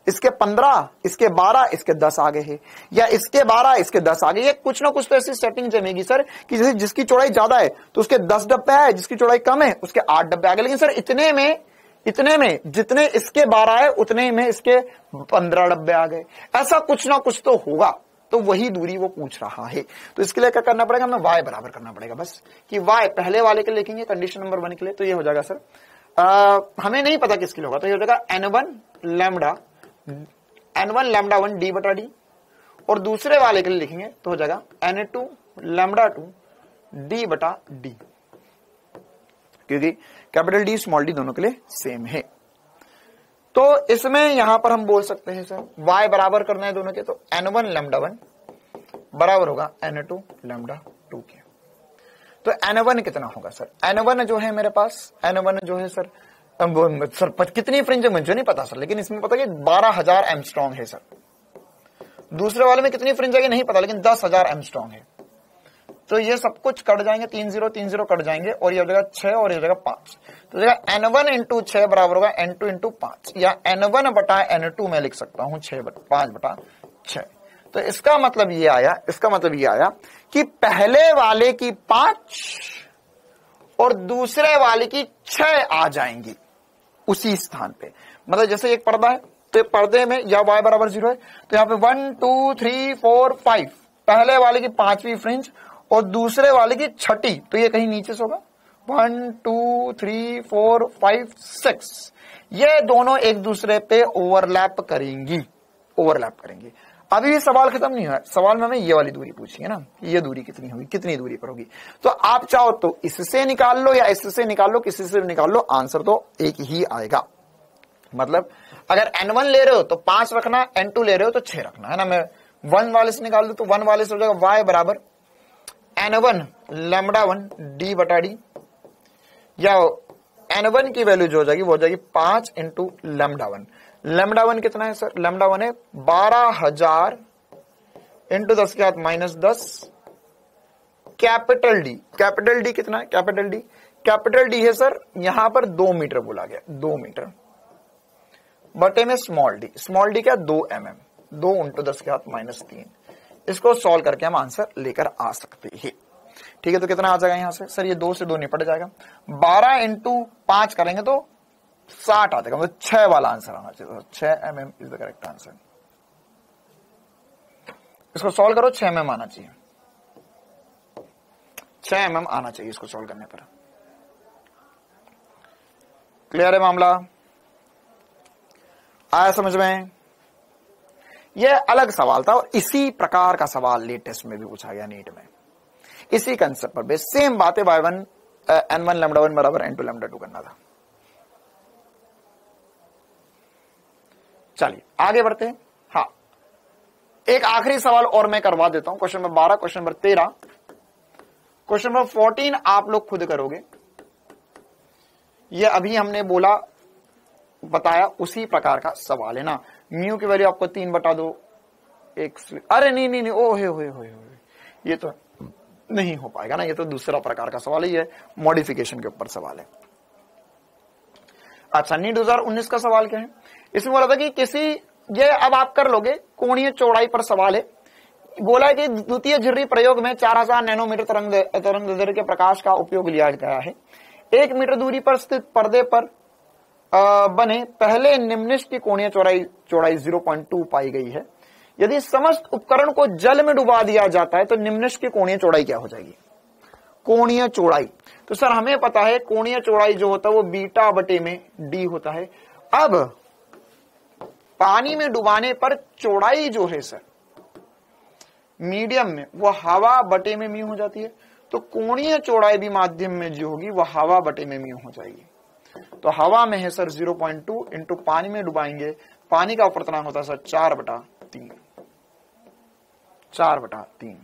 इसके 15, इसके 12, इसके 10 आगे है, या इसके 12, इसके 10 आगे। ये कुछ ना कुछ तो ऐसी सेटिंग जमेगी सर कि जैसे जिसकी चौड़ाई ज्यादा है तो उसके 10 डब्बे आए, जिसकी चौड़ाई कम है उसके 8 डब्बे आगे। लेकिन सर इतने में जितने इसके 12 है उतने में इसके 15 डब्बे आ गए, ऐसा कुछ ना कुछ तो होगा। तो वही दूरी वो पूछ रहा है। तो इसके लिए क्या करना पड़ेगा, हमें y बराबर करना पड़ेगा बस, कि y पहले वाले के लिखेंगे कंडीशन नंबर 1 के लिए, तो ये हो जाएगा सर हमें नहीं पता किसके लिए होगा, तो ये हो जाएगा n1 लैम्डा 1 d बटा डी, और दूसरे वाले के लिए लिखेंगे तो हो जाएगा n2 लैम्डा 2 d बटा डी, क्योंकि कैपिटल डी स्मॉल डी दोनों के लिए सेम है। तो इसमें यहां पर हम बोल सकते हैं सर y बराबर करना है दोनों के, तो n1 लैम्डा 1 बराबर होगा n2 लैम्डा 2 के। तो n1 कितना होगा सर, n1 जो है मेरे पास, n1 जो है सर कितनी फ्रिंज है मुझे नहीं पता सर, लेकिन इसमें पता है 12,000 एंगस्ट्रॉम है सर। दूसरे वाले में कितनी फ्रिंज है नहीं पता, लेकिन 10,000 एंगस्ट्रॉम है। तो ये सब कुछ कट जाएंगे, 3 0 कट जाएंगे, और ये हो जाएगा 6 और ये हो जाएगा 5। तो हो जाएगा n1 इंटू 6 बराबर होगा n2 इंटू 5, या n1 बटा n2 में लिख सकता हूं 5 बटा 6। तो इसका मतलब ये आया कि पहले वाले की 5 और दूसरे वाले की 6 आ जाएंगी उसी स्थान पे। मतलब जैसे एक पर्दा है, तो पर्दे में या y बराबर 0 है, तो यहाँ पे 1 2 3 4 5, पहले वाले की 5वीं फ्रिंज और दूसरे वाले की 6ठी, तो ये कहीं नीचे से होगा 1 2 3 4 5 6, ये दोनों एक दूसरे पे ओवरलैप करेंगी। अभी भी सवाल खत्म नहीं हुआ, सवाल में हमें ये वाली दूरी पूछी है ना, ये दूरी कितनी होगी, कितनी दूरी पर होगी। तो आप चाहो तो इससे निकाल लो या इससे निकाल लो, किसी से निकाल लो, आंसर तो एक ही आएगा। मतलब अगर n1 ले रहे हो तो 5 रखना, n2 ले रहे हो तो 6 रखना, है ना। मैं 1 वाले से निकाल दू तो 1 वाले से हो जाएगा y बराबर n1 लैम्डा 1 d बटा डी, या n1 की वैल्यू जो हो जाएगी वो हो जाएगी 5 इंटू लैम्डा 1। लैम्डा 1 कितना है सर? लैम्डा 1 है 12,000 इंटू 10 के घात -10 कैपिटल डी। कैपिटल डी कितना है? कैपिटल डी है सर, यहां पर 2 मीटर बोला गया, 2 मीटर बटे में स्मॉल डी क्या? 2 mm, 2 इंटू 10 के घात -3। इसको सॉल्व करके हम आंसर लेकर आ सकते हैं। ठीक है, तो कितना आ जाएगा यहां से? सर ये 2 से 2 निपट जाएगा, 12 इंटू 5 करेंगे तो 60 आ जाएगा, मतलब 6 वाला आंसर आना चाहिए। 6 mm is the correct answer. इसको सॉल्व करो, 6 mm आना चाहिए, 6 mm आना चाहिए इसको सॉल्व करने पर। क्लियर है मामला? आया समझ में? यह अलग सवाल था और इसी प्रकार का सवाल लेटेस्ट में भी पूछा गया नीट में, इसी कंसेप्ट पर बेस, सेम बात है। y1 n1 लैम्डा 1 बराबर n2 लैम्डा 2 करना था। चलिए आगे बढ़ते हैं। हाँ, एक आखिरी सवाल और मैं करवा देता हूं, question number 12, question number 13, question number 14 आप लोग खुद करोगे। ये अभी हमने बोला बताया उसी प्रकार का सवाल है ना। म्यू की वैल्यू आपको 3 बटा 2 एक, अरे नहीं ओ हो, ये तो नहीं हो पाएगा ना, ये तो दूसरा प्रकार का सवाल ही है, मॉडिफिकेशन के ऊपर सवाल है। अच्छा, नीट 2019 का सवाल क्या है? इसमें बोला था कि किसी, ये अब आप कर लोगे, कोणीय चौड़ाई पर सवाल है। बोला है कि द्वितीय झिर्री प्रयोग में 4000 नैनोमीटर तरंगदैर्घ्य के प्रकाश का उपयोग लिया गया है। 1 मीटर दूरी पर स्थित पर्दे पर बने पहले निम्नलिखित की कोणीय चौड़ाई 0.2 पाई गई है। यदि समस्त उपकरण को जल में डुबा दिया जाता है तो निम्नलिखित की कोणीय चौड़ाई क्या हो जाएगी? कोणीय चौड़ाई, तो सर हमें पता है कोणीय चौड़ाई जो होता है वो बीटा बटे में डी होता है। अब पानी में डुबाने पर चौड़ाई जो है सर मीडियम में, वो हवा बटे में म्यू हो जाती है, तो कोणीय चौड़ाई भी माध्यम में जो होगी वो हवा बटे में म्यू हो जाएगी। तो हवा में है सर 0.2 इंटू पानी में डुबाएंगे, पानी का अपवर्तनांक होता है सर 4/3, 4/3।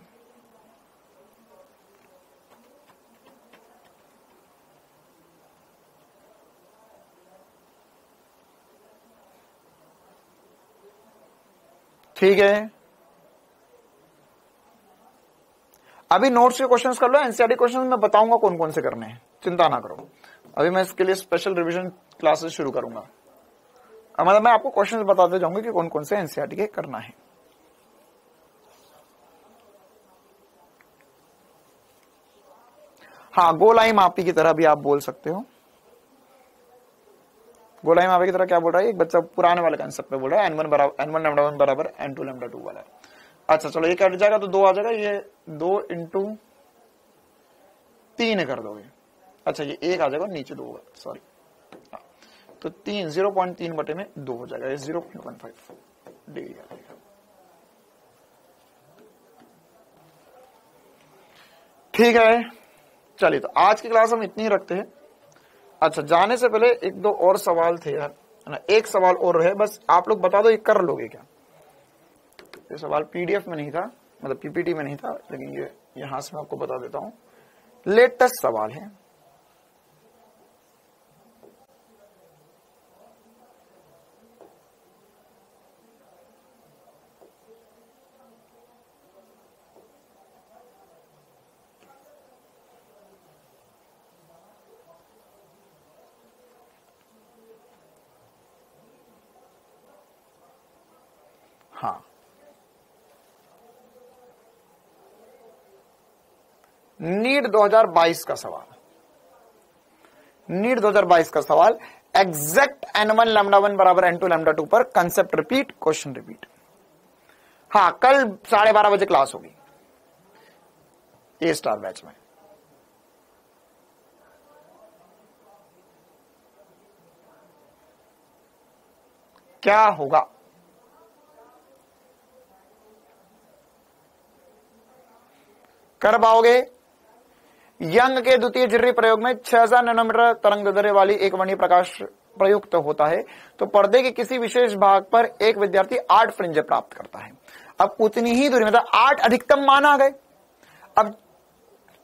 ठीक है, अभी नोट्स के क्वेश्चंस कर लो, एनसीईआरटी क्वेश्चंस मैं बताऊंगा कौन कौन से करने हैं, चिंता ना करो। अभी मैं इसके लिए स्पेशल रिवीजन क्लासेस शुरू करूंगा, मतलब मैं आपको क्वेश्चंस बताते जाऊंगा कि कौन कौन से एनसीईआरटी के करना है। हाँ, गोलाई मापी की तरह भी आप बोल सकते हो। गोलाई मापी की तरह क्या बोल रहा है? एक बच्चा पुराने वाले कंसेप्ट पे बोल रहा है, n1 लैम्डा 1 बराबर n2 लैम्डा 2 वाला। अच्छा चलो, ये कट जाएगा तो 2 आ जाएगा, ये 2 इंटू 3 कर दोगे। अच्छा, ये 1 आ जाएगा, नीचे 2 होगा, सॉरी, तो 3 0.3 बटे में 2 हो जाएगा, ये 0.15 डिग्री आ जाएगा। ठीक है, चलिए तो आज की क्लास हम इतनी रखते हैं। अच्छा, जाने से पहले 1-2 और सवाल थे यार, है ना, एक सवाल और है, बस आप लोग बता दो ये कर लोगे क्या? ये सवाल पीडीएफ में नहीं था, मतलब पीपीटी में नहीं था, लेकिन ये यहां से मैं आपको बता देता हूं, लेटेस्ट सवाल है। हाँ, नीट 2022 का सवाल, नीट 2022 का सवाल, एग्जैक्ट n1 λ1 बराबर n2 λ2 पर कंसेप्ट रिपीट, क्वेश्चन रिपीट। हाँ, कल 12:30 बजे क्लास होगी ए स्टार बैच में। क्या होगा? कर पाओगे? यंग के द्वितीय झिर्री प्रयोग में 6000 नैनोमीटर तरंगदैर्घ्य वाली एक वर्णीय प्रकाश प्रयुक्त होता है, तो पर्दे के किसी विशेष भाग पर एक विद्यार्थी 8 फ्रिंजें प्राप्त करता है। अब उतनी ही दूरी, मतलब 8 अधिकतम मान आ गए। अब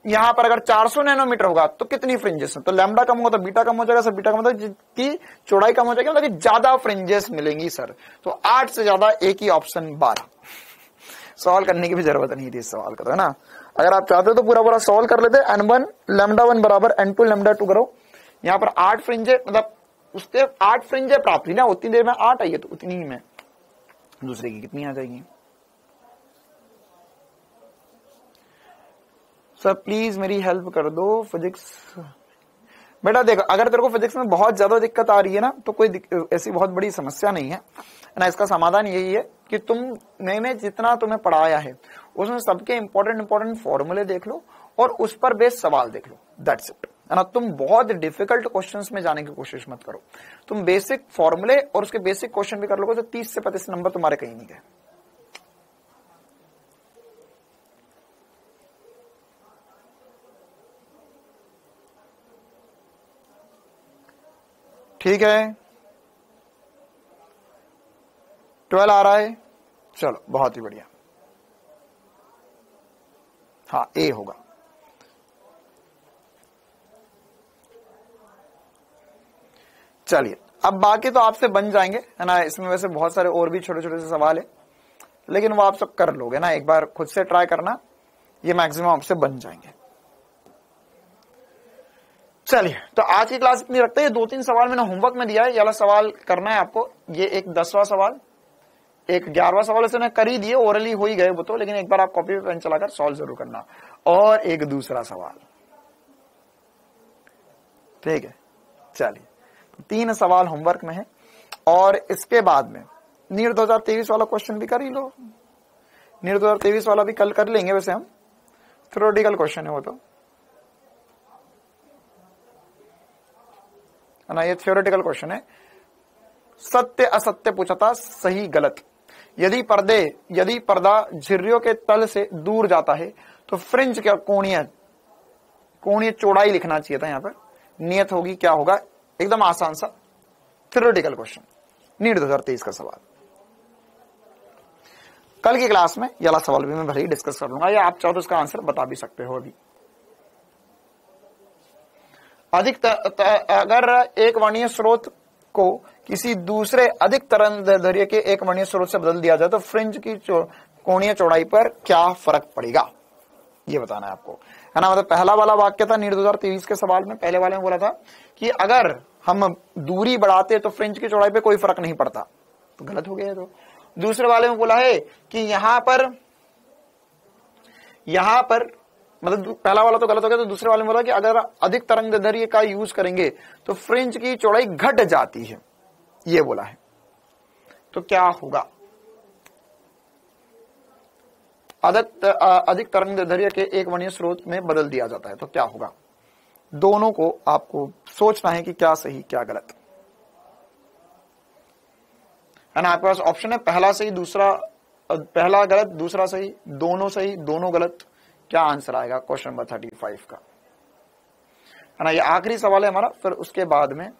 यहां पर अगर 400 नैनोमीटर होगा तो कितनी फ्रिंजेस हैं? तो लैम्डा कम होगा तो बीटा कम हो जाएगा सर, बीटा कम मतलब जिसकी चौड़ाई कम हो जाएगी, मतलब कि ज्यादा फ्रिंजेस मिलेंगी सर। तो 8 से ज्यादा एक ही ऑप्शन 12। सॉल्व करने की भी जरूरत नहीं थी इस सवाल का, तो है ना। अगर आप चाहते हो तो पूरा पूरा सॉल्व कर लेते। n1 λ1 बराबर n2 λ2 करो। यहां पर 8 फ्रिंजे, मतलब उसके 8 फ्रिंजे प्राप्त हुई ना, उतनी देर में 8 आई है, तो उतनी ही में दूसरे की कितनी आ जाएगी? सर प्लीज मेरी हेल्प कर दो फिजिक्स। बेटा देख, अगर तेरे को फिजिक्स में बहुत ज्यादा दिक्कत आ रही है ना, तो कोई ऐसी बहुत बड़ी समस्या नहीं है ना। इसका समाधान यही है कि मैंने जितना तुम्हें पढ़ाया है उसमें सबके इंपॉर्टेंट फॉर्मूले देख लो और उस पर बेस्ड सवाल देख लो, दैट्स इट, है ना। तुम बहुत डिफिकल्ट क्वेश्चंस में जाने की कोशिश मत करो। तुम बेसिक फॉर्मूले और उसके बेसिक क्वेश्चन भी कर लोगे तो 30 से 35 नंबर तुम्हारे कहीं नहीं गए। ठीक है, 12 आ रहा है, चलो बहुत ही बढ़िया। हाँ, ए होगा। चलिए, अब बाकी तो आपसे बन जाएंगे, है ना। इसमें वैसे बहुत सारे और भी छोटे छोटे से सवाल है, लेकिन वो आप सब कर लोगे ना। एक बार खुद से ट्राई करना, ये मैक्सिमम आपसे बन जाएंगे। चलिए, तो आज की क्लास इतनी रखते हैं। 2-3 सवाल मैंने होमवर्क में दिया है, ये वाला सवाल करना है आपको। ये एक 10वां सवाल, एक 11वां सवाल वैसे मैं कर ही दिए, ओरली हो ही गए वो तो, लेकिन एक बार आप कॉपी पे पेन चलाकर सॉल्व जरूर करना। और एक दूसरा सवाल, ठीक है। चलिए, 3 सवाल होमवर्क में है और इसके बाद में नीट 2023 वाला क्वेश्चन भी कर ही लो। नीट 2023 वाला भी कल कर लेंगे, वैसे हम थ्योरेटिकल क्वेश्चन है वो तो, है ना। ये थ्योरेटिकल क्वेश्चन है। सत्य असत्य पूछा था, सही गलत। यदि पर्दा झिर्रियों के तल से दूर जाता है तो फ्रिंज क्या कोणीय चौड़ाई लिखना चाहिए था। यहां पर नियत होगी, क्या होगा? एकदम आसान सा थ्योरेटिकल क्वेश्चन, नीट 2023 का सवाल। कल की क्लास में ये वाला सवाल भी मैं भले ही डिस्कस कर लूंगा, या आप चाहो तो उसका आंसर बता भी सकते हो अभी। अगर एक वर्णीय स्रोत को किसी दूसरे अधिक तरंगदैर्घ्य के एक वर्णीय स्रोत से बदल दिया जाए तो फ्रिंज की कोणीय चौड़ाई पर क्या फर्क पड़ेगा, ये बताना है आपको, है ना। मतलब पहला वाला वाक्य था नीट 2023 के सवाल में, पहले वाले में बोला था कि अगर हम दूरी बढ़ाते तो फ्रिंज की चौड़ाई पे कोई फर्क नहीं पड़ता, तो गलत हो गया। तो दूसरे वाले में बोला है कि यहां पर मतलब पहला वाला तो गलत हो गया, तो दूसरे वाले में बोला कि अगर अधिक तरंगदैर्घ्य का यूज करेंगे तो फ्रिंज की चौड़ाई घट जाती है, ये बोला है। तो क्या होगा? अधिक तरंगदैर्घ्य के एक वर्णीय स्रोत में बदल दिया जाता है तो क्या होगा? दोनों को आपको सोचना है कि क्या सही क्या गलत, है ना। आपके पास ऑप्शन है, पहला सही, पहला गलत, दूसरा सही, दोनों गलत। क्या आंसर आएगा क्वेश्चन नंबर 35 का, है ना। ये आखिरी सवाल है हमारा, फिर उसके बाद में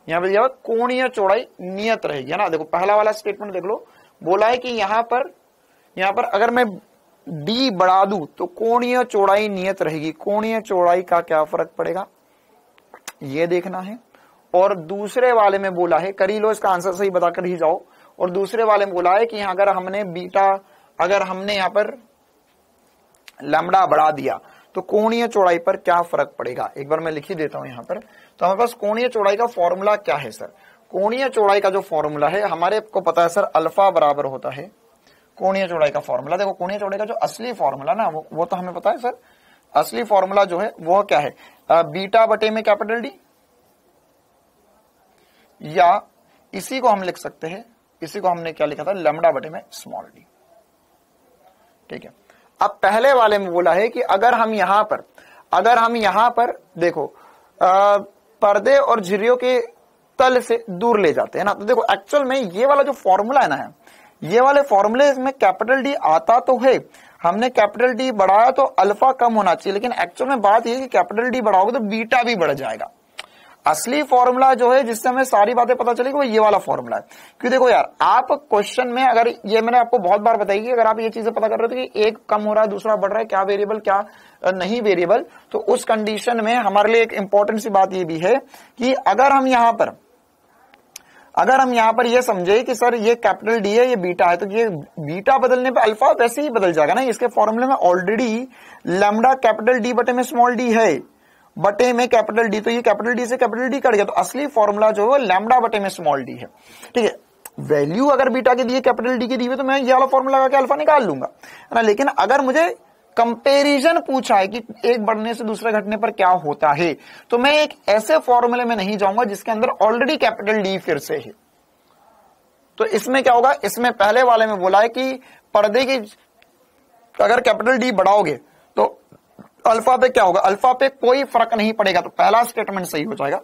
यहां पर दिया कोणीय चौड़ाई नियत रहेगी, है ना। देखो पहला वाला स्टेटमेंट देख लो, बोला है कि यहां पर अगर मैं डी बढ़ा दूं तो कोणीय चौड़ाई नियत रहेगी। कोणीय चौड़ाई का क्या फर्क पड़ेगा, ये देखना है। और दूसरे वाले में बोला है, कर ही लो, इसका आंसर सही बताकर ही जाओ। और दूसरे वाले में बोला है कि अगर हमने यहां पर लैम्डा बढ़ा दिया तो कोणीय चौड़ाई पर क्या फर्क पड़ेगा। एक बार मैं लिख ही देता हूं यहां पर। तो हमारे पास कोणीय चौड़ाई का फॉर्मूला क्या है सर? कोणीय चौड़ाई का जो फॉर्मूला है हमारे को पता है सर, अल्फा बराबर होता है कोणीय चौड़ाई का फॉर्मूला। देखो कोणीय चौड़ाई का जो असली फॉर्मूला ना वो तो हमें पता है सर। असली फॉर्मूला जो है वो क्या है, बीटा बटे में कैपिटल डी, या इसी को हम लिख सकते हैं, इसी को हमने क्या लिखा था, लैम्डा बटे में स्मॉल डी। ठीक है, अब पहले वाले में बोला है कि अगर हम यहां पर देखो पर्दे और झिर्रियों के तल से दूर ले जाते हैं ना, तो देखो एक्चुअल में ये वाला जो फॉर्मूला है ना, ये वाले फॉर्मूले में कैपिटल डी आता तो है, हमने कैपिटल डी बढ़ाया तो अल्फा कम होना चाहिए, लेकिन एक्चुअल में बात यह है कि कैपिटल डी बढ़ाओगे तो बीटा भी बढ़ जाएगा। असली फॉर्मूला जो है जिससे हमें सारी बातें पता चलेगी वो ये वाला फॉर्मूला है। क्योंकि देखो यार, आप क्वेश्चन में अगर ये मैंने आपको बहुत बार बताई कि अगर आप ये चीजें पता कर रहे हो कि एक कम हो रहा है दूसरा बढ़ रहा है, क्या वेरिएबल क्या नहीं वेरिएबल, तो उस कंडीशन में हमारे लिए एक इंपॉर्टेंट सी बात ये भी है कि अगर हम यहां पर ये समझे कि सर ये कैपिटल डी है ये बीटा है, तो ये बीटा बदलने पे अल्फा वैसे ही बदल जाएगा ना। इसके फॉर्मूले में ऑलरेडी लैम्डा कैपिटल डी बटे में स्मॉल डी है, बटे में कैपिटल डी, तो ये कैपिटल डी से कैपिटल डी कट गया, तो असली फॉर्मूला जो है लैम्डा बटे में स्मॉल डी है। ठीक है, वैल्यू अगर बीटा की दी है कैपिटल डी की दी है तो मैं ये वाला फॉर्मूला लगा के अल्फा निकाल लूंगा, है ना। लेकिन अगर मुझे कंपैरिजन पूछा है कि एक बढ़ने से दूसरे घटने पर क्या होता है, तो मैं एक ऐसे फॉर्मूले में नहीं जाऊंगा जिसके अंदर ऑलरेडी कैपिटल डी फिर से है। तो इसमें क्या होगा, इसमें पहले वाले में बोला है कि पर्दे की अगर कैपिटल डी बढ़ाओगे तो अल्फा पे क्या होगा, अल्फा पे कोई फर्क नहीं पड़ेगा, तो पहला स्टेटमेंट सही हो जाएगा।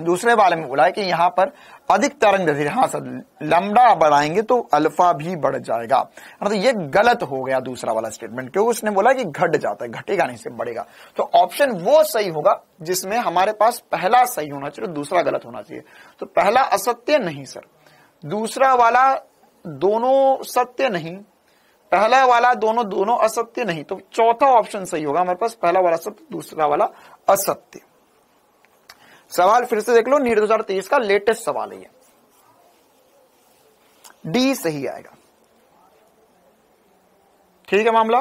दूसरे वाले में बोला है कि यहां पर अधिक तरंगदैर्ध्य, हाँ सर लैम्डा बढ़ाएंगे तो अल्फा भी बढ़ जाएगा, तो ये गलत हो गया दूसरा वाला स्टेटमेंट, क्योंकि उसने बोला कि घट जाता है, घटेगा नहीं से बढ़ेगा। तो ऑप्शन वो सही होगा जिसमें हमारे पास पहला सही होना चाहिए दूसरा गलत होना चाहिए। तो पहला असत्य नहीं सर, दूसरा वाला दोनों सत्य नहीं, पहला वाला दोनों असत्य नहीं, तो चौथा ऑप्शन सही होगा हमारे पास, पहला वाला सत्य दूसरा वाला असत्य। सवाल फिर से देख लो, नीट 2023 का लेटेस्ट सवाल है ये, डी सही आएगा। ठीक है मामला।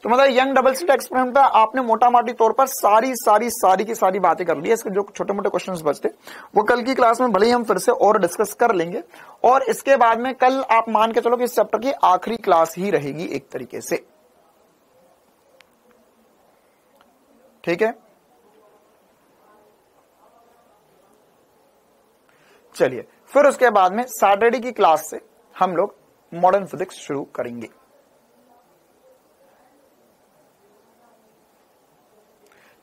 तो मतलब यंग डबल स्लिट एक्सपेरिमेंट पे आपने मोटा मोटी तौर पर सारी की सारी बातें कर ली। इसके जो छोटे मोटे क्वेश्चंस बचते वो कल की क्लास में भले ही हम फिर से और डिस्कस कर लेंगे, और इसके बाद में कल आप मान के चलो कि इस चैप्टर की आखिरी क्लास ही रहेगी एक तरीके से। ठीक है, चलिए फिर उसके बाद में सैटरडे की क्लास से हम लोग मॉडर्न फिजिक्स शुरू करेंगे।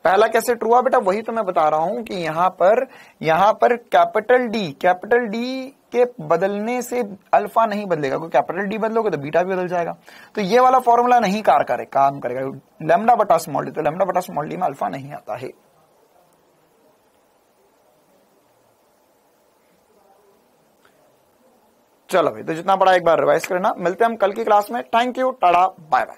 पहला कैसे ट्रू हुआ बेटा, वही तो मैं बता रहा हूं कि यहां पर कैपिटल डी के बदलने से अल्फा नहीं बदलेगा, क्योंकि कैपिटल डी बदलोगे तो बीटा भी बदल जाएगा। तो ये वाला फॉर्मूला नहीं काम करेगा, लैम्डा बटा स्मॉल डी, तो लैम्डा बटा स्मॉल डी में अल्फा नहीं आता है। चलो भाई, तो जितना बड़ा एक बार रिवाइज करना। मिलते हैं हम कल की क्लास में। Thank you, tata, bye bye.